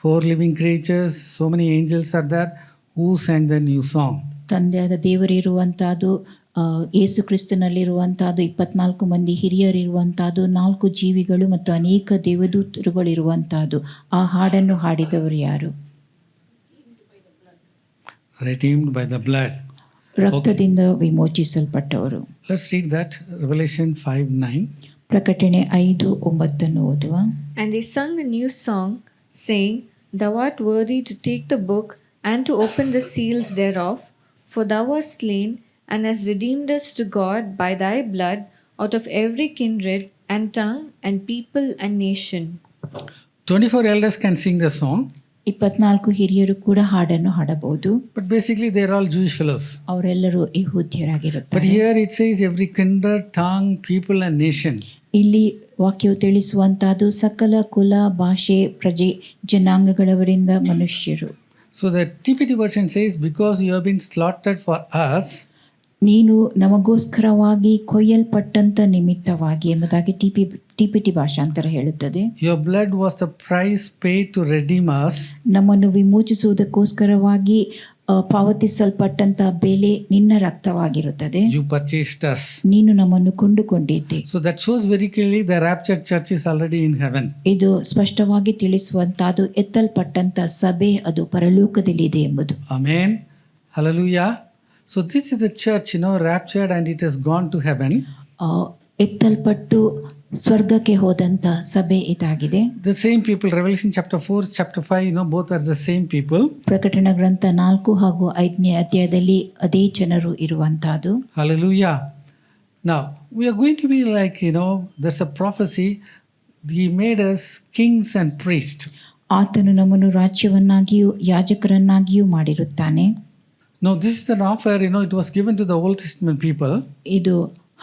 4 living creatures, so many angels are there. Who sang the new song? ತಂದೆಯಾದ ದೇವರಿರುವಂತಹದ್ದು, ಯೇಸು ಕ್ರಿಸ್ತನಲ್ಲಿರುವಂತಹದ್ದು, 24 ಮಂದಿ ಹಿರಿಯರಿರುವಂತಹದ್ದು, 4 ಜೀವಿಗಳು ಮತ್ತು ಅನೇಕ ದೇವದೂತರುಗಳಿರುವಂತಹದ್ದು. ಆ ಹಾಡನ್ನು ಹಾಡಿದವರು ಯಾರು? Redeemed by the blood. ರಕ್ತದಿಂದ ವಿಮೋಚಿಸಲ್ಪಟ್ಟವರು. Let's read that. Revelation 5:9. ಪ್ರಕಟಣೆ 5:9 ಓದುವ. And they sung a new song, saying, Thou art worthy to take the book and to open the seals thereof, for thou wast slain, and hast redeemed us to God by thy blood out of every kindred and tongue and people and nation. 24 elders can sing the song. 24 ಹಿರಿಯರು ಕೂಡ ಹಾಡನ್ನು ಹಾಡಬಹುದು. But basically they are all Jewish fellows. ಅವರೆಲ್ಲರೂ But ಯಹೂದ್ಯರಾಗಿರುತ್ತಾರೆ. here it says every kindred, tongue, people and nation. ಇಲ್ಲಿ ವಾಕ್ಯವು ತಿಳಿಸುವಂತಹದ್ದು ಸಕಲ ಕುಲ, ಭಾಷೆ, ಪ್ರಜೆ, ಜನಾಂಗಗಳವರಿಂದ ಮನುಷ್ಯರು. So the TPT version says, because you have been slaughtered for us. ನೀನು ನಮಗೋಸ್ಕರವಾಗಿ ಕೊಯ್ಯಲ್ಪಟ್ಟಂತ ನಿಮಿತ್ತವಾಗಿ ಎಂಬುದಾಗಿ ಟಿಪಿಟಿ ಭಾಷಾಂತರ ಹೇಳುತ್ತದೆ. Your blood was the price paid to redeem us. ನಮ್ಮನ್ನು ವಿಮೋಚಿಸುವುದಕ್ಕೋಸ್ಕರವಾಗಿ ಪಾವತಿಸಲ್ಪಟ್ಟಂತ ಬೆಲೆ ನಿನ್ನ ರಕ್ತವಾಗಿರುತ್ತದೆ. You purchased us. ನೀನು ನಮ್ಮನ್ನು ಕೊಂಡುಕೊಂಡಿದ್ದೆ. So that shows very clearly the raptured church is already in heaven. ಇದು ಸ್ಪಷ್ಟವಾಗಿ ತಿಳಿಸುವಂತಹದ್ದು ಎತ್ತಲ್ಪಟ್ಟಂತ ಸಭೆ ಅದು ಪರಲೋಕದಲ್ಲಿದೆ ಎಂಬುದು. Amen. Hallelujah. So this is the church, raptured and it has gone to heaven. ಎತ್ತಲ್ಪಟ್ಟು ಸ್ವರ್ಗಕ್ಕೆ ಹೋದಂತ ಸಭೆ ಇದಾಗಿದೆ. The same people, Revelation chapter 4, chapter 5, both are the same people. ಪ್ರಕಟಣಾ ಗ್ರಂಥ 4 ಹಾಗೂ 5ನೇ ಅಧ್ಯಾಯದಲ್ಲಿ ಅದೇ ಜನರು ಇರುವಂತಹದ್ದು. Hallelujah. Now, we are going to be like, there's a prophecy. He made us kings and priests. ಆತನು ನಮ್ಮನ್ನು ರಾಜ್ಯವನ್ನಾಗಿಯೂ ಯಾಜಕರನ್ನಾಗಿಯೂ ಮಾಡಿರುತ್ತಾನೆ. Now, this is an offer, it was given to the Old Testament people. ಇದು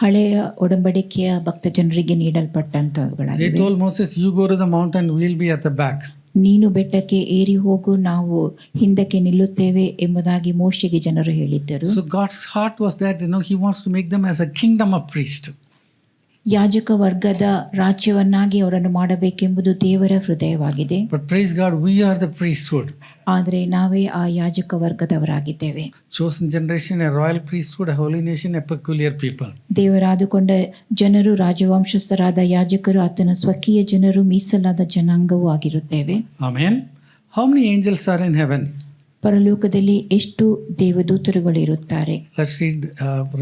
ಹಳೆಯ ಒಡಂಬಡಿಕೆಯ ಭಕ್ತ ಜನರಿಗೆ They ನೀಡಲ್ಪಟ್ಟಂತವುಗಳಾಗಿವೆ. told Moses, you go to the mountain, we'll be at the back. ನೀನು ಬೆಟ್ಟಕ್ಕೆ ಏರಿ ಹೋಗು, ನಾವು ಹಿಂದಕ್ಕೆ ನಿಲ್ಲುತ್ತೇವೆ ಎಂಬುದಾಗಿ ಮೋಶೆಗೆ ಜನರು ಹೇಳಿದ್ದರು. So God's heart was that, he wants to make them as a kingdom of priests. ಯಾಜಕ ವರ್ಗದ ರಾಜ್ಯವನ್ನಾಗಿ ಅವರನ್ನು ಮಾಡಬೇಕೆಂಬುದು ದೇವರ ಹೃದಯವಾಗಿದೆ. But praise God, we are the priesthood. ಆದರೆ ನಾವೇ ಆ ಯಾಜಕ ವರ್ಗದವರಾಗಿದ್ದೇವೆ. Chosen generation, a royal priesthood, a holy nation, a peculiar people. ದೇವರಾದುಕೊಂಡ ಜನರು, ರಾಜವಂಶಸ್ಥರಾದ ಯಾಜಕರು, ಆತನ ಸ್ವಕೀಯ ಜನರು, ಮೀಸಲಾದ ಜನಾಂಗವೂ ಆಗಿರುತ್ತೇವೆ. Amen. How many angels are in heaven? ಪರಲೋಕದಲ್ಲಿ ಎಷ್ಟು ದೇವದೂತರುಗಳು ಇರುತ್ತಾರೆ? Let's read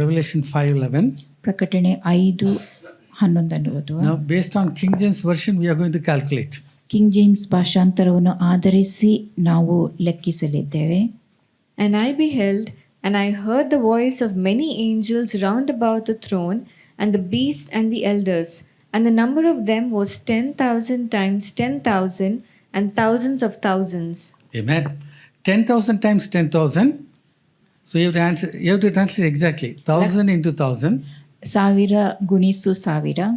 Revelation 5:11. ಪ್ರಕಟಣೆ 5:11 ಓದುವ. Now, based on King James version, we are going to calculate. King James ಭಾಷಾಂತರವನ್ನು ಆಧರಿಸಿ ನಾವು ಲೆಕ್ಕಿಸಲಿದ್ದೇವೆ. And I beheld, and I heard the voice of many angels round about the throne, and the beast and the elders, and the number of them was 10,000 times 10,000, and thousands of thousands. Amen. 10,000 times 10,000. So you have to translate exactly. 1,000 into 1,000. 1000 ಗುಣಿಸು 1000,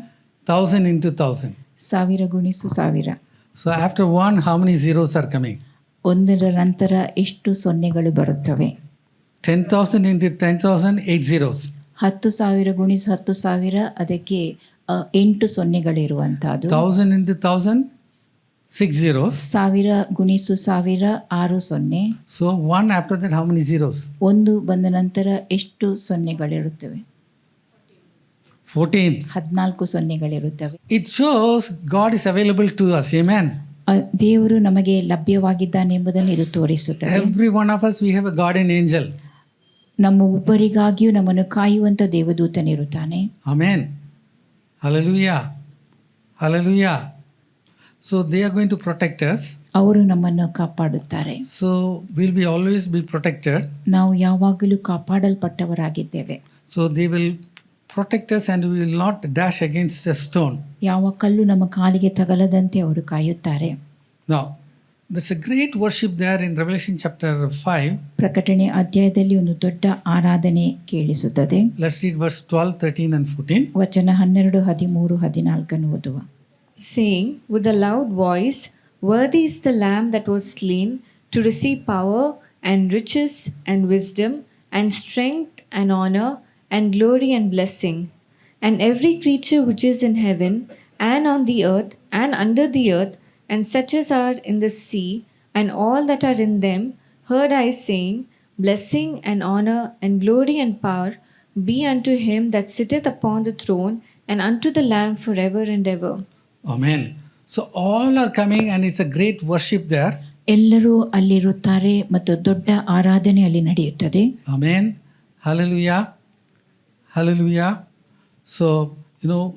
1,000 into 1,000. 1000 ಗುಣಿಸು 1000. So after 1, how many zeros are coming? ಒಂದರ ನಂತರ ಎಷ್ಟು ಸೊನ್ನೆಗಳು ಬರುತ್ತವೆ? 10,000 into 10,000, 8 zeros. 10,000 ಗುಣಿಸು 10,000, ಅದಕ್ಕೆ 8 ಸೊನ್ನೆಗಳಿರುವಂತಹದ್ದು. 1,000 into 1,000, 6 zeros. 1000 ಗುಣಿಸು 1000, 6 ಸೊನ್ನೆ. So 1 after that, how many zeros? ಒಂದು ಬಂದ ನಂತರ ಎಷ್ಟು ಸೊನ್ನೆಗಳಿರುತ್ತವೆ? 14. 14 ಸೊನ್ನೆಗಳಿರುತ್ತವೆ. It shows God is available to us. Amen. ದೇವರು ನಮಗೆ ಲಭ್ಯವಾಗಿದ್ದಾನೆ ಎಂಬುದನ್ನು ಇದು ತೋರಿಸುತ್ತದೆ. Every one of us, we have a guardian angel. ನಮ್ಮ ಒಬ್ಬರಿಗಾಗಿಯೂ ನಮ್ಮನ್ನು ಕಾಯುವಂತ ದೇವದೂತನಿರುತ್ತಾನೆ. Amen. Hallelujah. Hallelujah. So they are going to protect us. ಅವರು ನಮ್ಮನ್ನು ಕಾಪಾಡುತ್ತಾರೆ. So we'll be always be protected. ನಾವು ಯಾವಾಗಲೂ ಕಾಪಾಡಲ್ಪಟ್ಟವರಾಗಿದ್ದೇವೆ. So they will protect us and we will not dash against a stone. ಯಾವ ಕಲ್ಲು ನಮ್ಮ ಕಾಲಿಗೆ ತಗಲದಂತೆ ಅವರು ಕಾಯುತ್ತಾರೆ. Now, there's a great worship there in Revelation chapter 5. ಪ್ರಕಟಣೆ ಅಧ್ಯಾಯದಲ್ಲಿ ಒಂದು ದೊಡ್ಡ ಆರಾಧನೆ ಕೇಳಿಸುತ್ತದೆ. Let's read verse 12, 13 and 14. ವಚನ 12, 13, 14 ಓದುವ. Saying with a loud voice, Worthy is the Lamb that was slain to receive power and riches and wisdom and strength and honor and glory and blessing. And every creature which is in heaven and on the earth and under the earth, and such as are in the sea, and all that are in them, heard I saying, Blessing and honor and glory and power be unto him that sitteth upon the throne and unto the Lamb forever and ever. Amen. So all are coming and it's a great worship there. ಎಲ್ಲರೂ ಅಲ್ಲಿರುತ್ತಾರೆ ಮತ್ತು ದೊಡ್ಡ ಆರಾಧನೆ ಅಲ್ಲಿ ನಡೆಯುತ್ತದೆ. Amen. Hallelujah. Hallelujah. So,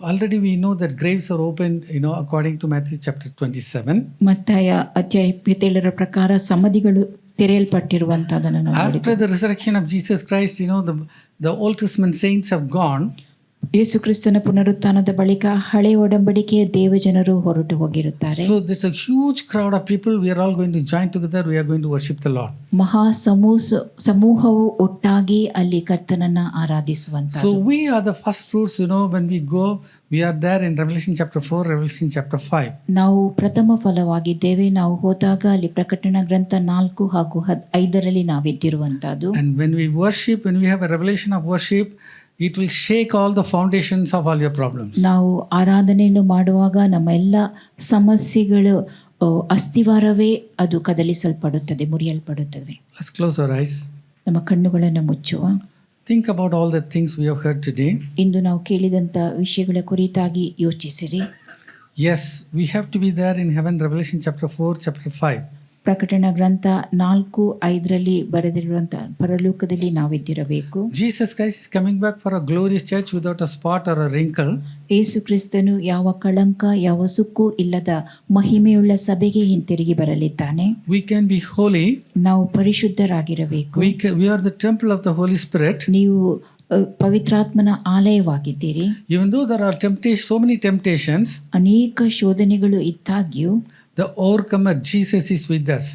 already we know that graves are opened, according to Matthew chapter 27. ಮತ್ತಾಯ ಅಧ್ಯಾಯ 27 ಪ್ರಕಾರ ಸಮಾಧಿಗಳು ತೆರೆಯಲ್ಪಟ್ಟಿರುವಂತದನ್ನು ನಾವು After ನೋಡಿದ್ದೇವೆ. the resurrection of Jesus Christ, the Old Testament saints have gone. ಯೇಸು ಕ್ರಿಸ್ತನ ಪುನರುತ್ಥಾನದ ಬಳಿಕ ಹಳೆ ಒಡಂಬಡಿಕೆಯ ದೇವಜನರು ಹೊರಟು ಹೋಗಿರುತ್ತಾರೆ. So there's a huge crowd of people. We are all going to join together. We are going to worship the Lord. ಮಹಾ ಸಮೂಹವು ಒಟ್ಟಾಗಿ ಅಲ್ಲಿ ಕರ್ತನನ್ನ ಆರಾಧಿಸುವಂತ. So we are the first fruits, when we go, we are there in Revelation chapter 4, Revelation chapter 5. ನಾವು ಪ್ರಥಮ ಫಲವಾಗಿದ್ದೇವೆ. ನಾವು ಹೋದಾಗ ಅಲ್ಲಿ ಪ್ರಕಟಣಾ ಗ್ರಂಥ 4 ಹಾಗೂ 5ರಲ್ಲಿ ನಾವಿದ್ದಿರುವಂತದ್ದು. And when we worship, when we have a revelation of worship, it will shake all the foundations of all your problems. ನಾವು ಆರಾಧನೆಯನ್ನು ಮಾಡುವಾಗ ನಮ್ಮ ಎಲ್ಲ ಸಮಸ್ಯೆಗಳು ಅಸ್ಥಿವಾರವೇ ಅದು ಕದಲಿಸಲ್ಪಡುತ್ತದೆ, ಮುರಿಯಲ್ಪಡುತ್ತವೆ. Let's close our eyes. ನಮ್ಮ ಕಣ್ಣುಗಳನ್ನು ಮುಚ್ಚುವ. Think about all the things we have heard today. ಇಂದು ನಾವು ಕೇಳಿದಂಥ ವಿಷಯಗಳ ಕುರಿತಾಗಿ ಯೋಚಿಸಿರಿ. Yes, we have to be there in heaven, Revelation chapter 4, chapter 5. ಪ್ರಕಟಣಾ ಗ್ರಂಥ 4, 5ರಲ್ಲಿ ಬರೆದಿರುವಂಥ ಪರಲೋಕದಲ್ಲಿ ನಾವಿದ್ದಿರಬೇಕು. Jesus Christ is coming back for a glorious church without a spot or a wrinkle. ಯೇಸು ಕ್ರಿಸ್ತನು ಯಾವ ಕಳಂಕ ಯಾವ ಸುಕ್ಕು ಇಲ್ಲದ ಮಹಿಮೆಯುಳ್ಳ ಸಭೆಗೆ ಹಿಂತಿರುಗಿ ಬರಲಿದ್ದಾನೆ. We can be holy. ನಾವು ಪರಿಶುದ್ಧರಾಗಿರಬೇಕು. We are the temple of the Holy Spirit. ನೀವು ಪವಿತ್ರಾತ್ಮನ ಆಲಯವಾಗಿದ್ದೀರಿ. Even though there are so many temptations, ಅನೇಕ ಶೋಧನೆಗಳು ಇದ್ದಾಗ್ಯೂ the overcomer Jesus is with us.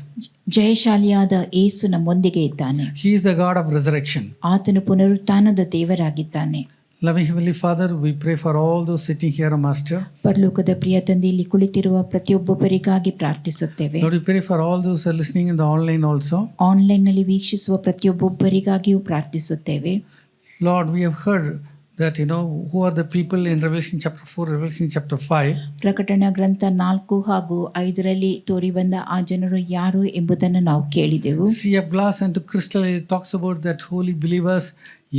ಜಯಶಾಲಿಯಾದ ಯೇಸು ನಮ್ಮೊಂದಿಗೆ ಇದ್ದಾನೆ. He is the God of resurrection. ಆತನು ಪುನರುತ್ಥಾನದ ದೇವರಾಗಿದ್ದಾನೆ. Loving Heavenly Father, we pray for all those sitting here, Master. ಪರಲೋಕದ ಪ್ರಿಯ ತಂದೆ, ಇಲ್ಲಿ ಕುಳಿತಿರುವ ಪ್ರತಿಯೊಬ್ಬೊಬ್ಬರಿಗಾಗಿ ಪ್ರಾರ್ಥಿಸುತ್ತೇವೆ. Lord, we pray for all those who are listening in the online also. ಆನ್ಲೈನ್ನಲ್ಲಿ ವೀಕ್ಷಿಸುವ ಪ್ರತಿಯೊಬ್ಬೊಬ್ಬರಿಗಾಗಿಯೂ ಪ್ರಾರ್ಥಿಸುತ್ತೇವೆ. Lord, we have heard that, who are the people in Revelation chapter 4, Revelation chapter 5. ಪ್ರಕಟಣಾ ಗ್ರಂಥ 4 ಹಾಗೂ 5ರಲ್ಲಿ ತೋರಿ ಬಂದ ಆ ಜನರು ಯಾರು ಎಂಬುದನ್ನು ನಾವು ಕೇಳಿದೆವು. Sea of glass and to crystal, it talks about that holy believers,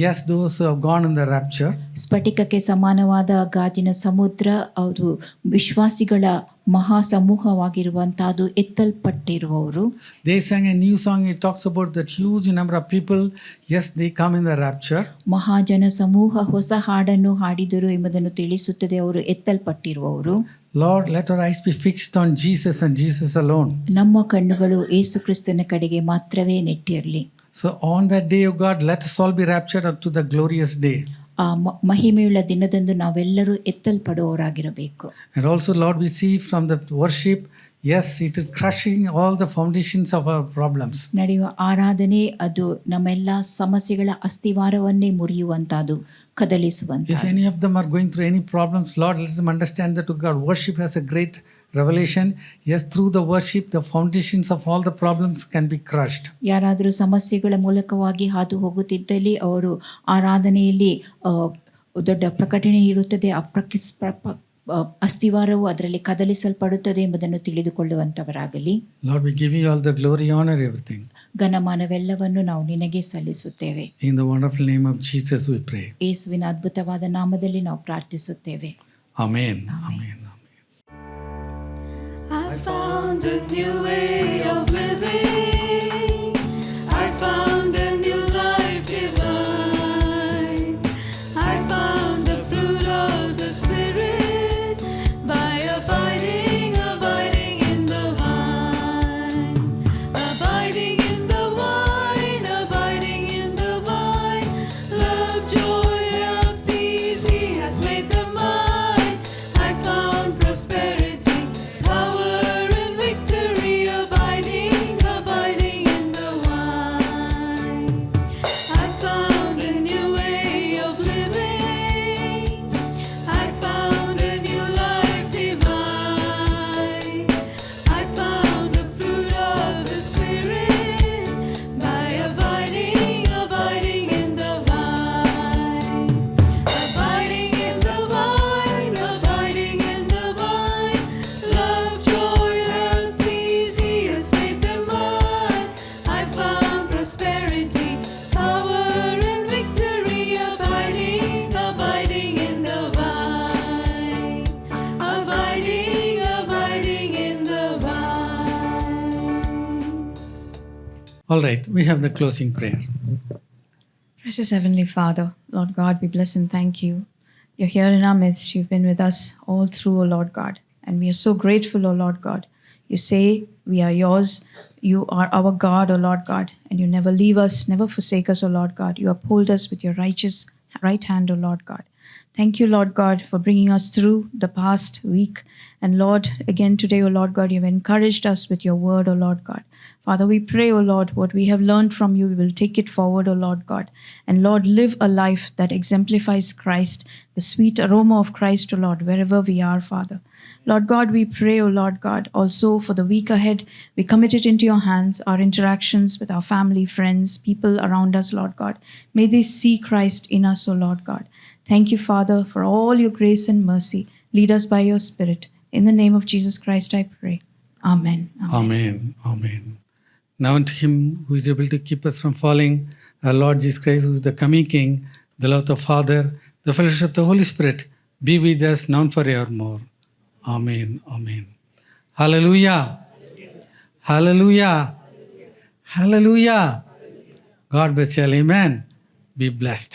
yes, those who have gone in the rapture. ಸ್ಫಟಿಕಕ್ಕೆ ಸಮಾನವಾದ ಗಾಜಿನ ಸಮುದ್ರ, ಅದು ವಿಶ್ವಾಸಿಗಳ ಮಹಾ ಸಮೂಹವಾಗಿರುವಂತಹದ್ದು, ಎತ್ತಲ್ಪಟ್ಟಿರುವವರು. They sang a new song. It talks about that huge number of people. Yes, they come in the rapture. Mahajan ಸಮೂಹ ಹೊಸ ಹಾಡನ್ನು ಹಾಡಿದರು ಎಂಬುದನ್ನು ತಿಳಿಸುತ್ತದೆ. ಅವರು ಎತ್ತಲ್ಪಟ್ಟಿರುವವರು. Lord, let our eyes be fixed on Jesus and Jesus alone. ನಮ್ಮ ಕಣ್ಣುಗಳು ಯೇಸು ಕ್ರಿಸ್ತನ ಕಡೆಗೆ ಮಾತ್ರವೇ ನೆಟ್ಟಿರಲಿ. So on that day, O God, let us all be raptured up to the glorious day. ಆ ಮಹಿಮೆಯುಳ್ಳ ದಿನದಂದು ನಾವೆಲ್ಲರೂ ಎತ್ತಲ್ಪಡುವವರಾಗಿರಬೇಕು. And also, Lord, we see from the worship, yes, it is crushing all the foundations of our problems. ನಡೆಯುವ ಆರಾಧನೆ ಅದು ನಮ್ಮೆಲ್ಲ ಸಮಸ್ಯೆಗಳ ಅಸ್ತಿವಾರವನ್ನೇ ಮುರಿಯುವಂತಹದ್ದು, ಕದಲಿಸುವಂತ. If any of them are going through any problems, Lord, let them understand that, O God, worship has a great revelation. Yes, through the worship, the foundations of all the problems can be crushed. ಯಾರಾದರೂ ಸಮಸ್ಯೆಗಳ ಮೂಲಕವಾಗಿ ಹಾದು ಹೋಗುತ್ತಿದ್ದಲ್ಲಿ ಅವರು ಆರಾಧನೆಯಲ್ಲಿ ದೊಡ್ಡ ಪ್ರಕಟಣೆ ಇರುತ್ತದೆ. ಅಸ್ತಿವಾರವು ಅದರಲ್ಲಿ ಕದಲಿಸಲ್ಪಡುತ್ತದೆ ಎಂಬುದನ್ನು ತಿಳಿದುಕೊಳ್ಳುವಂತವರಾಗಲಿ. Lord, we give you all the glory, honor, everything. ಘನಮಾನವೆಲ್ಲವನ್ನು ನಾವು ನಿನಗೆ ಸಲ್ಲಿಸುತ್ತೇವೆ. In the wonderful name of Jesus we pray. ಯೇಸುವಿನ ಅದ್ಭುತವಾದ ನಾಮದಲ್ಲಿ ನಾವು ಪ್ರಾರ್ಥಿಸುತ್ತೇವೆ. Amen. Amen. I found a new way of living. I found a new life divine. I found the fruit of the Spirit by abiding in the vine. Abiding in the vine, abiding in the vine. Love, joy, and peace, He has made them mine. I found prosperity, power, and victory, abiding in the vine. I found a new way of living. I found a new life divine. I found the fruit of the Spirit by abiding in the vine. Abiding in the vine, abiding in the vine. Love, joy, and peace, He has made them mine. I found prosperity, power, and victory, abiding in the vine. Abiding in the vine. All right, we have the closing prayer. Precious Heavenly Father, Lord God, we bless and thank you. You're here in our midst. You've been with us all through, O Lord God. And we are so grateful, O Lord God. You say we are yours. You are our God, O Lord God. And you never leave us, never forsake us, O Lord God. You uphold us with your righteous right hand, O Lord God. Thank you, Lord God, for bringing us through the past week. And Lord, again today, O Lord God, you've encouraged us with your word, O Lord God. Father, we pray, O Lord, what we have learned from you, we will take it forward, O Lord God. And Lord, live a life that exemplifies Christ, the sweet aroma of Christ, O Lord, wherever we are, Father. Lord God, we pray, O Lord God, also for the week ahead, we commit it into your hands, our interactions with our family, friends, people around us, Lord God. May they see Christ in us, O Lord God. Thank you, Father, for all your grace and mercy. Lead us by your Spirit. In the name of Jesus Christ, I pray. Amen. Amen. Amen. Now unto Him who is able to keep us from falling, our Lord Jesus Christ, who is the coming King, the love of the Father, the fellowship of the Holy Spirit, be with us now and forevermore. Amen. Amen. Hallelujah. Hallelujah. Hallelujah. God bless you all. Amen. Be blessed.